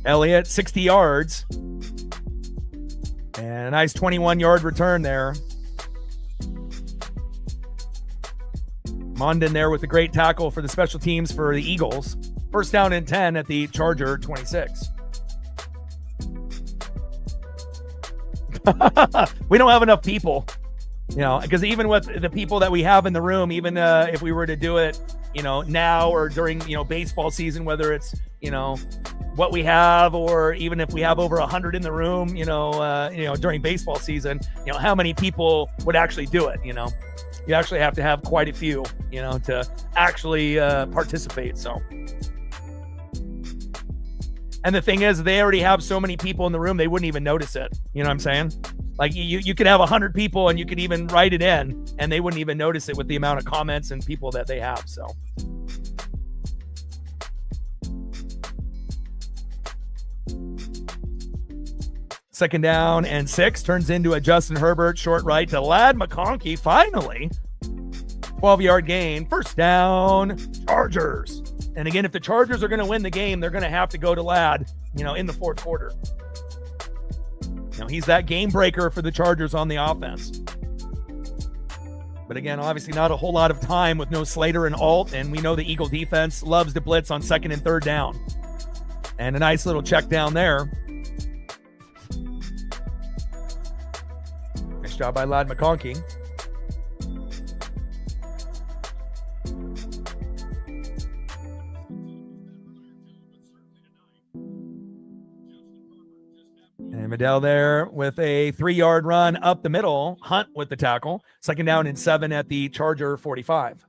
Elliott, 60 yards. And a nice 21-yard return there. Mondin there with a great tackle for the special teams for the Eagles. First down and 10 at the Charger 26. We don't have enough people, because even with the people that we have in the room, even if we were to do it, now or during, baseball season, whether it's, what we have, or even if we have over 100 in the room, during baseball season, how many people would actually do it? You actually have to have quite a few, to actually participate. So. And the thing is, they already have so many people in the room, they wouldn't even notice it. You know what I'm saying? Like you could have 100 people and you could even write it in and they wouldn't even notice it with the amount of comments and people that they have. So. Second down and 6 turns into a Justin Herbert short right to Ladd McConkey. Finally, 12-yard gain. First down, Chargers. And again, if the Chargers are going to win the game, they're going to have to go to Ladd, in the fourth quarter. He's that game breaker for the Chargers on the offense. But again, obviously not a whole lot of time with no Slater and Alt, and we know the Eagle defense loves to blitz on second and third down. And a nice little check down there. Nice job by Ladd McConkey. And Medell there with a 3-yard run up the middle. Hunt with the tackle. Second down and 7 at the Charger 45.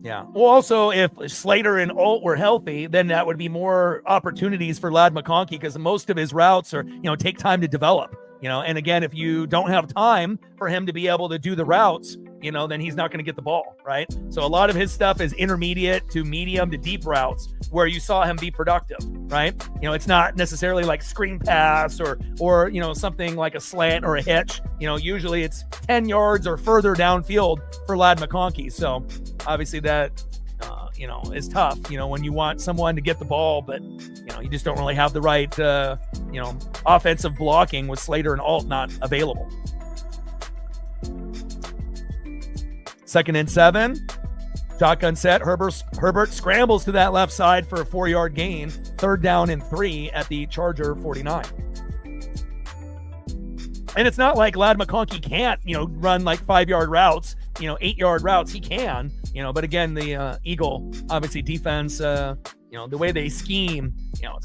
Yeah. Well, also, if Slater and Alt were healthy, then that would be more opportunities for Ladd McConkey, because most of his routes are, take time to develop. And again, if you don't have time for him to be able to do the routes, then he's not going to get the ball, right? So a lot of his stuff is intermediate to medium to deep routes where you saw him be productive, right? It's not necessarily like screen pass or something like a slant or a hitch. Usually it's 10 yards or further downfield for Ladd McConkey. So obviously that, is tough, when you want someone to get the ball, but, you just don't really have the right, offensive blocking with Slater and Alt not available. Second and 7, shotgun set. Herbert scrambles to that left side for a 4-yard gain. Third down and 3 at the Charger 49. And it's not like Ladd McConkey can't, run like 5-yard routes, 8-yard routes. He can, but again, the Eagle, obviously defense, the way they scheme,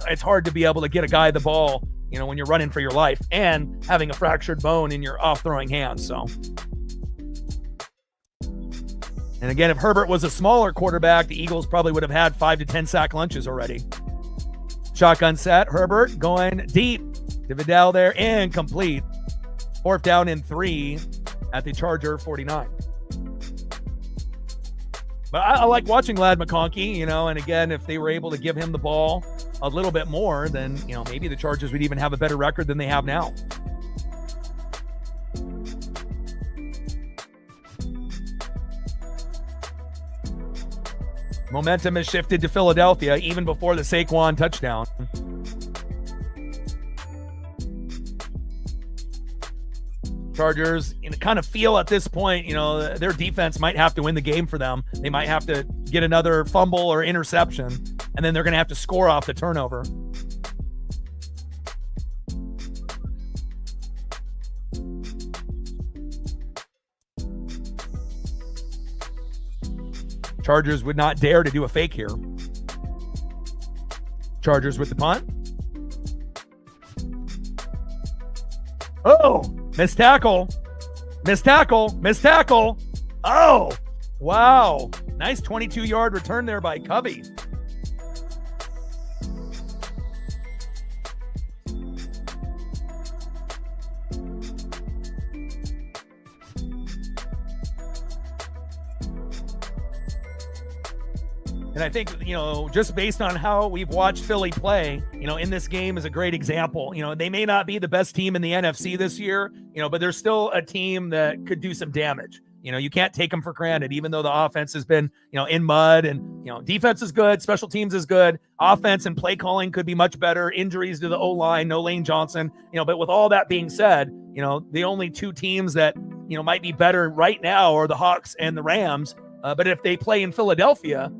it's hard to be able to get a guy the ball, when you're running for your life and having a fractured bone in your off-throwing hand. So, and again, if Herbert was a smaller quarterback, the Eagles probably would have had 5 to 10 sack lunches already. Shotgun set, Herbert going deep to Vidal there, incomplete. 4th down and 3 at the Charger 49. But I like watching Ladd McConkey, and again, if they were able to give him the ball a little bit more, then, maybe the Chargers would even have a better record than they have now. Momentum has shifted to Philadelphia even before the Saquon touchdown. Chargers kind of feel at this point, their defense might have to win the game for them. They might have to get another fumble or interception, and then they're going to have to score off the turnover. Chargers would not dare to do a fake here. Chargers with the punt. Oh, missed tackle. Missed tackle. Missed tackle. Oh, wow. Nice 22-yard return there by Covey. And I think, just based on how we've watched Philly play, in this game is a great example. They may not be the best team in the NFC this year, but they're still a team that could do some damage. You can't take them for granted, even though the offense has been, in mud, and, defense is good. Special teams is good. Offense and play calling could be much better. Injuries to the O-line, no Lane Johnson, but with all that being said, the only 2 teams that, might be better right now are the Hawks and the Rams. But if they play in Philadelphia,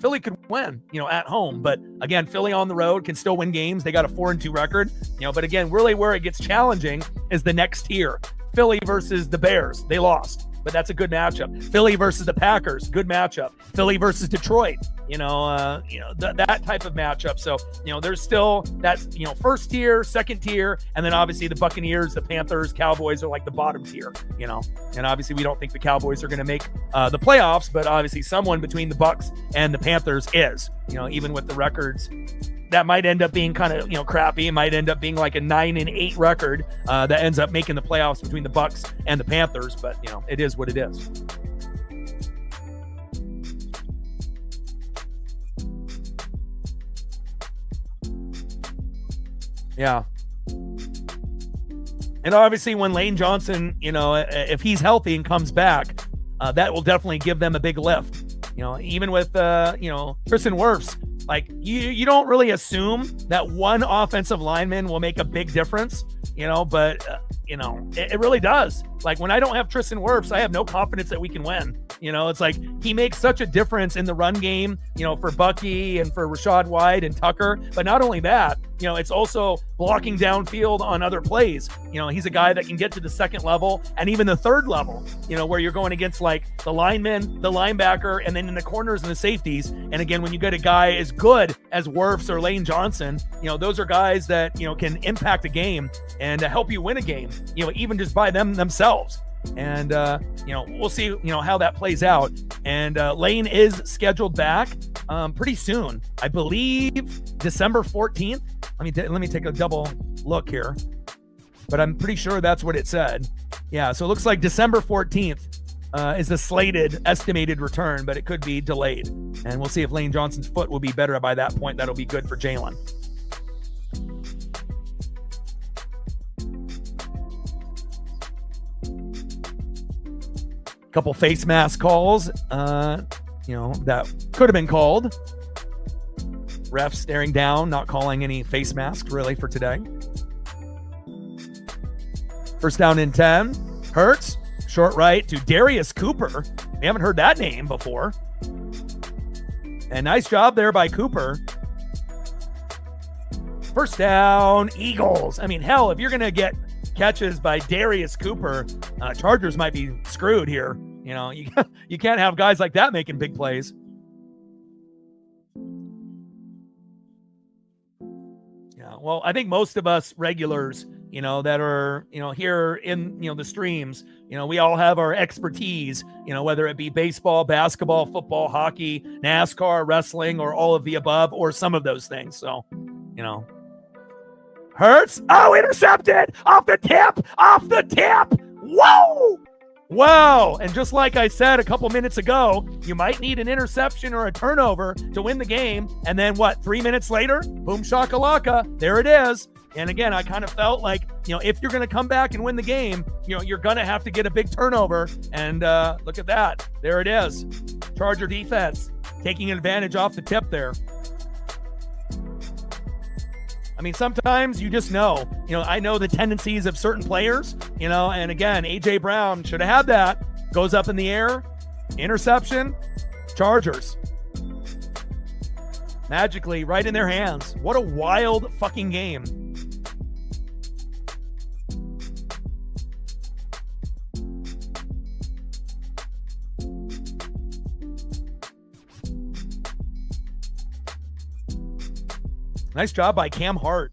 Philly could win, at home. But again, Philly on the road can still win games. They got a 4-2 record, but again, really where it gets challenging is the next tier. Philly versus the Bears. They lost, but that's a good matchup. Philly versus the Packers. Good matchup. Philly versus Detroit. That type of matchup. So, there's still that, first tier, second tier, and then obviously the Buccaneers, the Panthers, Cowboys are like the bottom tier, and obviously we don't think the Cowboys are going to make the playoffs, but obviously someone between the Bucs and the Panthers is, even with the records that might end up being kind of, crappy. It might end up being like a 9-8 record that ends up making the playoffs between the Bucs and the Panthers, but it is what it is. Yeah. And obviously when Lane Johnson, if he's healthy and comes back, that will definitely give them a big lift. Even with, Tristan Wirfs, like you don't really assume that one offensive lineman will make a big difference, but it really does. Like when I don't have Tristan Wirfs, I have no confidence that we can win. It's like he makes such a difference in the run game, for Bucky and for Rachaad White and Tucker. But not only that, it's also blocking downfield on other plays. He's a guy that can get to the second level and even the third level, where you're going against like the lineman, the linebacker, and then in the corners and the safeties. And again, when you get a guy as good as Wirfs or Lane Johnson, those are guys that, can impact a game and help you win a game, even just by themselves. And, we'll see, how that plays out. And Lane is scheduled back pretty soon. I believe December 14th. Let me take a double look here. But I'm pretty sure that's what it said. Yeah, so it looks like December 14th is the estimated return, but it could be delayed. And we'll see if Lane Johnson's foot will be better by that point. That'll be good for Jalen. Couple face mask calls, that could have been called. Ref staring down, not calling any face masks really for today. First down and 10. Hurts, short right to Darius Cooper. We haven't heard that name before. And nice job there by Cooper. First down, Eagles. Hell, if you're going to get catches by Darius Cooper, Chargers might be screwed here. You can't have guys like that making big plays. well, I think most of us regulars, that are, here in, the streams, we all have our expertise, whether it be baseball, basketball, football, hockey, NASCAR, wrestling, or all of the above, or some of those things. So, Hurts. Oh, intercepted off the tip. Whoa. Wow. And just like I said a couple minutes ago, you might need an interception or a turnover to win the game. And then 3 minutes later, boom shakalaka, there it is. And again, I kind of felt like, if you're going to come back and win the game, you're going to have to get a big turnover. And look at that. There it is. Charger defense taking advantage off the tip there. I mean, sometimes you just know, I know the tendencies of certain players, and again, A.J. Brown should have had that. Goes up in the air, interception, Chargers. Magically right in their hands. What a wild fucking game. Nice job by Cam Hart.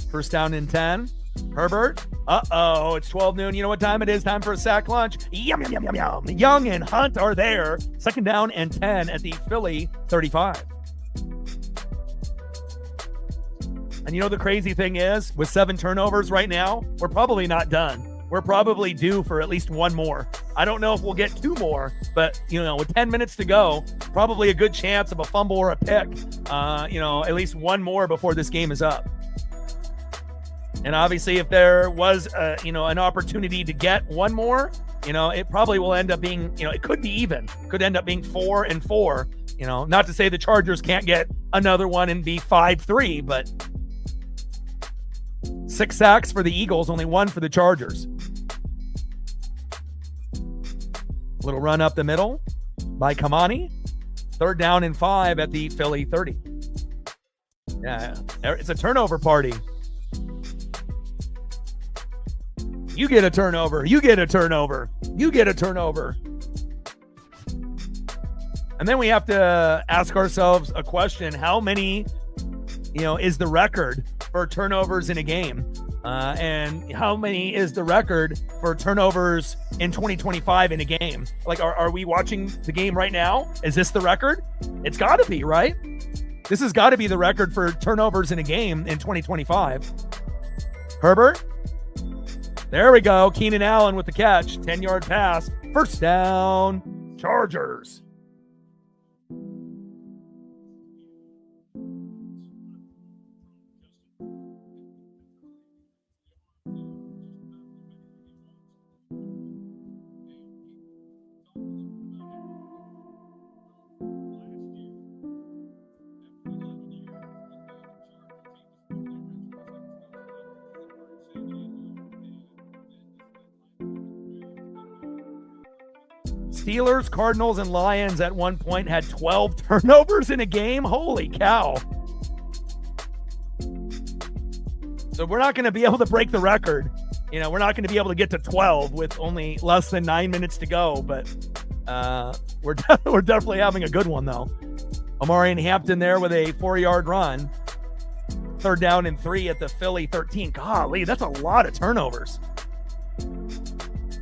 First down and 10. Herbert. Uh-oh, it's 12 noon. You know what time it is? Time for a sack lunch. Yum, yum, yum, yum, yum. Young and Hunt are there. Second down and 10 at the Philly 35. And the crazy thing is, with 7 turnovers right now, we're probably not done. We're probably due for at least one more. I don't know if we'll get 2 more, but, with 10 minutes to go, probably a good chance of a fumble or a pick, at least one more before this game is up. And obviously, if there was, an opportunity to get one more, it probably will end up being, it could be even. Could end up being 4-4. Not to say the Chargers can't get another one and be 5-3, but 6 sacks for the Eagles, only 1 for the Chargers. Little run up the middle by Kamani. Third down and 5 at the Philly 30. Yeah, it's a turnover party. You get a turnover. You get a turnover. You get a turnover. And then we have to ask ourselves a question. How many, is the record for turnovers in a game? And how many is the record for turnovers in 2025 in a game? Like, are we watching the game right now? Is this the record? It's got to be, right? This has got to be the record for turnovers in a game in 2025. Herbert. There we go. Keenan Allen with the catch. 10-yard pass. First down. Chargers. Steelers, Cardinals, and Lions at one point had 12 turnovers in a game. Holy cow. So we're not going to be able to break the record. We're not going to be able to get to 12 with only less than 9 minutes to go, but we're definitely having a good one, though. Omarion Hampton there with a 4-yard run. Third down and 3 at the Philly 13. Golly, that's a lot of turnovers.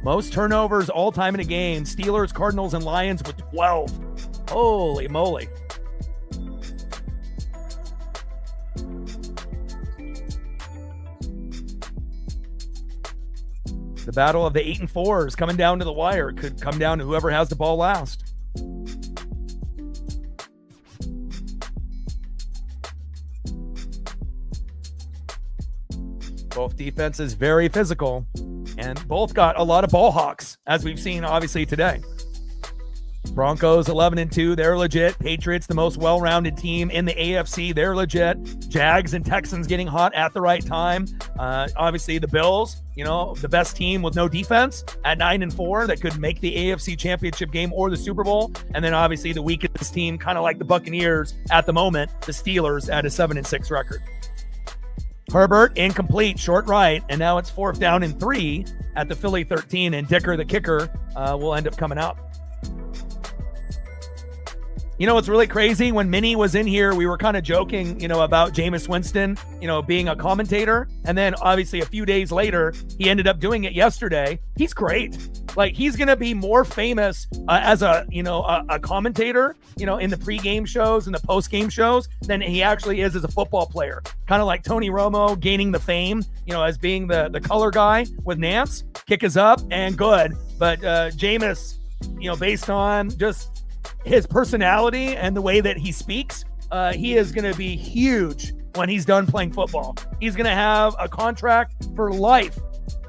Most turnovers all time in a game. Steelers, Cardinals, and Lions with 12. Holy moly. The battle of the 8 and 4s coming down to the wire. It could come down to whoever has the ball last. Both defenses very physical. And both got a lot of ball hawks, as we've seen, obviously, today. Broncos 11-2, they're legit. Patriots, the most well-rounded team in the AFC, they're legit. Jags and Texans getting hot at the right time. Obviously, the Bills, the best team with no defense at 9-4 that could make the AFC Championship game or the Super Bowl. And then, obviously, the weakest team, kind of like the Buccaneers at the moment, the Steelers at a 7-6 record. Herbert incomplete, short right, and now it's 4th down and 3 at the Philly 13, and Dicker, the kicker, will end up coming up. You know, what's really crazy, when Minnie was in here, we were kind of joking, about Jameis Winston, being a commentator. And then obviously a few days later, he ended up doing it yesterday. He's great. Like, he's going to be more famous as a commentator, in the pregame shows and the postgame shows than he actually is as a football player. Kind of like Tony Romo gaining the fame, as being the color guy with Nance. Kick is up and good. But Jameis, based on just his personality and the way that he speaks, he is going to be huge when he's done playing football. He's going to have a contract for life,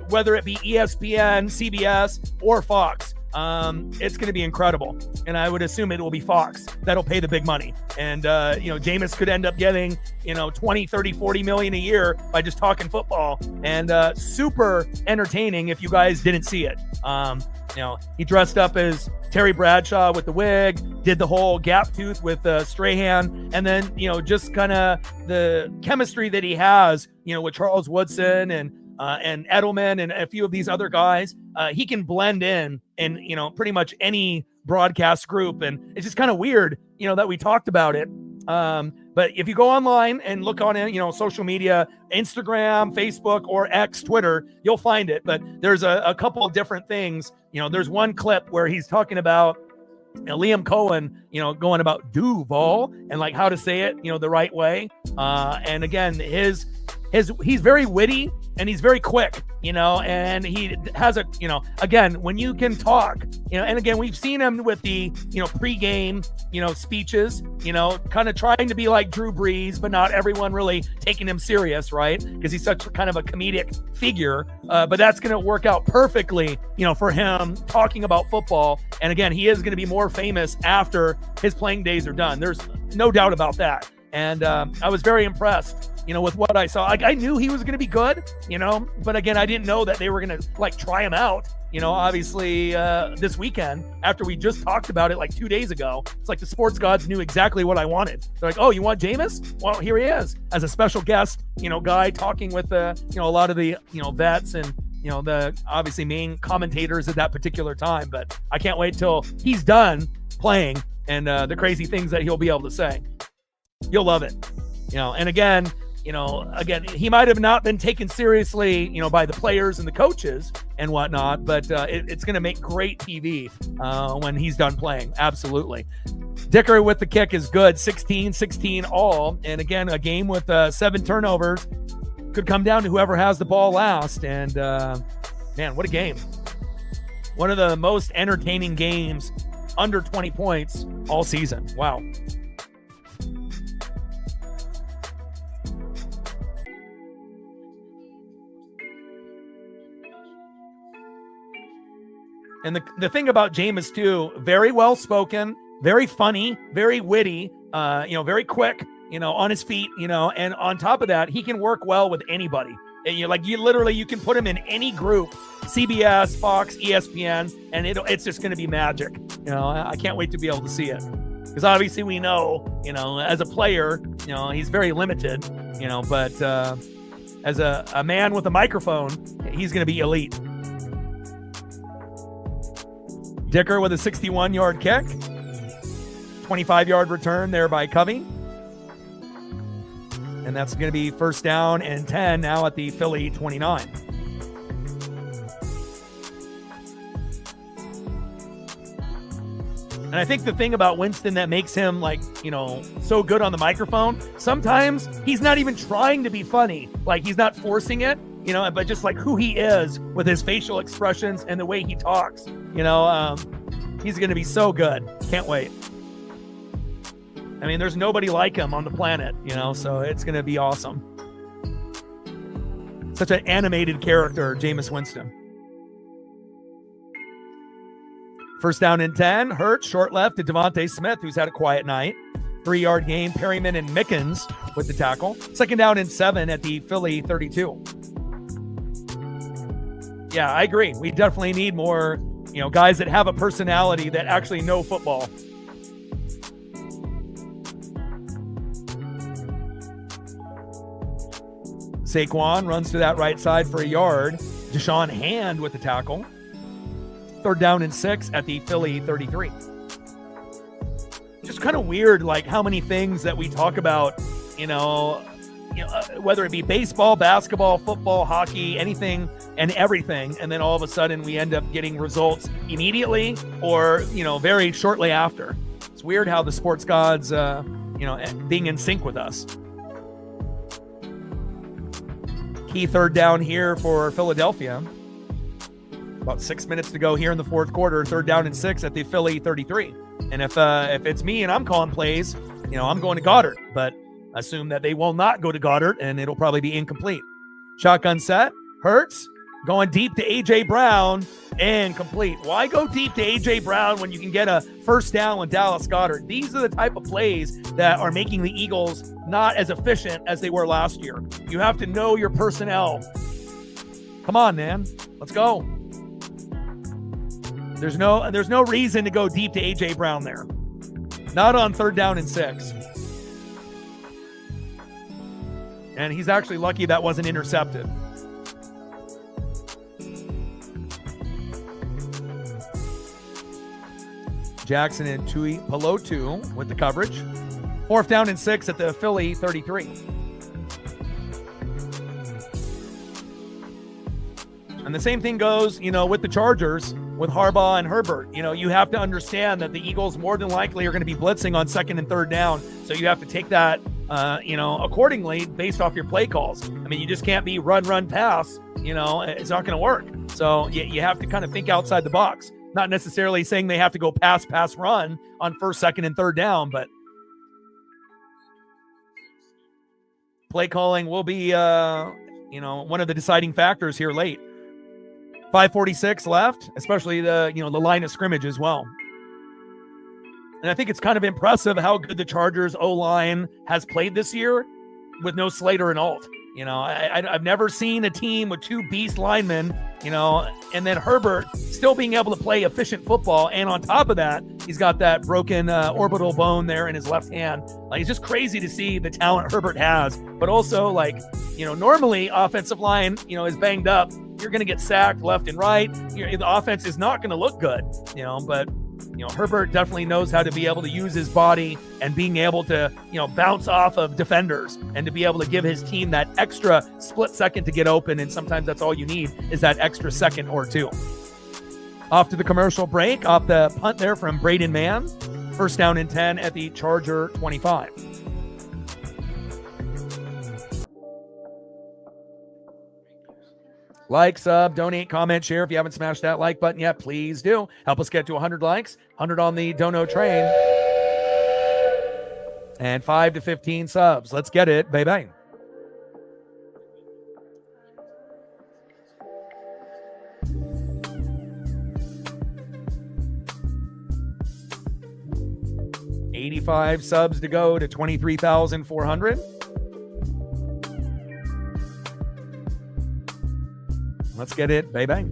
whether it be ESPN, CBS, or Fox. It's going to be incredible. And I would assume it will be Fox that'll pay the big money. And, Jameis could end up getting, 20, 30, 40 million a year by just talking football, and super entertaining if you guys didn't see it. He dressed up as Terry Bradshaw with the wig, did the whole gap tooth with Strahan, and then, just kind of the chemistry that he has, with Charles Woodson and Edelman and a few of these other guys. He can blend in pretty much any broadcast group. And it's just kind of weird, that we talked about it. But if you go online and look on it, social media, Instagram, Facebook, or X, Twitter, you'll find it. But there's a couple of different things. There's one clip where he's talking about Liam Cohen, going about Duval and like how to say it, the right way. And again, he's very witty and he's very quick, and he has again, when you can talk, and again, we've seen him with the, pregame, speeches, kind of trying to be like Drew Brees, but not everyone really taking him serious, right? Because he's such kind of a comedic figure. But that's going to work out perfectly, for him talking about football. And again, he is going to be more famous after his playing days are done. There's no doubt about that. And I was very impressed, with what I saw. Like, I knew he was going to be good, but again, I didn't know that they were going to try him out, obviously this weekend, after we just talked about it like 2 days ago. It's like the sports gods knew exactly what I wanted. They're like, oh, you want Jameis? Well, here he is as a special guest, guy talking with, a lot of the, vets and, the obviously main commentators at that particular time. But I can't wait till he's done playing and the crazy things that he'll be able to say. You'll love it. And again, he might have not been taken seriously, by the players and the coaches and whatnot, but it's going to make great TV when he's done playing. Absolutely. Dicker with the kick is good. 16-16 all. And again, a game with 7 turnovers could come down to whoever has the ball last. And man, what a game. One of the most entertaining games under 20 points all season. Wow. And the thing about Jameis too, very well spoken, very funny, very witty, very quick, on his feet, and on top of that, he can work well with anybody. And you can put him in any group, CBS, Fox, ESPN, and it's just going to be magic. I can't wait to be able to see it, because obviously we know, as a player, he's very limited, but as a man with a microphone, he's going to be elite. Dicker with a 61-yard kick. 25-yard return there by Covey. And that's going to be first down and 10 now at the Philly 29. And I think the thing about Winston that makes him so good on the microphone, sometimes he's not even trying to be funny. Like, he's not forcing it, but just like who he is with his facial expressions and the way he talks, he's going to be so good. Can't wait. I mean, there's nobody like him on the planet, so it's going to be awesome. Such an animated character, Jameis Winston. First down and 10, Hurts, short left to Devontae Smith, who's had a quiet night. 3-yard gain, Perryman and Mickens with the tackle. Second down and 7 at the Philly 32. Yeah, I agree. We definitely need more, guys that have a personality that actually know football. Saquon runs to that right side for a yard. Deshaun Hand with the tackle. Third down and 6 at the Philly 33. just kind of weird, like how many things that we talk about, whether it be baseball, basketball, football, hockey, anything and everything, and then all of a sudden we end up getting results immediately or very shortly after. It's weird how the sports gods being in sync with us. Key third down here for Philadelphia. About 6 minutes to go here in the fourth quarter. 3rd down and 6 at the Philly 33. And if it's me and I'm calling plays, I'm going to Goddard. But assume that they will not go to Goddard, and it'll probably be incomplete. Shotgun set. Hurts going deep to A.J. Brown and complete. Why go deep to A.J. Brown when you can get a first down with Dallas Goedert? These are the type of plays that are making the Eagles not as efficient as they were last year. You have to know your personnel. Come on, man. Let's go. There's no reason to go deep to A.J. Brown there. Not on 3rd down and 6. And he's actually lucky that wasn't intercepted. Jackson and Pelotu with the coverage. 4th down and 6 at the Philly 33. And the same thing goes, with the Chargers, with Harbaugh and Herbert. You have to understand that the Eagles more than likely are going to be blitzing on 2nd and 3rd down. So you have to take that, accordingly based off your play calls. I mean, you just can't be run, pass. It's not going to work. So you have to kind of think outside the box. Not necessarily saying they have to go pass, run on 1st, 2nd, and 3rd down, but play calling will be, one of the deciding factors here late. 5:46 left, especially the line of scrimmage as well. And I think it's kind of impressive how good the Chargers O-line has played this year with no Slater and Alt. I've never seen a team with 2 beast linemen, and then Herbert still being able to play efficient football. And on top of that, he's got that broken orbital bone there in his left hand. Like, it's just crazy to see the talent Herbert has. But also, normally offensive line, is banged up. You're going to get sacked left and right. The offense is not going to look good, but Herbert definitely knows how to be able to use his body and being able to, bounce off of defenders and to be able to give his team that extra split second to get open. And sometimes that's all you need is that extra second or two. Off to the commercial break, off the punt there from Braden Mann. 1st down and 10 at the Charger 25. Like, sub, donate, comment, share. If you haven't smashed that like button yet, please do. Help us get to 100 likes, 100 on the Dono train, and 5 to 15 subs. Let's get it, baby. $85 subs to go to 23,400. Let's get it, baby.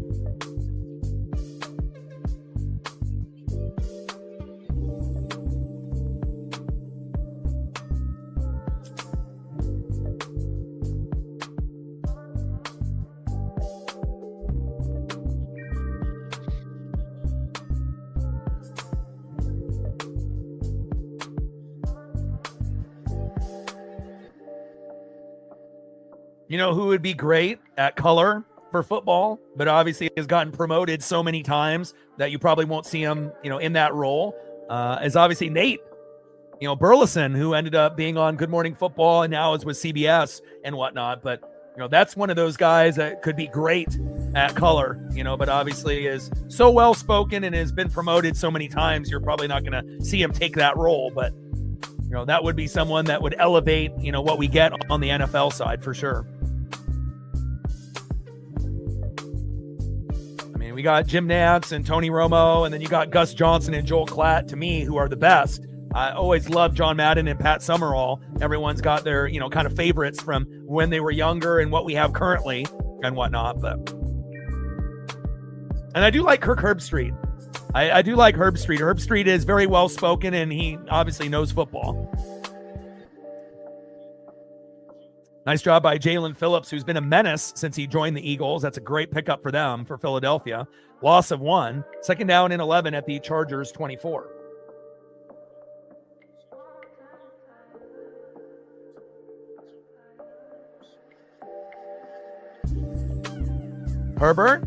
Who would be great at color for football, but obviously has gotten promoted so many times that you probably won't see him, in that role, is obviously Nate, Burleson, who ended up being on Good Morning Football and now is with CBS and whatnot. But, that's one of those guys that could be great at color, but obviously is so well-spoken and has been promoted so many times, you're probably not going to see him take that role. But, that would be someone that would elevate, what we get on the NFL side for sure. We got Jim Nantz and Tony Romo, and then you got Gus Johnson and Joel Klatt, to me, who are the best. I always loved John Madden and Pat Summerall. Everyone's got their, kind of favorites from when they were younger and what we have currently and whatnot. And I do like Kirk Herbstreit. I do like Herbstreit. Herbstreit is very well-spoken, and he obviously knows football. Nice job by Jalen Phillips, who's been a menace since he joined the Eagles. That's a great pickup for them, for Philadelphia. Loss of 1. 2nd down and 11 at the Chargers 24. Herbert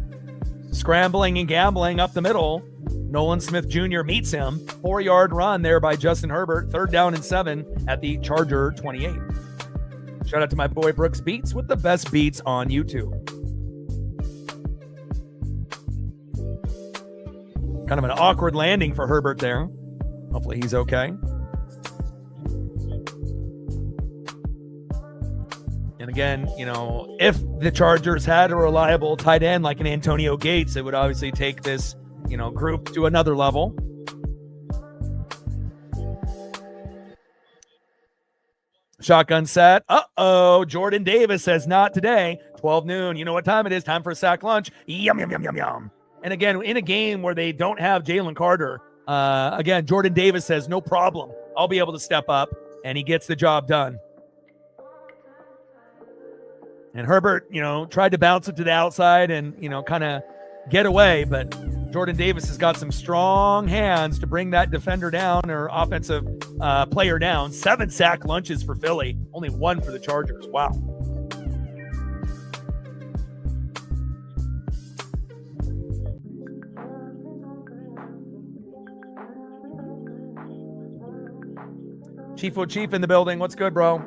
scrambling and gambling up the middle. Nolan Smith Jr. meets him. 4-yard run there by Justin Herbert. 3rd down and 7 at the Charger 28. Shout out to my boy Brooks Beats with the best beats on YouTube. Kind of an awkward landing for Herbert there. Hopefully he's okay. And again, you know, if the Chargers had a reliable tight end like an Antonio Gates, it would obviously take this, you know, group to another level. Shotgun set. Uh-oh. Jordan Davis says not today. 12 noon. You know what time it is. Time for a sack lunch. Yum, yum, yum, yum, yum. And again, in a game where they don't have Jalen Carter, again, Jordan Davis says no problem. I'll be able to step up, and he gets the job done. And Herbert, you know, tried to bounce it to the outside and, you know, kind of get away, but Jordan Davis has got some strong hands to bring that defender down or offensive player down. 7 sack lunches for Philly, only 1 for the Chargers. Wow. Chief O'Chief in the building. What's good, bro?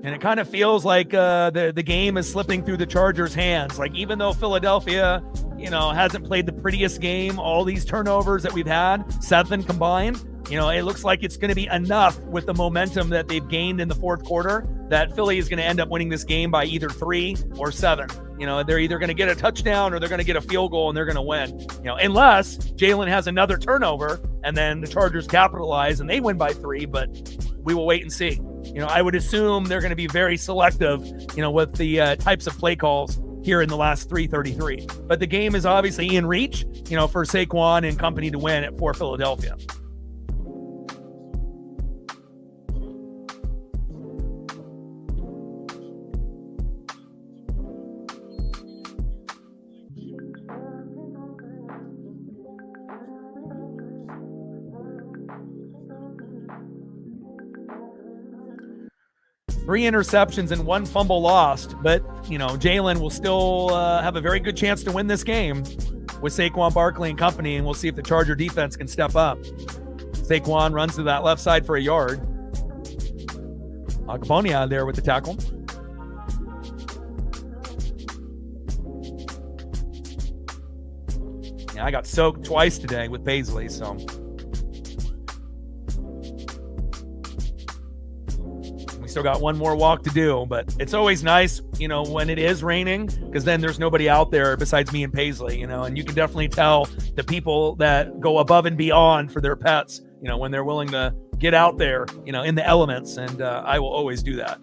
And it kind of feels like the game is slipping through the Chargers' hands. Like, even though Philadelphia, you know, hasn't played the prettiest game, all these turnovers that we've had, 7 combined, you know, it looks like it's going to be enough with the momentum that they've gained in the 4th quarter that Philly is going to end up winning this game by either 3 or 7. You know, they're either going to get a touchdown or they're going to get a field goal and they're going to win. You know, unless Jalen has another turnover and then the Chargers capitalize and they win by 3, but we will wait and see. You know, I would assume they're going to be very selective, you know, with the types of play calls here in the last 3:33. But the game is obviously in reach, you know, for Saquon and company to win it for Philadelphia. Three interceptions and 1 fumble lost, but, you know, Jalen will still have a very good chance to win this game with Saquon Barkley and company, and we'll see if the Charger defense can step up. Saquon runs to that left side for a yard. Agbonia there with the tackle. Yeah, I got soaked twice today with Paisley, so... Still got 1 more walk to do, but it's always nice, you know, when it is raining, because then there's nobody out there besides me and Paisley, you know, and you can definitely tell the people that go above and beyond for their pets, you know, when they're willing to get out there, you know, in the elements, and I will always do that.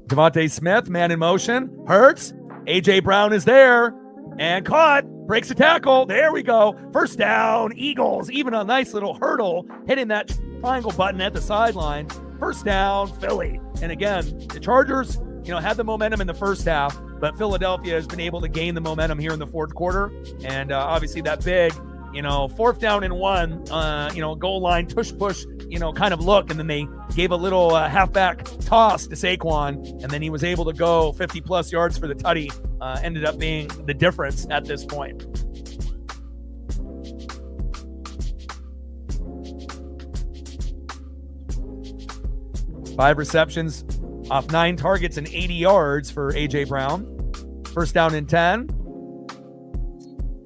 Devontae Smith, man in motion, Hurts, A.J. Brown is there, and caught, breaks a tackle, there we go, 1st down, Eagles, even a nice little hurdle, hitting that triangle button at the sideline. 1st down, Philly. And again, the Chargers, you know, had the momentum in the first half, but Philadelphia has been able to gain the momentum here in the 4th quarter. And obviously that big, you know, 4th down and 1, you know, goal line, tush push, you know, kind of look. And then they gave a little halfback toss to Saquon, and then he was able to go 50-plus yards for the tutty. Ended up being the difference at this point. Five receptions off 9 targets and 80 yards for A.J. Brown. 1st down and 10.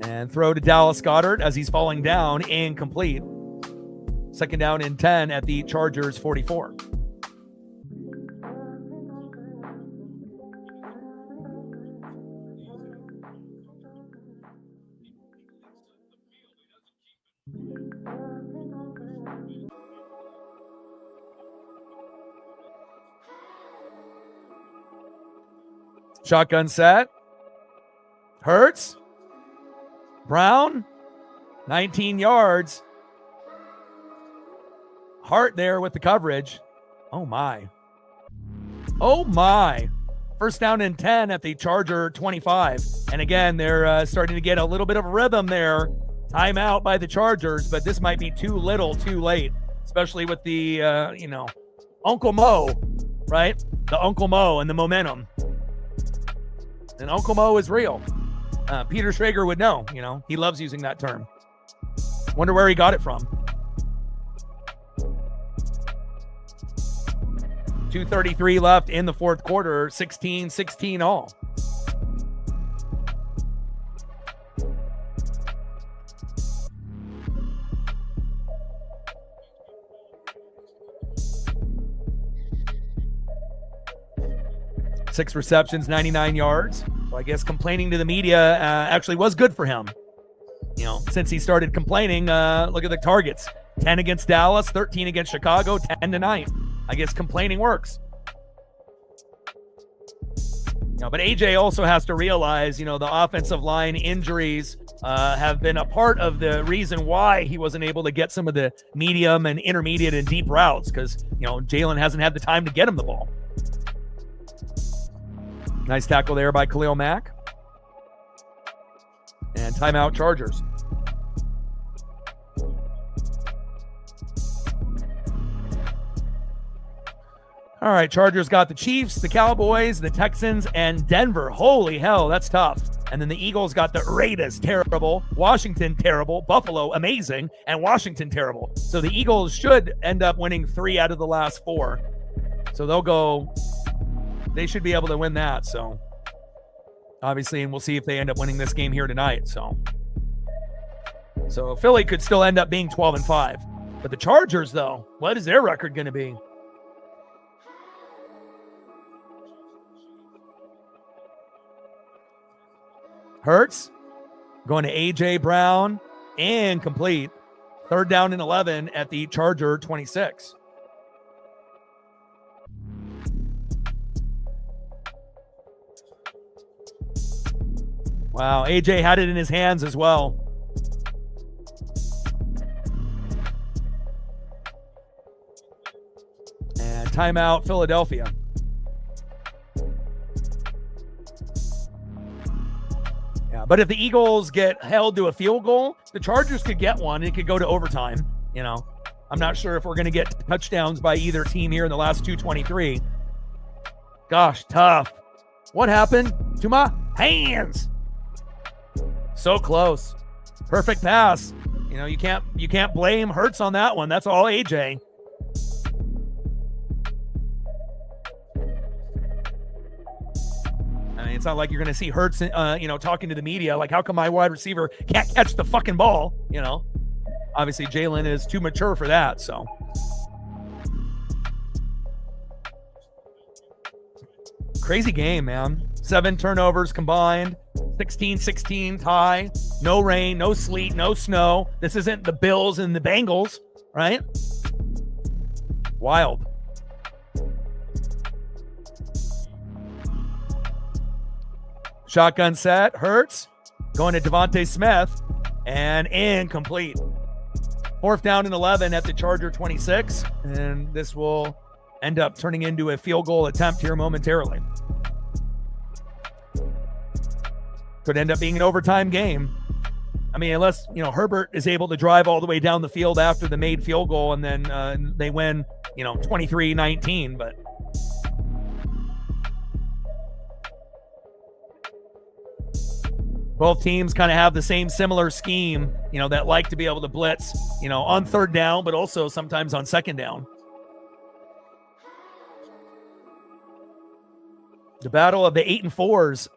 And throw to Dallas Goedert as he's falling down, incomplete. 2nd down and 10 at the Chargers 44. Shotgun set. Hurts. Brown. 19 yards. Hart there with the coverage. Oh, my. Oh, my. 1st down and 10 at the Charger 25. And again, they're starting to get a little bit of rhythm there Timeout by the Chargers, but this might be too little, too late, especially with the, Uncle Mo, right? The Uncle Mo and the momentum. And Uncle Mo is real. Peter Schrager would know, he loves using that term. Wonder where he got it from. 2:33 left in the fourth quarter, 16-16 all. Six receptions, 99 yards. So I guess complaining to the media actually was good for him. Since he started complaining, look at the targets. 10 against Dallas, 13 against Chicago, 10 tonight. I guess complaining works. But AJ also has to realize, the offensive line injuries have been a part of the reason why he wasn't able to get some of the medium and intermediate and deep routes because, Jalen hasn't had the time to get him the ball. Nice tackle there by Khalil Mack. And timeout Chargers. All right, Chargers got the Chiefs, the Cowboys, the Texans, and Denver. Holy hell, that's tough. And then the Eagles got the Raiders, terrible. Washington, terrible. Buffalo, amazing. And Washington, terrible. So the Eagles should end up winning 3 out of the last 4. So they should be able to win that. So obviously, and we'll see if they end up winning this game here tonight. So Philly could still end up being 12-5. But the Chargers, though, what is their record going to be? Hurts going to A.J. Brown and complete. 3rd down and 11 at the Charger 26. Wow, A.J. had it in his hands as well. And timeout Philadelphia. But if the Eagles get held to a field goal, the Chargers could get one. It could go to overtime. I'm not sure if we're going to get touchdowns by either team here in the last 2:23. Gosh, tough. What happened to my hands? So close. Perfect pass. You can't blame Hurts on that one. That's all AJ. It's not like you're going to see Hurts, talking to the media. Like, how come my wide receiver can't catch the fucking ball? Obviously Jalen is too mature for that. So crazy game, man. 7 turnovers combined, 16-16 tie. No rain, no sleet, no snow. This isn't the Bills and the Bengals, right? Wild. Shotgun set, Hurts, going to Devontae Smith, and incomplete. 4th down and 11 at the Charger 26, and this will end up turning into a field goal attempt here momentarily. Could end up being an overtime game. Unless, Herbert is able to drive all the way down the field after the made field goal, and then they win, 23-19, but... Both teams kind of have the same similar scheme, that like to be able to blitz, on 3rd down, but also sometimes on 2nd down. The battle of the 8 and 4s.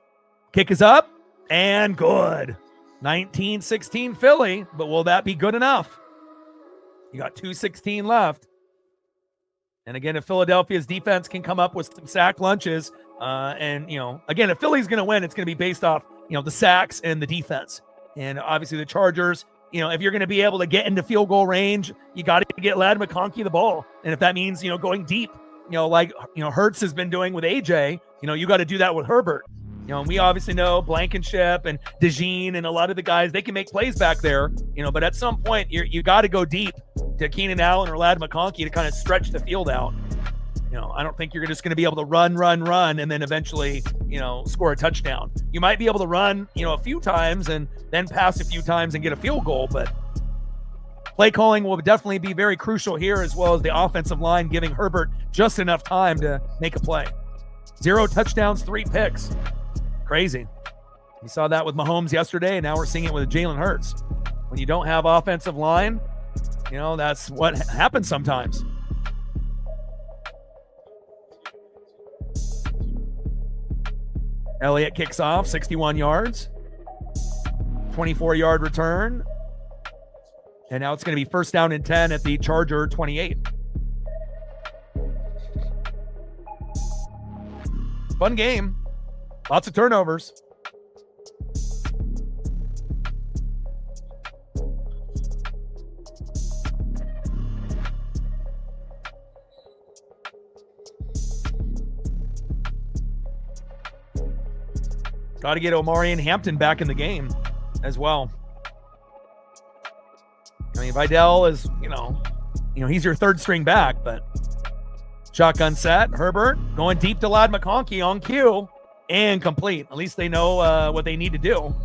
Kick is up and good. 19-16 Philly, but will that be good enough? You got 2:16 left. And again, if Philadelphia's defense can come up with some sack lunches, and, again, if Philly's going to win, it's going to be based off the sacks and the defense. And obviously the Chargers, if you're going to be able to get into field goal range, you got to get Ladd McConkey the ball. And if that means, going deep, like Hurts has been doing with AJ, you got to do that with Herbert. And we obviously know Blankenship and DeJean and a lot of the guys, they can make plays back there, but at some point you got to go deep to Keenan Allen or Ladd McConkey to kind of stretch the field out. I don't think you're just going to be able to run, and then eventually, score a touchdown. You might be able to run, a few times and then pass a few times and get a field goal, but play calling will definitely be very crucial here, as well as the offensive line giving Herbert just enough time to make a play. 0 touchdowns, 3 picks. Crazy. We saw that with Mahomes yesterday, and now we're seeing it with Jalen Hurts. When you don't have offensive line, that's what happens sometimes. Elliott kicks off, 61 yards, 24-yard return. And now it's going to be first down and 10 at the Charger 28. Fun game. Lots of turnovers. Got to get Omarion Hampton back in the game as well. I mean, Vidal is, he's your third string back, but shotgun set. Herbert going deep to Ladd McConkey on cue and complete. At least they know what they need to do.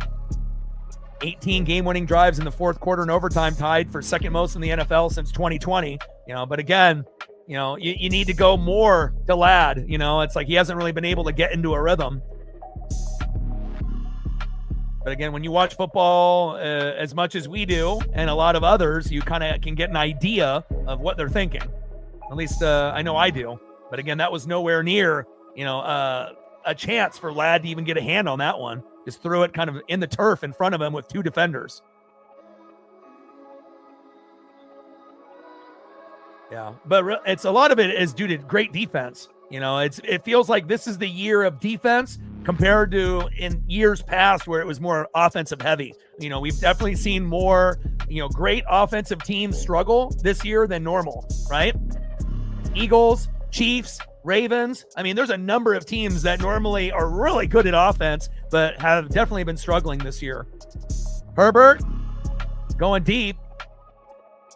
18 game-winning drives in the fourth quarter and overtime, tied for second most in the NFL since 2020. But again, you need to go more to Ladd. It's like he hasn't really been able to get into a rhythm. But again, when you watch football as much as we do and a lot of others, you kind of can get an idea of what they're thinking. At least I know I do. But again, that was nowhere near, a chance for Ladd to even get a hand on that one. Just threw it kind of in the turf in front of him with 2 defenders. Yeah, but it's a lot of it is due to great defense. It feels like this is the year of defense compared to in years past where it was more offensive heavy. We've definitely seen more, great offensive teams struggle this year than normal, right? Eagles, Chiefs, Ravens. I mean, there's a number of teams that normally are really good at offense, but have definitely been struggling this year. Herbert going deep.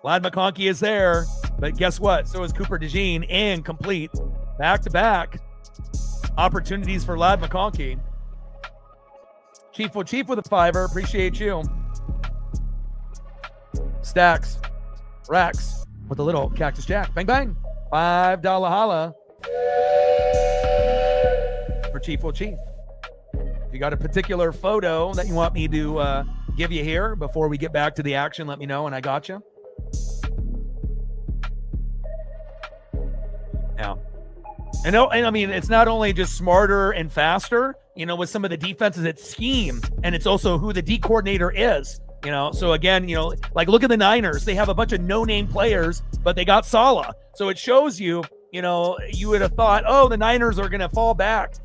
Ladd McConkey is there, but guess what? So is Cooper DeJean, and complete. Back-to-back opportunities for Ladd McConkey. Chief with a $5. Appreciate you. Stacks. Rex with a little Cactus Jack. Bang, bang. $5 holla for Chief. If you got a particular photo that you want me to give you here before we get back to the action, let me know, and I got you. Yeah. And I mean, it's not only just smarter and faster, with some of the defenses, it's scheme, and it's also who the D coordinator is, So again, like look at the Niners. They have a bunch of no-name players, but they got Saleh. So it shows you, you would have thought, oh, the Niners are going to fall back,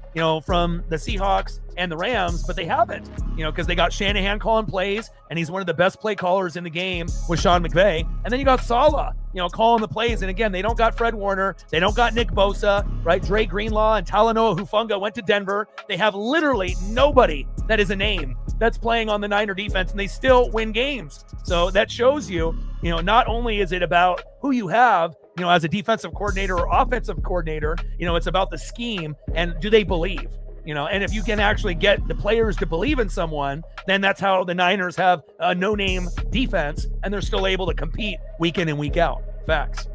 from the Seahawks and the Rams, but they haven't, because they got Shanahan calling plays, and he's one of the best play callers in the game with Sean McVay. And then you got Saleh, calling the plays. And again, they don't got Fred Warner. They don't got Nick Bosa, right? Dre Greenlaw and Talanoa Hufanga went to Denver. They have literally nobody that is a name that's playing on the Niner defense, and they still win games. So that shows you, not only is it about who you have, as a defensive coordinator or offensive coordinator, it's about the scheme and do they believe, and if you can actually get the players to believe in someone, then that's how the Niners have a no-name defense and they're still able to compete week in and week out. Facts.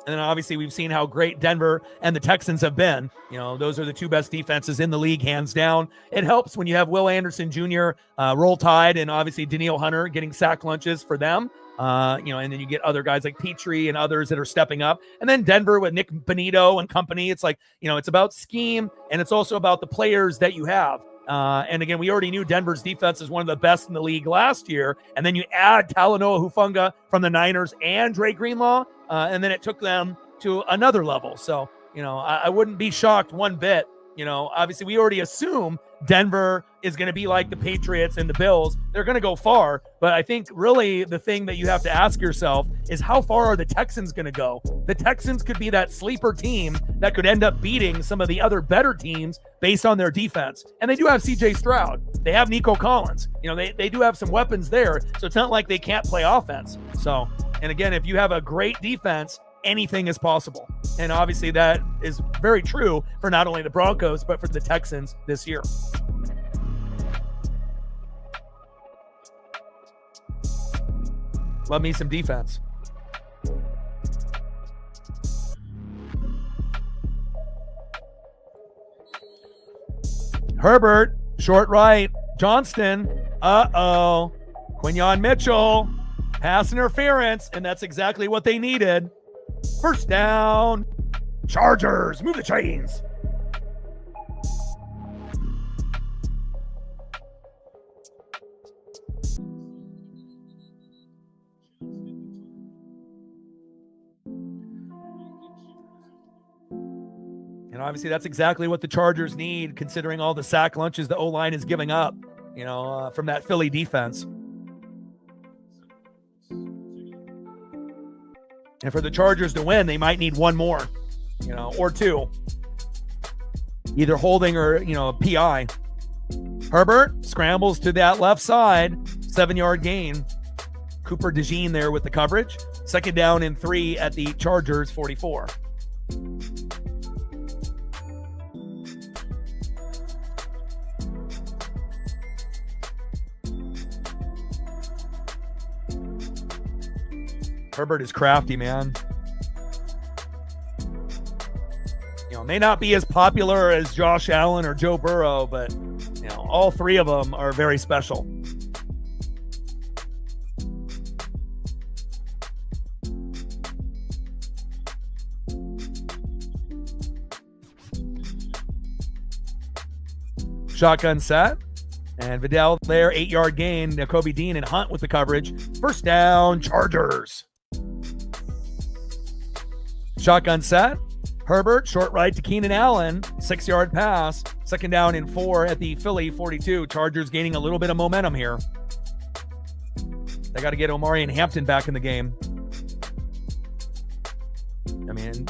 And then obviously we've seen how great Denver and the Texans have been. Those are the 2 best defenses in the league, hands down. It helps when you have Will Anderson Jr. Roll Tide, and obviously Danielle Hunter getting sack lunches for them. And then you get other guys like Petrie and others that are stepping up. And then Denver with Nick Benito and company. It's like, it's about scheme, and it's also about the players that you have. And again, we already knew Denver's defense is one of the best in the league last year. And then you add Talanoa Hufanga from the Niners and Dre Greenlaw, and then it took them to another level. So, I wouldn't be shocked one bit. Obviously we already assume Denver is going to be like the Patriots and the Bills. They're going to go far, but I think really the thing that you have to ask yourself is how far are the Texans going to go? The Texans could be that sleeper team that could end up beating some of the other better teams based on their defense. And they do have CJ Stroud. They have Nico Collins. They do have some weapons there. So it's not like they can't play offense. So, and again, if you have a great defense anything is possible. And obviously that is very true for not only the Broncos, but for the Texans this year. Love me some defense. Herbert, short right. Johnston. Uh-oh. Quinyon Mitchell. Pass interference, and that's exactly what they needed. First down. Chargers, move the chains. And obviously that's exactly what the Chargers need, considering all the sack lunches the O-line is giving up, from that Philly defense. And for the Chargers to win, they might need one more, or two. Either holding or, a PI. Herbert scrambles to that left side, 7-yard gain. Cooper DeJean there with the coverage. Second down and 3 at the Chargers 44. Herbert is crafty, man. May not be as popular as Josh Allen or Joe Burrow, but, all three of them are very special. Shotgun set. And Vidal there, 8-yard gain. Nakobe Dean and Hunt with the coverage. First down, Chargers. Shotgun set. Herbert, short right to Keenan Allen. 6-yard pass. Second down and 4 at the Philly 42. Chargers gaining a little bit of momentum here. They got to get Omari and Hampton back in the game.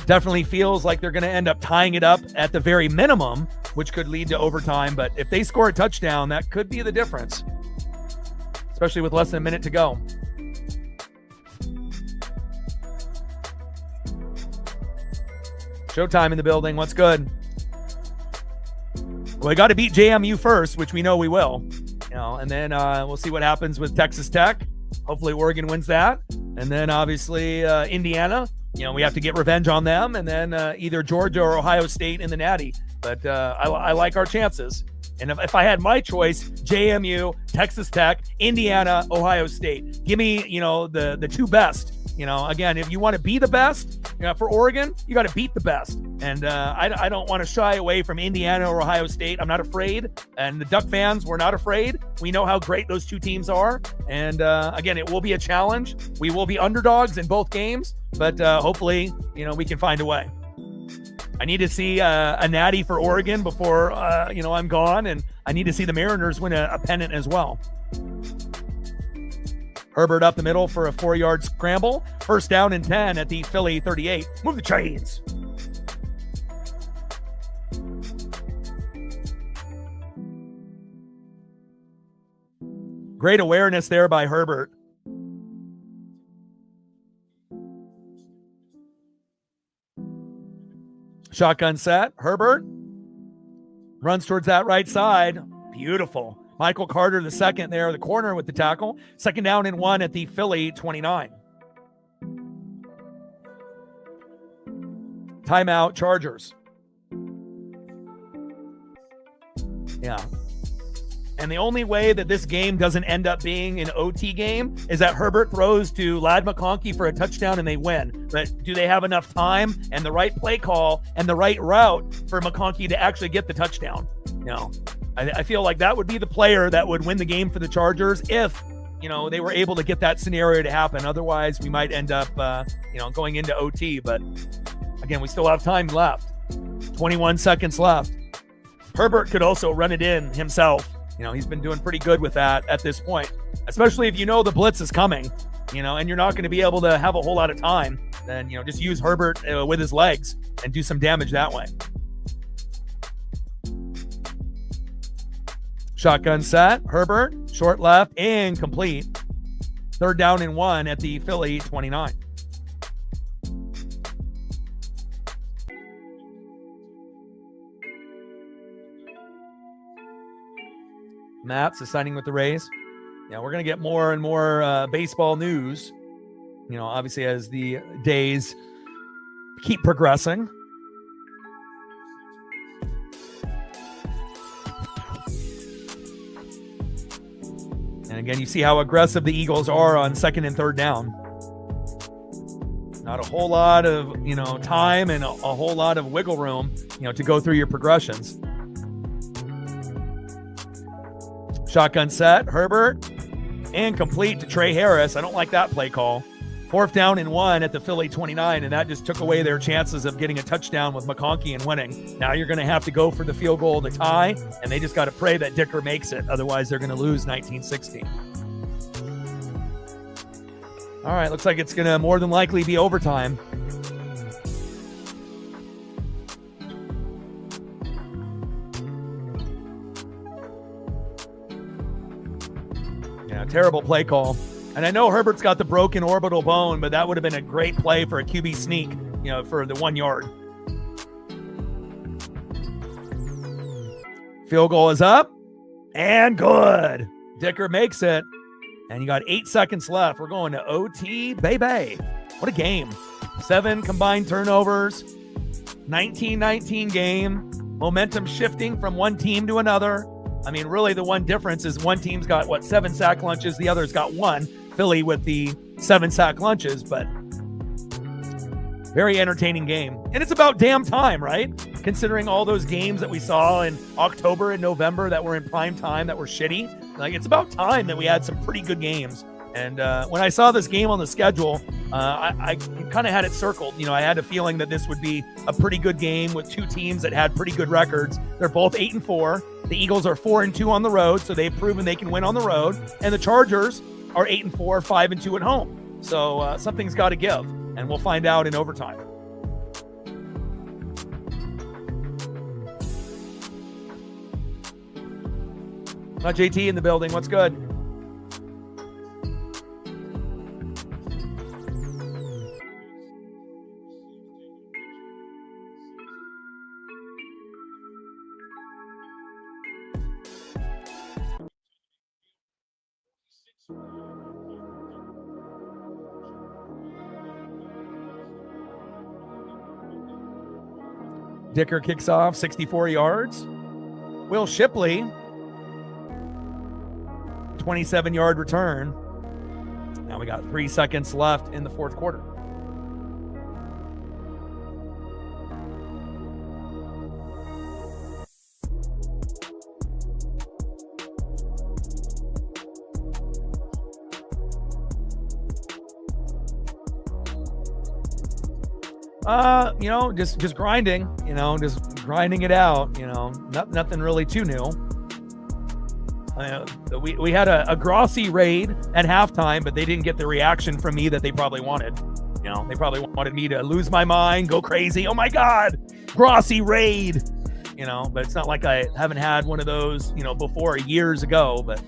Definitely feels like they're going to end up tying it up at the very minimum, which could lead to overtime. But if they score a touchdown, that could be the difference, especially with less than a minute to go. Showtime in the building. What's good? Well, we got to beat JMU first, which we know we will. And then we'll see what happens with Texas Tech. Hopefully Oregon wins that. And then obviously Indiana. We have to get revenge on them. And then either Georgia or Ohio State in the Natty. But I like our chances. And if I had my choice, JMU, Texas Tech, Indiana, Ohio State. Give me, the two best. Again, if you want to be the best for Oregon, you got to beat the best. And I don't want to shy away from Indiana or Ohio State. I'm not afraid. And the Duck fans, we're not afraid. We know how great those two teams are. And again, it will be a challenge. We will be underdogs in both games. But hopefully, we can find a way. I need to see a natty for Oregon before, I'm gone. And I need to see the Mariners win a pennant as well. Herbert up the middle for a 4-yard scramble. First down and 10 at the Philly 38. Move the chains. Great awareness there by Herbert. Shotgun set. Herbert runs towards that right side. Beautiful. Michael Carter, the second there, the corner with the tackle. Second down and 1 at the Philly 29. Timeout, Chargers. Yeah. And the only way that this game doesn't end up being an OT game is that Herbert throws to Ladd McConkey for a touchdown and they win. But do they have enough time and the right play call and the right route for McConkey to actually get the touchdown? I feel like that would be the player that would win the game for the Chargers if, they were able to get that scenario to happen. Otherwise, we might end up, going into OT. But again, we still have time left. 21 seconds left. Herbert could also run it in himself. He's been doing pretty good with that at this point, especially if the blitz is coming, and you're not going to be able to have a whole lot of time. Then, just use Herbert with his legs and do some damage that way. Shotgun set. Herbert, short left, incomplete. Third down and 1 at the Philly 29. Matz is signing with the Rays. Yeah, we're going to get more and more baseball news, obviously as the days keep progressing. And again, you see how aggressive the Eagles are on second and third down. Not a whole lot of, time and a whole lot of wiggle room, to go through your progressions. Shotgun set, Herbert, and complete to Trey Harris. I don't like that play call. 4th down and 1 at the Philly 29, and that just took away their chances of getting a touchdown with McConkey and winning. Now you're going to have to go for the field goal to tie, and they just got to pray that Dicker makes it. Otherwise, they're going to lose 19-16. All right, looks like it's going to more than likely be overtime. Yeah, terrible play call. And I know Herbert's got the broken orbital bone, but that would have been a great play for a QB sneak, for the 1 yard. Field goal is up and good. Dicker makes it. And you got 8 seconds left. We're going to OT, baby. What a game. 7 combined turnovers. 19-19 game. Momentum shifting from one team to another. I mean, really the one difference is one team's got, 7 sack lunches. The other's got 1. Philly with the 7 sack lunches, but very entertaining game. And it's about damn time, right? Considering all those games that we saw in October and November that were in prime time that were shitty. Like, it's about time that we had some pretty good games. And when I saw this game on the schedule, I kind of had it circled. I had a feeling that this would be a pretty good game with 2 teams that had pretty good records. They're both 8-4. The Eagles are 4-2 on the road, so they've proven they can win on the road. And the Chargers are 8-4, 5-2 at home. So something's got to give, and we'll find out in overtime. Got JT in the building. What's good? Dicker kicks off 64 yards. Will Shipley, 27-yard return. Now we got 3 seconds left in the fourth quarter. Just grinding, just grinding it out, nothing really too new. We had a Grossi raid at halftime, but they didn't get the reaction from me that they probably wanted. They probably wanted me to lose my mind, go crazy. Oh my God, Grossi raid, but it's not like I haven't had one of those, before years ago, but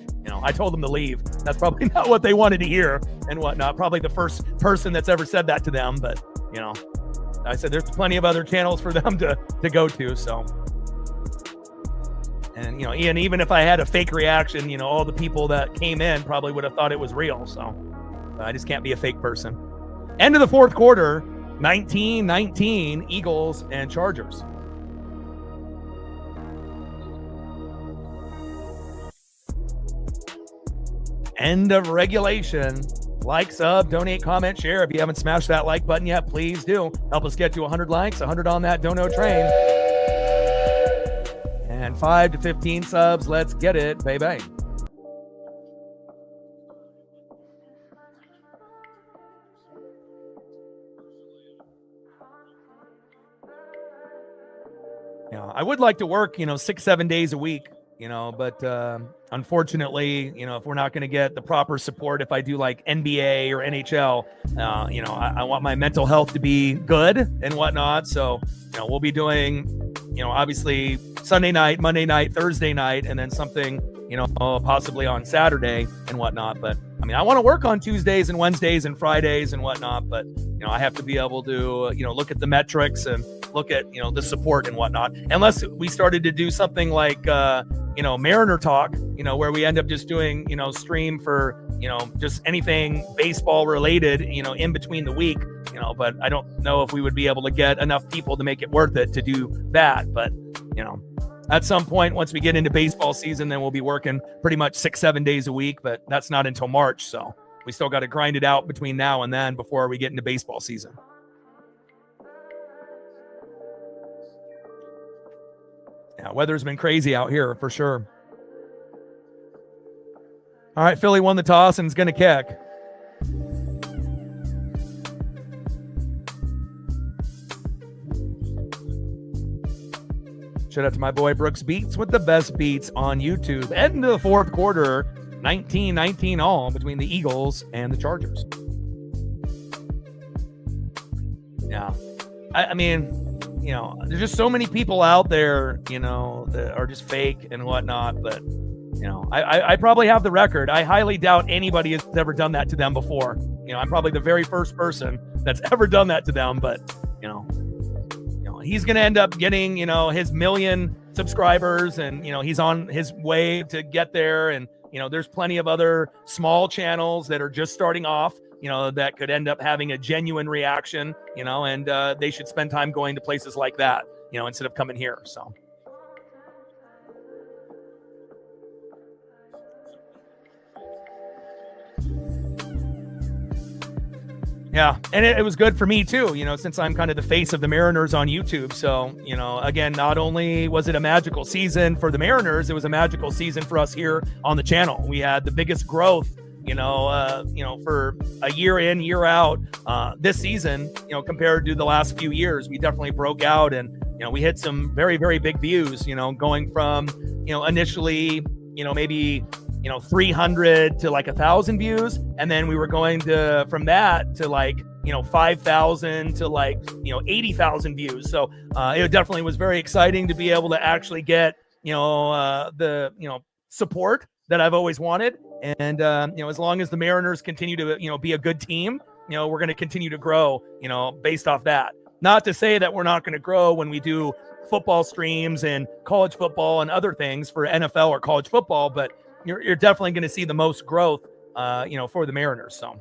I told them to leave. That's probably not what they wanted to hear and whatnot. Probably the first person that's ever said that to them, but I said there's plenty of other channels for them to go to. So, and Ian, even if I had a fake reaction, all the people that came in probably would have thought it was real. So I just can't be a fake person. End of the fourth quarter, 19-19, Eagles and Chargers. End of regulation. Like, sub, donate, comment, share. If you haven't smashed that like button yet, please do. Help us get to 100 likes, 100 on that dono train. And 5 to 15 subs. Let's get it, baby. I would like to work, 6-7 days a week, but unfortunately, if we're not going to get the proper support, if I do like NBA or NHL, I want my mental health to be good and whatnot. So, we'll be doing, obviously Sunday night, Monday night, Thursday night, and then something, possibly on Saturday and whatnot. But I want to work on Tuesdays and Wednesdays and Fridays and whatnot, but, I have to be able to, look at the metrics and look at, the support and whatnot, unless we started to do something like, Mariner talk, where we end up just doing, stream for, just anything baseball related, in between the week, but I don't know if we would be able to get enough people to make it worth it to do that. But, at some point, once we get into baseball season, then we'll be working pretty much 6-7 days a week, but that's not until March. So we still got to grind it out between now and then before we get into baseball season. Yeah, weather's been crazy out here for sure. All right, Philly won the toss and is going to kick. Shout out to my boy Brooks Beats with the best beats on YouTube. End of the fourth quarter, 19-19 all between the Eagles and the Chargers. Yeah. I mean, there's just so many people out there, that are just fake and whatnot. But, I probably have the record. I highly doubt anybody has ever done that to them before. I'm probably the very first person that's ever done that to them. But, he's going to end up getting, his 1 million subscribers, and, he's on his way to get there. And, there's plenty of other small channels that are just starting off, that could end up having a genuine reaction, and they should spend time going to places like that, instead of coming here. So. Yeah, and it was good for me too, since I'm kind of the face of the Mariners on YouTube. So, again, not only was it a magical season for the Mariners, it was a magical season for us here on the channel. We had the biggest growth, for a year in, year out, this season, compared to the last few years. We definitely broke out, and, we hit some very, very big views, going from, initially, maybe 300 to like 1,000 views. And then we were going to, from that to like, 5,000 to like, 80,000 views. So it definitely was very exciting to be able to actually get, the, support that I've always wanted. And, as long as the Mariners continue to, be a good team, we're going to continue to grow, based off that. Not to say that we're not going to grow when we do football streams and college football and other things for NFL or college football, but you're definitely going to see the most growth, for the Mariners. So.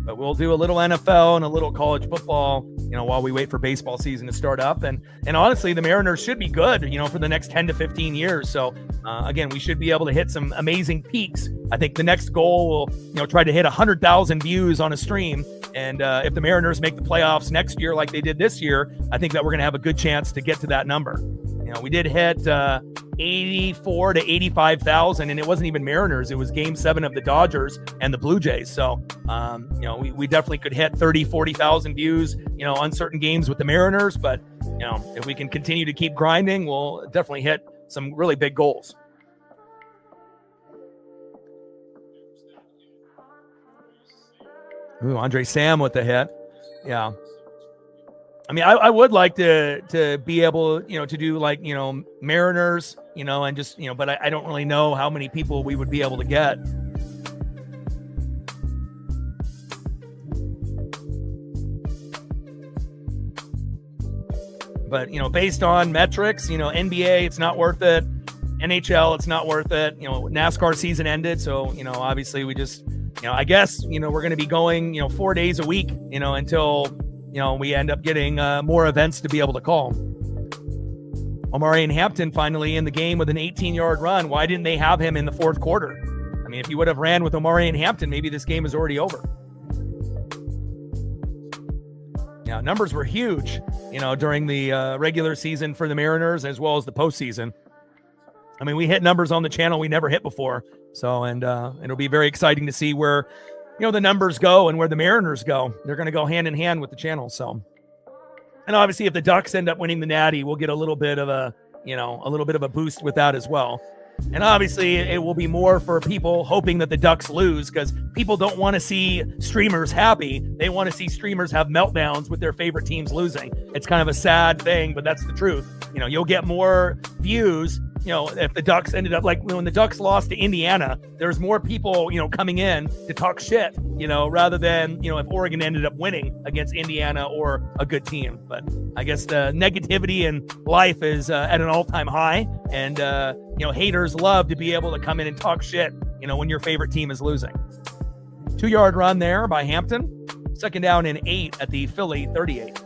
But we'll do a little NFL and a little college football, while we wait for baseball season to start up. And honestly, the Mariners should be good, for the next 10 to 15 years. So, again, we should be able to hit some amazing peaks. I think the next goal will, try to hit 100,000 views on a stream. And if the Mariners make the playoffs next year like they did this year, I think that we're going to have a good chance to get to that number. We did hit 84 to 85,000, and it wasn't even Mariners. It was Game 7 of the Dodgers and the Blue Jays. So, we definitely could hit 30, 40,000 views, on certain games with the Mariners. But, if we can continue to keep grinding, we'll definitely hit some really big goals. Ooh, Andre Sam with the hit. Yeah. I mean, I would like to be able, to do like, Mariners, and just, but I don't really know how many people we would be able to get. But, based on metrics, NBA, it's not worth it. NHL, it's not worth it. NASCAR season ended. So, obviously we just, I guess, we're going to be going, 4 days a week, until, we end up getting more events to be able to call. Omarion Hampton finally in the game with an 18-yard run. Why didn't they have him in the fourth quarter? I mean, if you would have ran with Omarion Hampton, maybe this game is already over. Yeah, numbers were huge, during the regular season for the Mariners as well as the postseason. I mean, we hit numbers on the channel we never hit before. So, and it'll be very exciting to see where, the numbers go and where the Mariners go. They're going to go hand in hand with the channel. So, and obviously if the Ducks end up winning the Natty, we'll get a little bit of a boost with that as well. And obviously it will be more for people hoping that the Ducks lose, because people don't want to see streamers happy. They want to see streamers have meltdowns with their favorite teams losing. It's kind of a sad thing, but that's the truth. You'll get more views if the Ducks ended up like when the Ducks lost to Indiana, there's more people, coming in to talk shit, rather than, if Oregon ended up winning against Indiana or a good team. But I guess the negativity in life is at an all-time high. And, haters love to be able to come in and talk shit, when your favorite team is losing. 2-yard run there by Hampton. 2nd down and 8 at the Philly 38.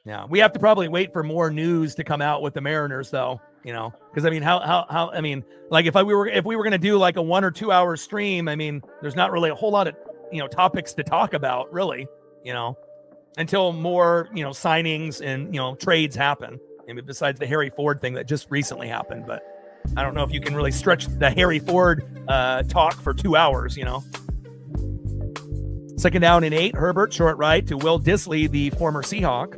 Yeah, we have to probably wait for more news to come out with the Mariners, though. Because I mean, like if we were going to do like a 1 or 2 hour stream, I mean, there's not really a whole lot of topics to talk about, really. Until more signings and trades happen. I mean, besides the Harry Ford thing that just recently happened, but I don't know if you can really stretch the Harry Ford talk for 2 hours. 2nd down and 8. Herbert short right to Will Dissly, the former Seahawk.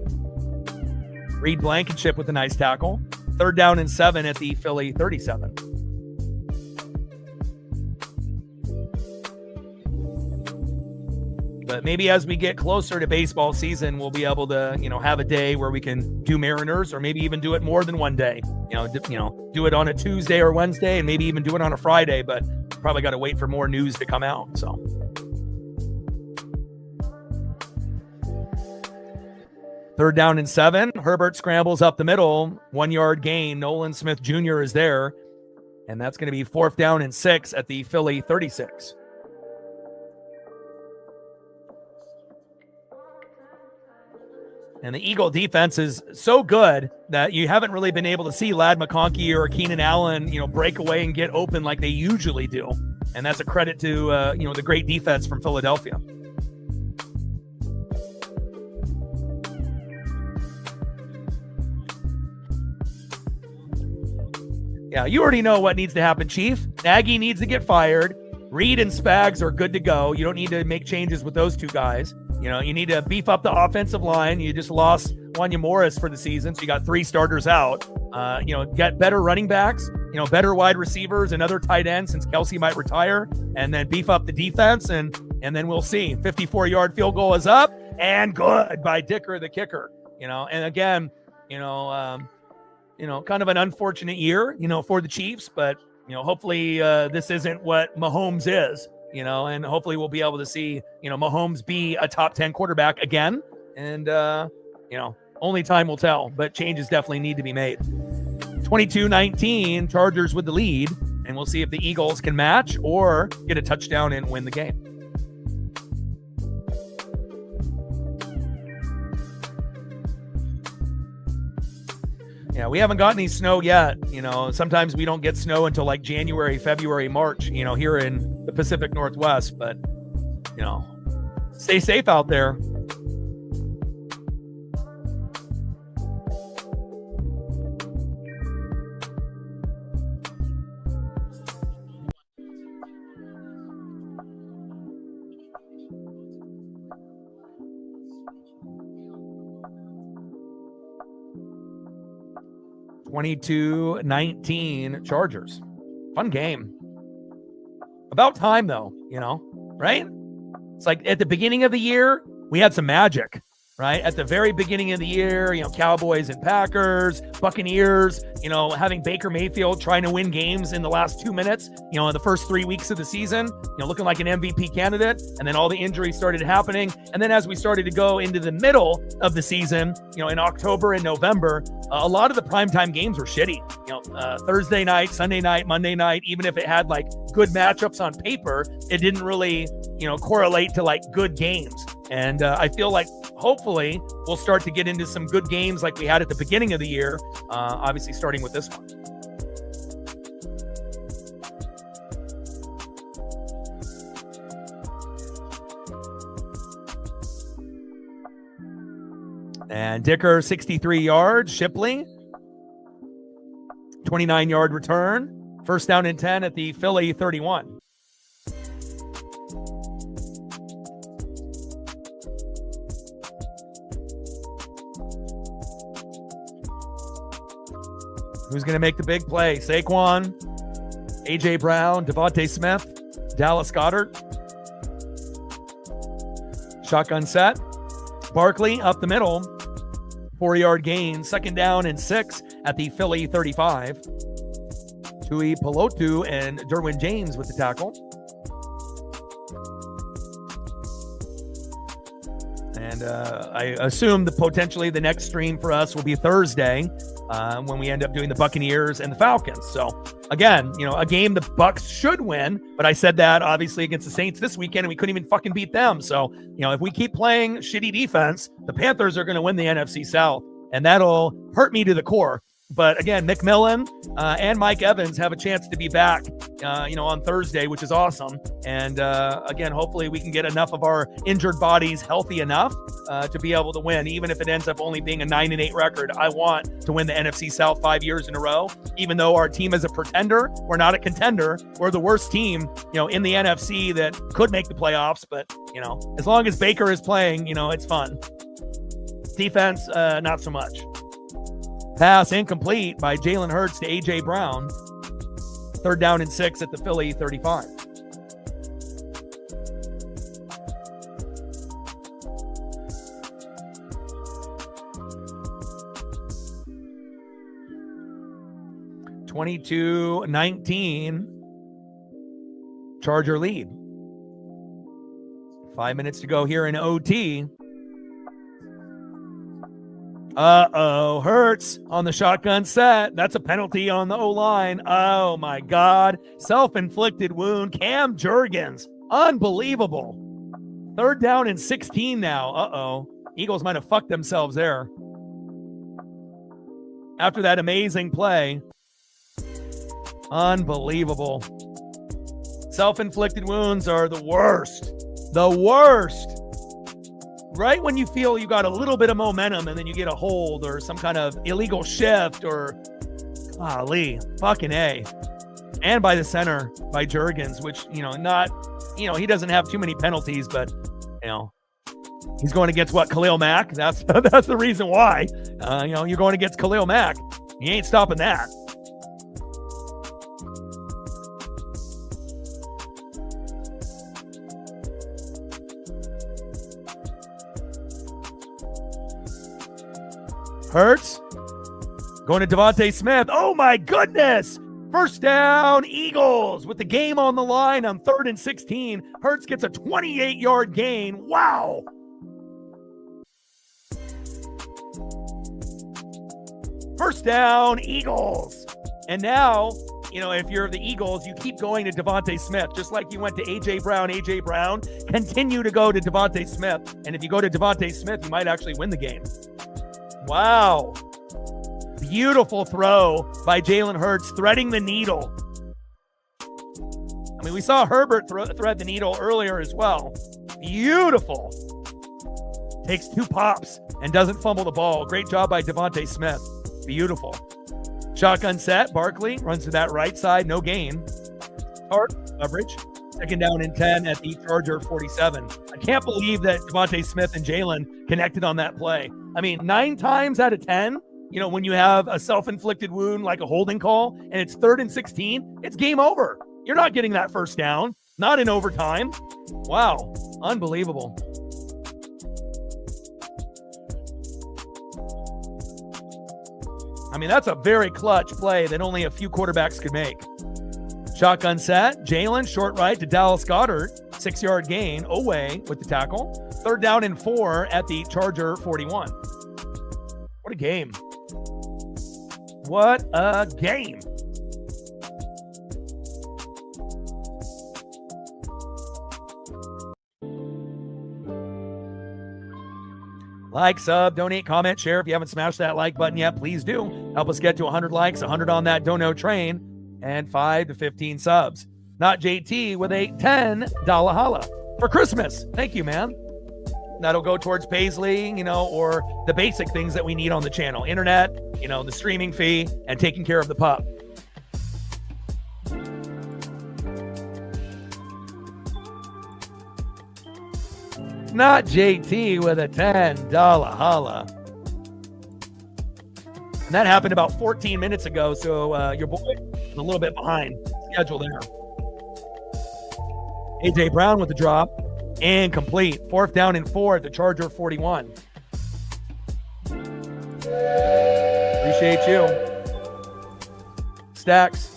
Reed Blankenship with a nice tackle. 3rd down and 7 at the Philly 37. But maybe as we get closer to baseball season, we'll be able to, have a day where we can do Mariners, or maybe even do it more than one day. Do it on a Tuesday or Wednesday, and maybe even do it on a Friday. But probably got to wait for more news to come out. So. 3rd down and 7. Herbert scrambles up the middle. 1-yard gain. Nolan Smith Jr. is there. And that's going to be 4th down and 6 at the Philly 36. And the Eagle defense is so good that you haven't really been able to see Ladd McConkey or Keenan Allen, break away and get open like they usually do. And that's a credit to, the great defense from Philadelphia. Yeah, you already know what needs to happen, Chief. Nagy needs to get fired. Reed and Spags are good to go. You don't need to make changes with those two guys. You need to beef up the offensive line. You just lost Wanya Morris for the season, so you got 3 starters out. Get better running backs, better wide receivers, another tight end since Kelsey might retire, and then beef up the defense, and then we'll see. 54-yard field goal is up, and good by Dicker, the kicker. And again, kind of an unfortunate year, for the Chiefs, but, hopefully this isn't what Mahomes is, and hopefully we'll be able to see, Mahomes be a top 10 quarterback again. And, only time will tell, but changes definitely need to be made. 22-19, Chargers with the lead, and we'll see if the Eagles can match or get a touchdown and win the game. Yeah, we haven't gotten any snow yet. Sometimes we don't get snow until like January, February, March, here in the Pacific Northwest. But, stay safe out there. (22-19) Chargers. Fun game. About time, though, right? It's like at the beginning of the year, we had some magic, right? At the very beginning of the year, Cowboys and Packers, Buccaneers, having Baker Mayfield trying to win games in the last 2 minutes, in the first 3 weeks of the season, looking like an MVP candidate. And then all the injuries started happening. And then as we started to go into the middle of the season, in October and November, a lot of the primetime games were shitty. Thursday night, Sunday night, Monday night, even if it had like good matchups on paper, it didn't really, correlate to like good games. And I feel like hopefully we'll start to get into some good games like we had at the beginning of the year, obviously starting with this one. And Dicker, 63 yards. Shipley, 29-yard return. 1st down and 10 at the Philly 31. Who's going to make the big play? Saquon, A.J. Brown, Devontae Smith, Dallas Goedert. Shotgun set. Barkley up the middle. 4-yard gain, 2nd down and 6 at the Philly 35. Tui Pelotu and Derwin James with the tackle. And I assume that potentially the next stream for us will be Thursday when we end up doing the Buccaneers and the Falcons. So again, a game the Bucs should win, but I said that obviously against the Saints this weekend and we couldn't even fucking beat them. So, if we keep playing shitty defense, the Panthers are going to win the NFC South, and that'll hurt me to the core. But again, McMillan and Mike Evans have a chance to be back, on Thursday, which is awesome. And again, hopefully we can get enough of our injured bodies healthy enough to be able to win, even if it ends up only being a 9-8 record. I want to win the NFC South 5 years in a row. Even though our team is a pretender, we're not a contender. We're the worst team, in the NFC that could make the playoffs. But as long as Baker is playing, it's fun. Defense, not so much. Pass incomplete by Jalen Hurts to A.J. Brown. 3rd down and 6 at the Philly 35. (22-19) Charger lead. 5 minutes to go here in OT. Hurts on the shotgun set. That's a penalty on the O-line. Oh, my God. Self-inflicted wound. Cam Jurgens. Unbelievable. 3rd down and 16 now. Eagles might have fucked themselves there. After that amazing play. Unbelievable. Self-inflicted wounds are the worst. The worst. Right when you feel you got a little bit of momentum and then you get a hold or some kind of illegal shift or golly, fucking A. And by the center, by Jurgens, which, he doesn't have too many penalties, but, he's going against Khalil Mack. That's the reason why. You're going against Khalil Mack. You ain't stopping that. Hurts going to Devontae Smith. Oh my goodness. 1st down, Eagles with the game on the line on 3rd and 16. Hurts gets a 28-yard gain. Wow. First down, Eagles. And now, if you're the Eagles, you keep going to Devontae Smith, just like you went to A.J. Brown. A.J. Brown, continue to go to Devontae Smith. And if you go to Devontae Smith, you might actually win the game. Wow. Beautiful throw by Jalen Hurts, threading the needle. I mean, we saw Herbert thread the needle earlier as well. Beautiful. Takes 2 pops and doesn't fumble the ball. Great job by Devontae Smith. Beautiful. Shotgun set. Barkley runs to that right side. No gain. Hard coverage. 2nd down and 10 at the Charger 47. I can't believe that Devontae Smith and Jalen connected on that play. I mean, 9 times out of 10, when you have a self-inflicted wound like a holding call and it's 3rd and 16, it's game over. You're not getting that 1st down. Not in overtime. Wow. Unbelievable. I mean, that's a very clutch play that only a few quarterbacks could make. Shotgun set. Jalen, short right to Dallas Goedert. 6-yard gain. Away with the tackle. 3rd down and 4 at the Charger 41. What a game. What a game. Like, sub, donate, comment, share. If you haven't smashed that like button yet, please do. Help us get to 100 likes, 100 on that dono train, and 5 to 15 subs. Not JT with a $10 holla for Christmas. Thank you, man. That'll go towards Paisley, or the basic things that we need on the channel. Internet, the streaming fee, and taking care of the pup. Not JT with a $10 holla. And that happened about 14 minutes ago, so your boy is a little bit behind schedule there. A.J. Brown with the drop. Incomplete. 4th down and 4 at the Charger 41. Appreciate you. Stacks,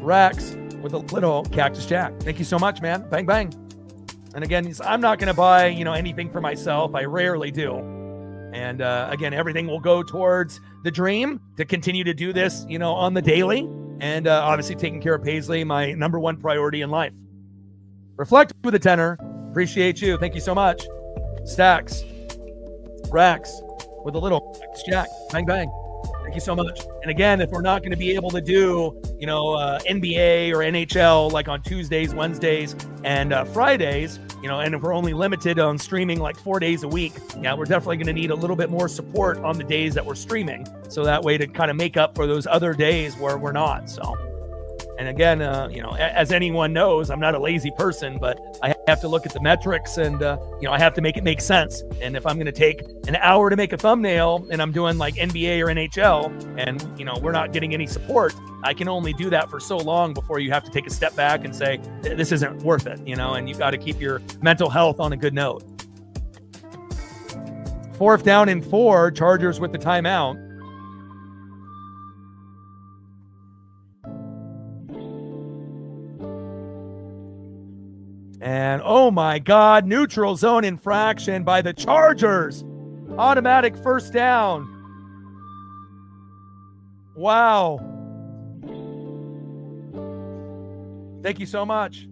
Racks with a little Cactus Jack. Thank you so much, man. Bang, bang. And again, I'm not going to buy, anything for myself. I rarely do. And again, everything will go towards the dream to continue to do this, on the daily. And obviously taking care of Paisley, my number one priority in life. Reflect with a tenor. Appreciate you. Thank you so much. Stacks, Racks with a little Cactus Jack. Bang, bang. Thank you so much. And again, if we're not going to be able to do, NBA or NHL like on Tuesdays, Wednesdays, and Fridays, and if we're only limited on streaming like 4 days a week, we're definitely going to need a little bit more support on the days that we're streaming. So that way to kind of make up for those other days where we're not. So, and again, as anyone knows, I'm not a lazy person, but I have to look at the metrics and, I have to make it make sense. And if I'm going to take an hour to make a thumbnail and I'm doing like NBA or NHL and, we're not getting any support, I can only do that for so long before you have to take a step back and say, this isn't worth it, and you've got to keep your mental health on a good note. 4th down and 4, Chargers with the timeout. And oh my God, neutral zone infraction by the Chargers. Automatic first down. Wow. Thank you so much.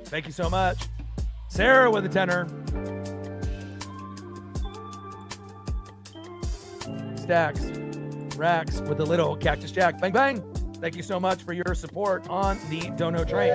Thank you so much. Sarah with a tenor. Stacks, Racks with a little Cactus Jack. Bang, bang. Thank you so much for your support on the Dono train.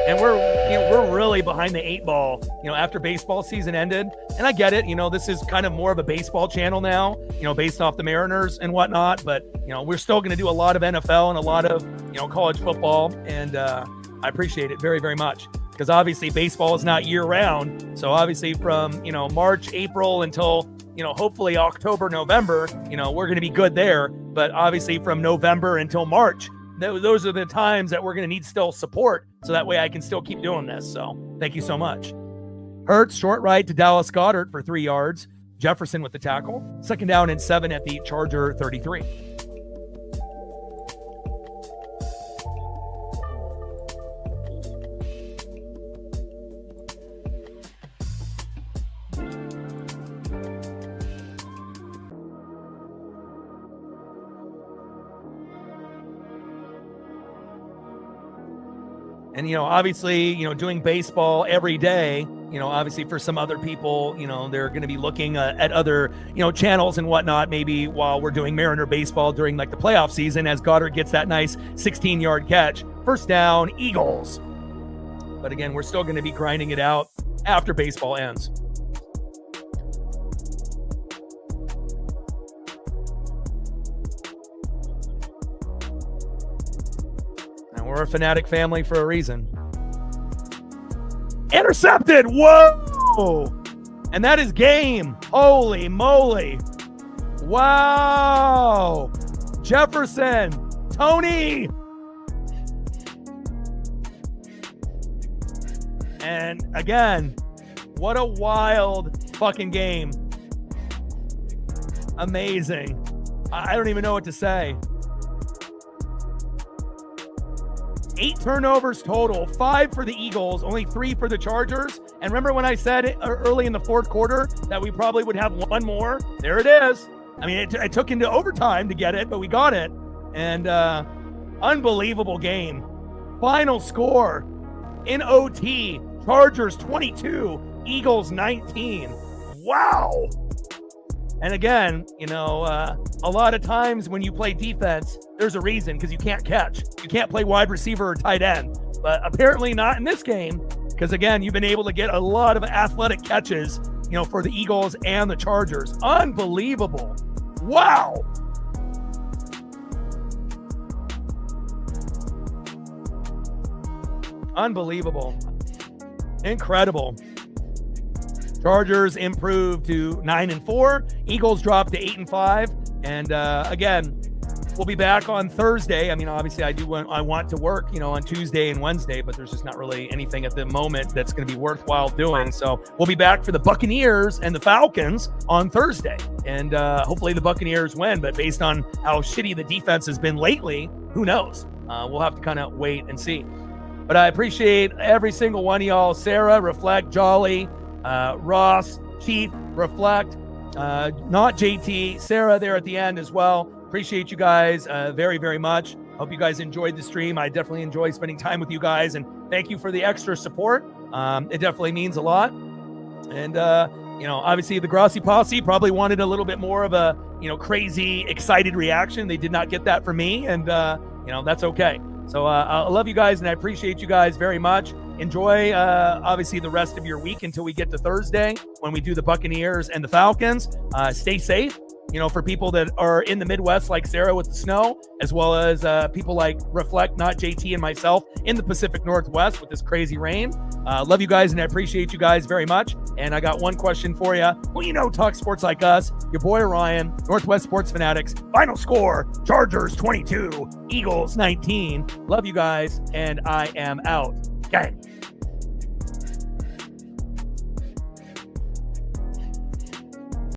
And we're really behind the 8 ball, after baseball season ended. And I get it, this is kind of more of a baseball channel now, based off the Mariners and whatnot. But, we're still going to do a lot of NFL and a lot of, college football. And I appreciate it very, very much. Because obviously baseball is not year round. So obviously from, March, April until, hopefully October, November, we're going to be good there. But obviously from November until March, those are the times that we're going to need still support. So that way I can still keep doing this. So thank you so much. Hurts, short right to Dallas Goedert for 3 yards. Jefferson with the tackle. 2nd down and 7 at the Charger 33. And, obviously, doing baseball every day, obviously for some other people, they're going to be looking at other, channels and whatnot, maybe while we're doing Mariner baseball during like the playoff season as Goddard gets that nice 16-yard catch. First down, Eagles. But again, we're still going to be grinding it out after baseball ends. We're a fanatic family for a reason. Intercepted. Whoa. And that is game. Holy moly. Wow. Jefferson. Tony. And again, what a wild fucking game. Amazing. I don't even know what to say. 8 turnovers total, 5 for the Eagles, only 3 for the Chargers. And remember when I said early in the 4th quarter that we probably would have one more? There it is. I mean, it took into overtime to get it, but we got it. And unbelievable game. Final score in OT, Chargers 22, Eagles 19. Wow. And again, a lot of times when you play defense, there's a reason, because you can't catch. You can't play wide receiver or tight end. But apparently not in this game, because again, you've been able to get a lot of athletic catches, for the Eagles and the Chargers. Unbelievable. Wow. Unbelievable. Incredible. Chargers improved to 9-4. Eagles dropped to 8-5. And again, we'll be back on Thursday. I mean, obviously, I want to work, on Tuesday and Wednesday, but there's just not really anything at the moment that's going to be worthwhile doing. So we'll be back for the Buccaneers and the Falcons on Thursday, and hopefully the Buccaneers win. But based on how shitty the defense has been lately, who knows? We'll have to kind of wait and see. But I appreciate every single one of y'all. Sarah, Reflect, Jolly, Ross, Chief, Reflect, not JT, Sarah there at the end as well. Appreciate you guys very, very much. Hope you guys enjoyed the stream. I definitely enjoy spending time with you guys, and thank you for the extra support. It definitely means a lot. And, obviously the Grossi Posse probably wanted a little bit more of a, crazy, excited reaction. They did not get that from me, and, that's okay. So I love you guys, and I appreciate you guys very much. Enjoy, obviously, the rest of your week until we get to Thursday when we do the Buccaneers and the Falcons. Stay safe, for people that are in the Midwest like Sarah with the snow, as well as people like Reflect, not JT, and myself in the Pacific Northwest with this crazy rain. Love you guys, and I appreciate you guys very much. And I got one question for you. Well, talk sports like us. Your boy Ryan, Northwest Sports Fanatics. Final score, Chargers 22, Eagles 19. Love you guys, and I am out. Gang.